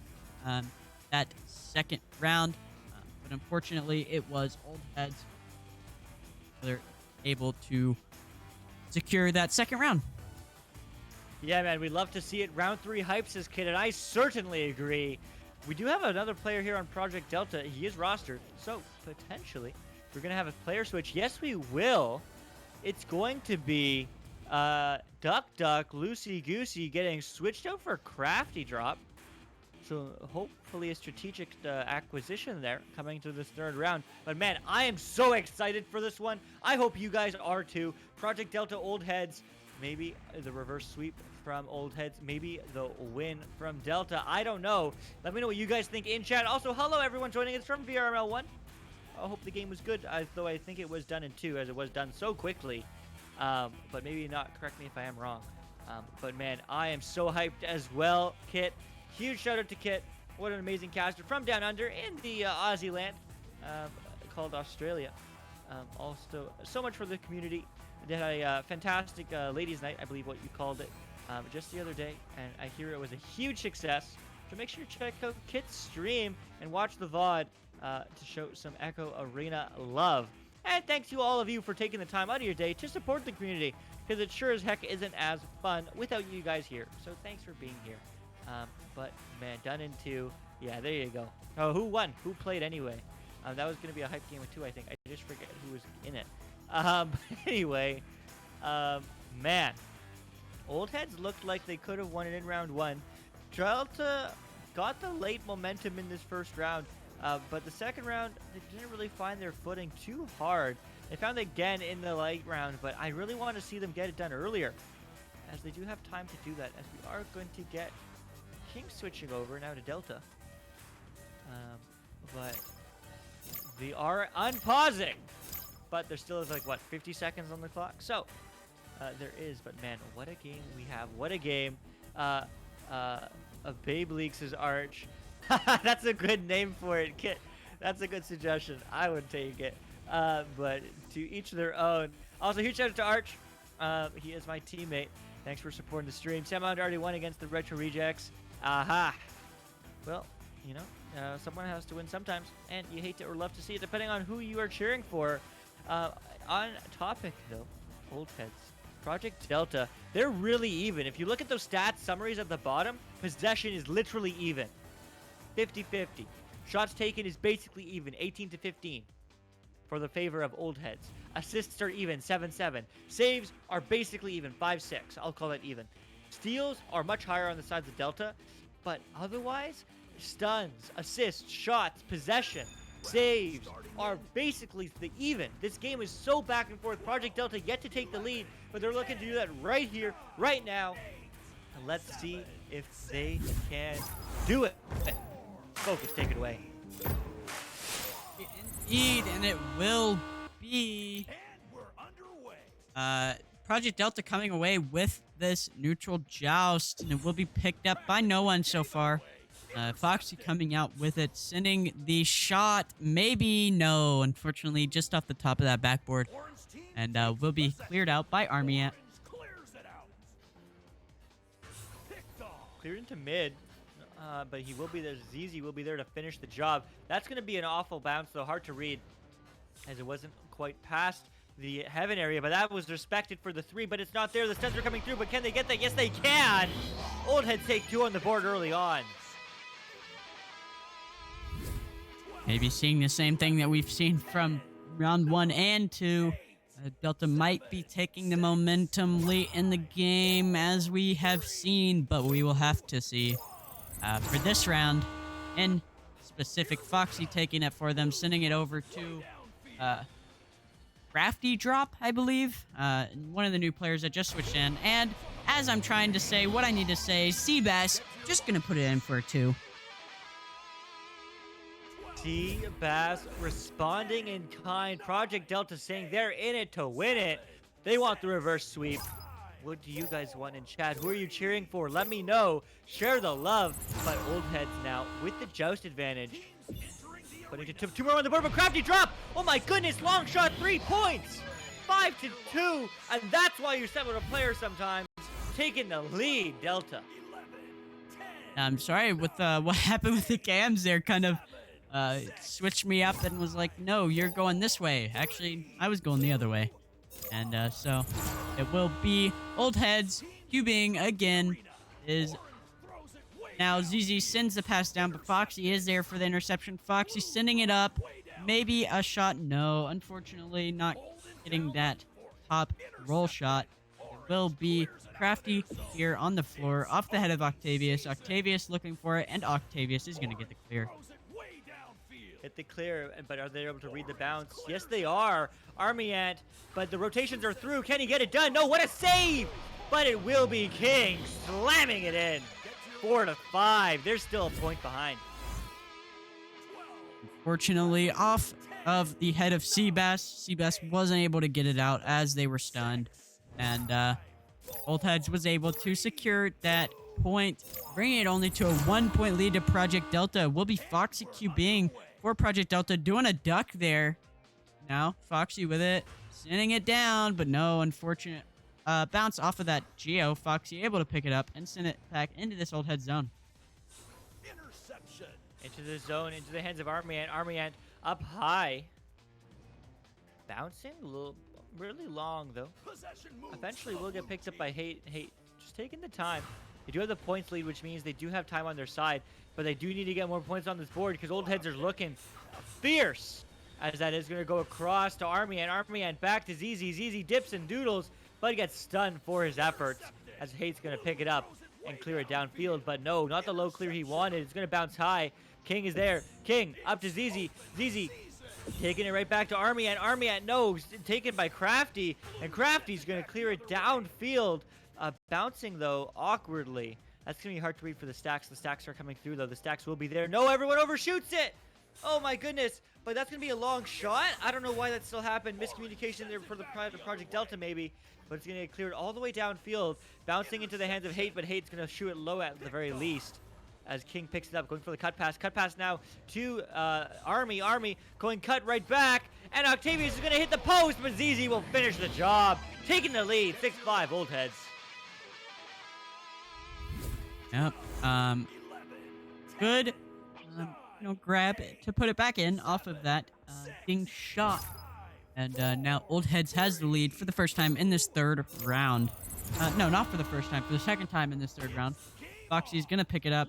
that second round. But unfortunately, it was Oldheads. They're able to secure that second round. Yeah, man, we love to see it. Round 3 hypes this kid, and I certainly agree. We do have another player here on Project Delta. He is rostered, so potentially we're going to have a player switch. Yes, we will. It's going to be Duck, Lucy Goosey getting switched out for Crafty Drop. So hopefully a strategic acquisition there coming to this third round. But man, I am so excited for this one. I hope you guys are too. Project Delta Oldheads, maybe the reverse sweep from Oldheads, maybe the win from Delta. I don't know. Let me know what you guys think in chat. Also, hello everyone joining us from VRML 1. I hope the game was good, though I think it was done in 2 as it was done so quickly. But maybe not, correct me if I am wrong. But man, I am so hyped as well, Kit. Huge shout out to Kit. What an amazing caster from down under in the Aussie land called Australia. Also, so much for the community. They had a fantastic ladies' night, I believe what you called it, just the other day. And I hear it was a huge success. So make sure to check out Kit's stream and watch the VOD to show some Echo Arena love. And thanks to all of you for taking the time out of your day to support the community, because it sure as heck isn't as fun without you guys here. So thanks for being here. But man, done in 2. Yeah, there you go. Oh, who won? Who played anyway? That was going to be a hype game of 2, I think. I just forget who was in it. Anyway, man, Oldheads looked like they could have won it in round 1. Delta got the late momentum in this first round, but the second round, they didn't really find their footing too hard. They found it again in the late round, but I really want to see them get it done earlier, as they do have time to do that, as we are going to get King switching over now to Delta. But they are unpausing. But there still is, like, what, 50 seconds on the clock? So, there is. But, man, what a game we have. What a game. Babe Leaks' Arch. That's a good name for it, Kit. That's a good suggestion. I would take it. But to each their own. Also, huge shout out to Arch. He is my teammate. Thanks for supporting the stream. Sam already won against the Retro Rejects. Aha. Well, you know, someone has to win sometimes, and you hate to or love to see it, depending on who you are cheering for. On topic, though, Oldheads, Project Delta, they're really even. If you look at those stats summaries at the bottom, possession is literally even. 50-50. Shots taken is basically even, 18-15 for the favor of Oldheads. Assists are even, 7-7. Saves are basically even, 5-6. I'll call that even. Steals are much higher on the sides of Delta, but otherwise, stuns, assists, shots, possession, saves are basically the even. This game is so back and forth. Project Delta yet to take the lead, but they're looking to do that right here, right now. And let's see if they can do it. Focus, take it away. Indeed, and it will be Project Delta coming away with this neutral joust, and it will be picked up by no one so far. Foxy coming out with it, sending the shot. Maybe no, unfortunately, just off the top of that backboard, and will be cleared out by Army. Cleared into mid, but he will be there. ZZ will be there to finish the job. That's going to be an awful bounce, though, hard to read, as it wasn't quite past the heaven area, but that was respected for the 3, but it's not there. The stuns are coming through, but can they get that? Yes, they can. Oldhead take 2 on the board early on. Maybe seeing the same thing that we've seen from round 1 and 2. Delta might be taking the momentum late in the game, as we have seen, but we will have to see for this round. In specific, Foxy taking it for them, sending it over to Crafty Drop, I believe. One of the new players that just switched in. And as I'm trying to say what I need to say, Seabass just going to put it in for a 2. Bass responding in kind. Project Delta saying they're in it to win it. They want the reverse sweep. What do you guys want in chat? Who are you cheering for? Let me know. Share the love. But Oldheads now with the joust advantage. Putting two more on the board, but Crafty drop. Oh my goodness, long shot, 3 points. 5-2, and that's why you set with a player sometimes. Taking the lead, Delta. I'm sorry with what happened with the cams there. Kind of switched me up and was like, no, you're going this way. Actually, I was going the other way. And so it will be Oldheads cubing again. Is now ZZ sends the pass down, but Foxy is there for the interception. Foxy sending it up. Maybe a shot. No, unfortunately, not getting that top roll shot. It will be Crafty here on the floor off the head of Octavius. Octavius looking for it, and Octavius is going to get the clear. Hit the clear, but are they able to read the bounce? Yes, they are. Army Ant, but the rotations are through. Can he get it done? No, what a save! But it will be King slamming it in. 4-5. They're still a point behind. Unfortunately, off of the head of Seabass. Seabass wasn't able to get it out as they were stunned. And Oldheads was able to secure that point, bringing it only to a 1-point lead to Project Delta. Will be Foxy QBing for Project Delta, doing a duck there. Now, Foxy with it, sending it down, but no, unfortunate bounce off of that Geo. Foxy able to pick it up and send it back into this Oldhead zone. Into the zone, into the hands of Army Ant. Army Ant up high. Bouncing a little, really long though. Eventually will get picked up by Hate. Hate just taking the time. They do have the points lead, which means they do have time on their side, but they do need to get more points on this board because Oldheads are looking fierce. As that is going to go across to Army Ant. Army Ant back to ZZ. ZZ dips and doodles, but gets stunned for his efforts as Hate's going to pick it up and clear it downfield. But no, not the low clear he wanted. It's going to bounce high. King is there. King up to ZZ. ZZ taking it right back to Army Ant. Army Ant, no, taken by Crafty. And Crafty's going to clear it downfield. Bouncing, though, awkwardly. That's going to be hard to read for the stacks. The stacks are coming through, though. The stacks will be there. No, everyone overshoots it. Oh, my goodness. But that's going to be a long shot. I don't know why that still happened. Miscommunication there for the Project Delta, maybe. But it's going to get cleared all the way downfield. Bouncing into the hands of Hate, but Hate's going to shoot it low at the very least. As King picks it up, going for the cut pass. Cut pass now to Army. Army going cut right back. And Octavius is going to hit the post, but ZZ will finish the job. Taking the lead, 6-5 Oldheads. Yep. Good. Grab it to put it back in off of that being shot. And now Oldheads has the lead for the first time in this third round. No, not for the first time. For the second time in this third round. Foxy's going to pick it up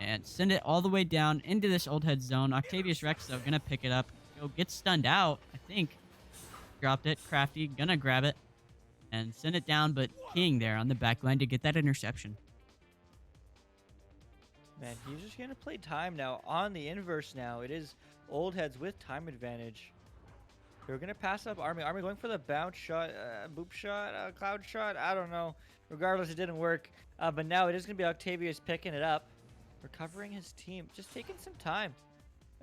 and send it all the way down into this Oldhead zone. Octavius Rex, though, going to pick it up. Go get stunned out, I think. Dropped it. Crafty going to grab it and send it down, but King there on the back line to get that interception. Man, he's just going to play time now on the inverse now. It is Oldheads with time advantage. They're going to pass up Army. Army going for the bounce shot, boop shot, cloud shot. I don't know. Regardless, it didn't work. But now it is going to be Octavius picking it up. Recovering his team. Just taking some time.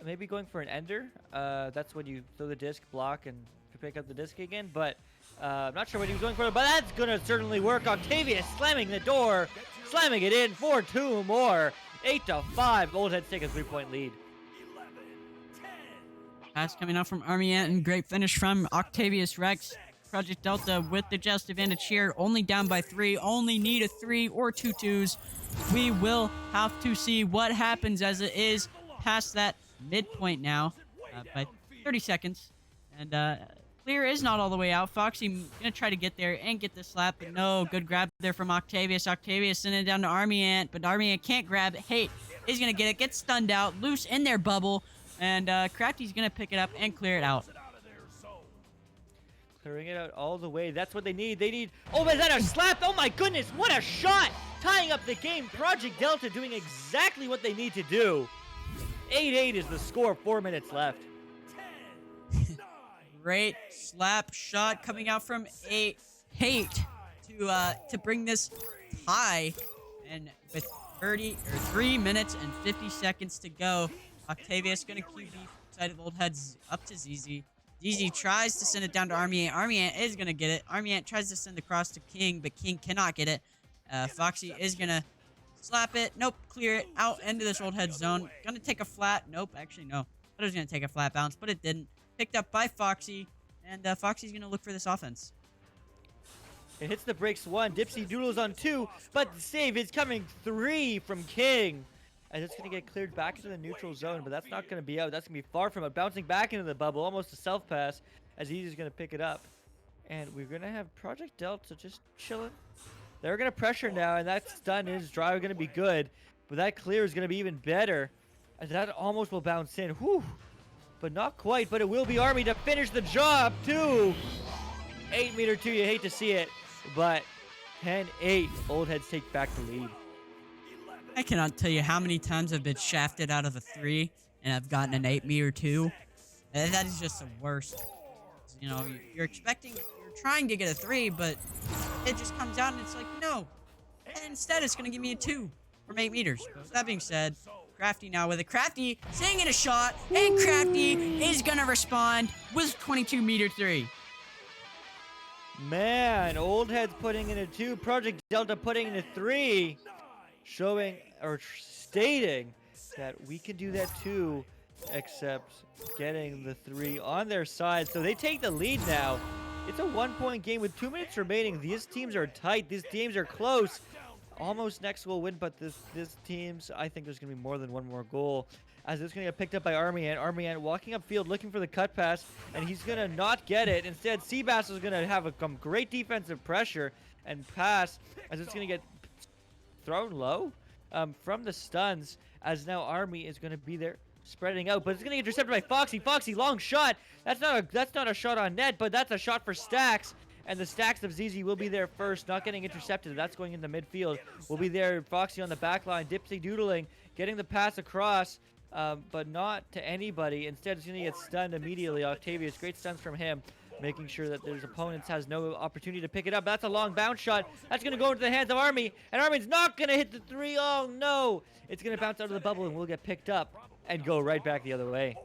Maybe going for an ender. That's when you throw the disc, block, and pick up the disc again. But I'm not sure what he was going for. But that's going to certainly work. Octavius slamming the door. Slamming it in for 2 more. 8-5. Oldheads take a 3-point lead. Pass coming out from Army Ant and great finish from Octavius Rex. Project Delta with the just advantage here. Only down by 3. Only need a 3 or 2 twos. We will have to see what happens as it is past that midpoint now by 30 seconds. And clear is not all the way out. Foxy going to try to get there and get the slap. But no, good grab there from Octavius. Octavius sending it down to Army Ant. But Army Ant can't grab it. Hate is going to get it. Gets stunned out. Loose in their bubble. And Crafty's going to pick it up and clear it out. Clearing it out all the way. That's what they need. They need... Oh, is that a slap? Oh, my goodness. What a shot. Tying up the game. Project Delta doing exactly what they need to do. 8-8 is the score. 4 minutes left. Great slap shot coming out from Hate to bring this tie. And with 3 minutes and 50 seconds to go, Octavius gonna QB side of Oldhead's up to ZZ. ZZ tries to send it down to Army Ant. Army Ant is gonna get it. Army Ant tries to send across to King, but King cannot get it. Foxy is gonna slap it. Nope, clear it out into this Oldhead zone. Gonna take a flat. Nope, actually no. Thought it was gonna take a flat bounce, but it didn't. Picked up by Foxy, and Foxy's gonna look for this offense. It hits the brakes 1. Dipsy doodles on 2, but the save is coming 3 from King. And it's going to get cleared back into the neutral zone, but that's not going to be out. That's going to be far from it. Bouncing back into the bubble, almost a self-pass, as Easy's going to pick it up. And we're going to have Project Delta just chilling. They're going to pressure now, and that stun is drive going to be good. But that clear is going to be even better. And that almost will bounce in. Whew. But not quite, but it will be Army to finish the job, too. 8-meter 2, you hate to see it. But 10-8, Oldheads take back the lead. I cannot tell you how many times I've been shafted out of a 3 and I've gotten an 8-meter 2. That is just the worst. You know, you're trying to get a 3, but it just comes out and it's like, no. And instead, it's going to give me a 2 from 8 meters. But with that being said, Crafty now with it. Crafty seeing in a shot, and Crafty is going to respond with 22-meter 3. Man, Oldhead's putting in a 2, Project Delta putting in a 3, showing or stating that we can do that too, except getting the 3 on their side. So they take the lead now. It's a 1-point game with 2 minutes remaining. These teams are tight. These teams are close. Almost next will win, but this teams, I think there's going to be more than one more goal. As it's going to get picked up by Army Ant. Army Ant walking upfield looking for the cut pass, and he's going to not get it. Instead, Seabass is going to have some great defensive pressure and pass, as it's going to get thrown low from the stuns, as now Army is going to be there spreading out, but it's going to get intercepted by Foxy. Foxy, long shot. That's not a shot on net, but that's a shot for Stacks. And the Stacks of ZZ will be there first, not getting intercepted. That's going into midfield. Will be there. Foxy on the back line. Dipsy doodling, getting the pass across, but not to anybody. Instead, it's going to get stunned immediately. Octavius, great stuns from him, making sure that his opponents has no opportunity to pick it up. That's a long bounce shot. That's going to go into the hands of Army, and Army's not going to hit the 3. Oh, no. It's going to bounce out of the bubble and will get picked up and go right back the other way.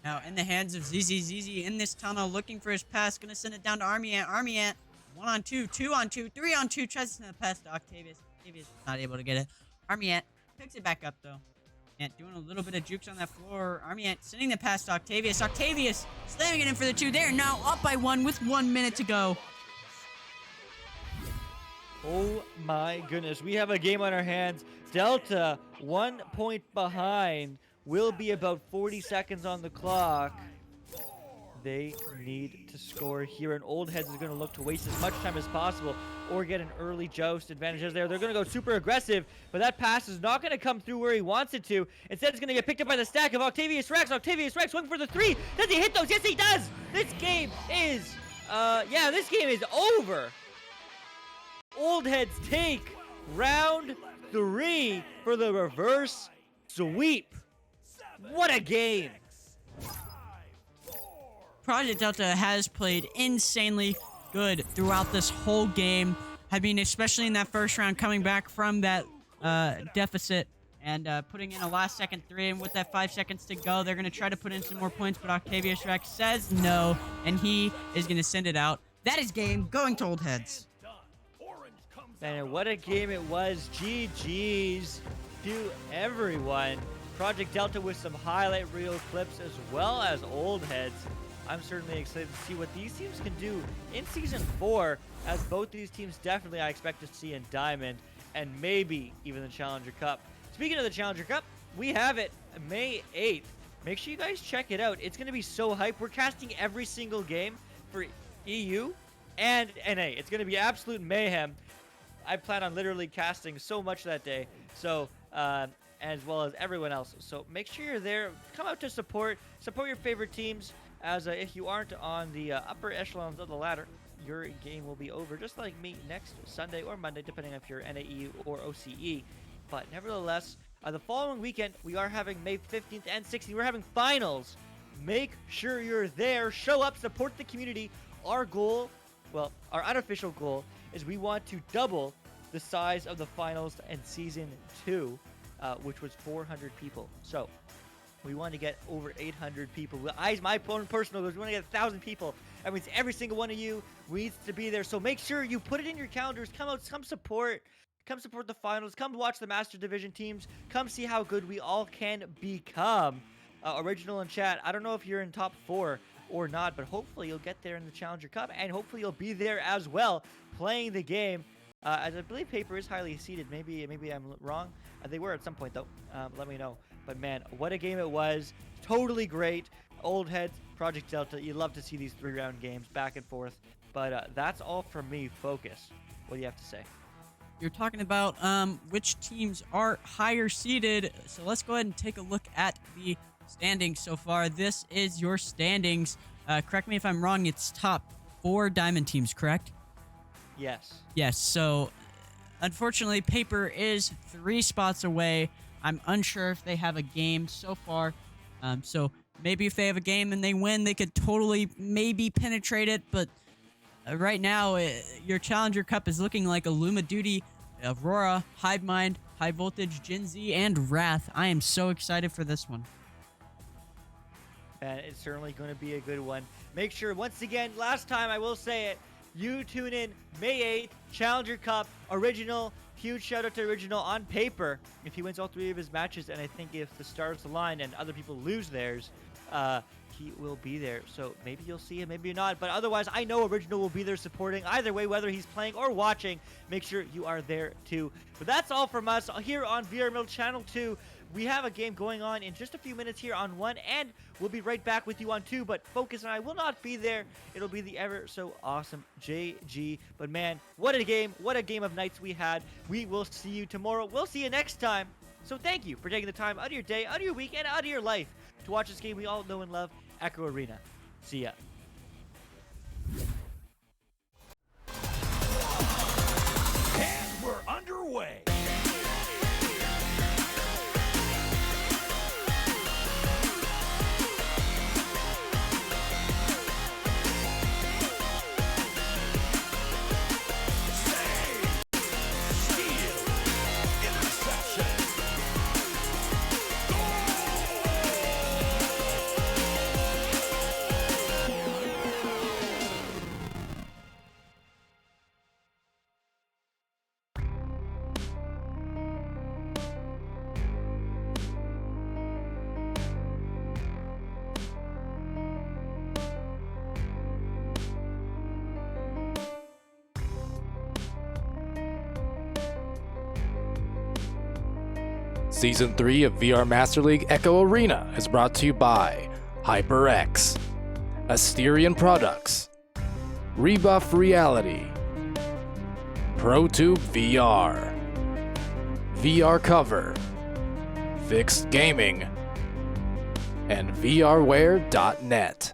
Now in the hands of ZZ. ZZ in this tunnel looking for his pass. Going to send it down to Army Ant. Army Ant 1-on-2, 2-on-2, 3-on-2. Tries to send the pass to Octavius. Octavius is not able to get it. Army Ant picks it back up though. Ant doing a little bit of jukes on that floor. Army Ant sending the pass to Octavius. Octavius slamming it in for the 2. They are now up by 1 with 1 minute to go. Oh my goodness, we have a game on our hands. Delta 1 point behind. Will be about 40 seconds on the clock. They need to score here, and Oldheads is going to look to waste as much time as possible or get an early joust advantages there. They're going to go super aggressive, but that pass is not going to come through where he wants it to. Instead, it's going to get picked up by the stack of Octavius Rex. Octavius Rex swing for the 3. Does he hit those? Yes, he does. This game is, this game is over. Oldheads take round 3 for the reverse sweep. What a game! Project Delta has played insanely good throughout this whole game. I mean, especially in that first round, coming back from that deficit and putting in a last-second 3. And with that 5 seconds to go, they're going to try to put in some more points, but Octavius Rex says no, and he is going to send it out. That is game going to Oldheads. Man, what a game it was. GG's to everyone. Project Delta with some highlight reel clips as well as Oldheads. I'm certainly excited to see what these teams can do in Season 4, as both these teams definitely I expect to see in Diamond and maybe even the Challenger Cup. Speaking of the Challenger Cup, we have it May 8th. Make sure you guys check it out. It's going to be so hype. We're casting every single game for EU and NA. It's going to be absolute mayhem. I plan on literally casting so much that day. So, as well as everyone else. So make sure you're there. Come out to support your favorite teams, as if you aren't on the upper echelons of the ladder, your game will be over, just like me, next Sunday or Monday, depending if you're NAEU or OCE. But nevertheless, the following weekend, we are having May 15th and 16th. We're having finals. Make sure you're there. Show up, support the community. Our goal, well, our unofficial goal, is we want to double the size of the finals in Season 2. which was 400 people. So we want to get over 800 people. My own personal goals, we want to get 1,000 people. That means every single one of you needs to be there. So make sure you put it in your calendars. Come out, come support. Come support the finals. Come watch the Master Division teams. Come see how good we all can become. Original and chat, I don't know if you're in top 4 or not, but hopefully you'll get there in the Challenger Cup, and hopefully you'll be there as well, playing the game. As I believe Paper is highly seeded. Maybe I'm wrong. They were at some point, though. Let me know. But man, what a game it was. Totally great. Oldhead, Project Delta. You love to see these 3-round games back and forth. But that's all from me. Focus. What do you have to say? You're talking about which teams are higher seeded. So let's go ahead and take a look at the standings so far. This is your standings. Correct me if I'm wrong. It's top 4 Diamond teams, correct? Yes. Yes. So unfortunately, Paper is 3 spots away. I'm unsure if they have a game so far. So maybe if they have a game and they win, they could totally maybe penetrate it. But right now, your Challenger Cup is looking like a Luma Duty, Aurora, Hive Mind, High Voltage, Gen Z, and Wrath. I am so excited for this one. And it's certainly going to be a good one. Make sure, once again, last time I will say it, you tune in May 8th, Challenger Cup, Original. Huge shout out to Original on Paper. If he wins all 3 of his matches, and I think if the stars align and other people lose theirs, he will be there. So maybe you'll see him, maybe not. But otherwise, I know Original will be there supporting. Either way, whether he's playing or watching, make sure you are there too. But that's all from us here on VRML Channel 2. We have a game going on in just a few minutes here on 1, and we'll be right back with you on 2. But Focus and I will not be there. It'll be the ever so awesome JG. But man, what a game. What a game of nights we had. We will see you tomorrow. We'll see you next time. So thank you for taking the time out of your day, out of your week, and out of your life to watch this game we all know and love, Echo Arena. See ya. And we're underway. Season 3 of VR Master League Echo Arena is brought to you by HyperX, Asterion Products, Rebuff Reality, ProTube VR, VR Cover, Fixed Gaming, and VRware.net.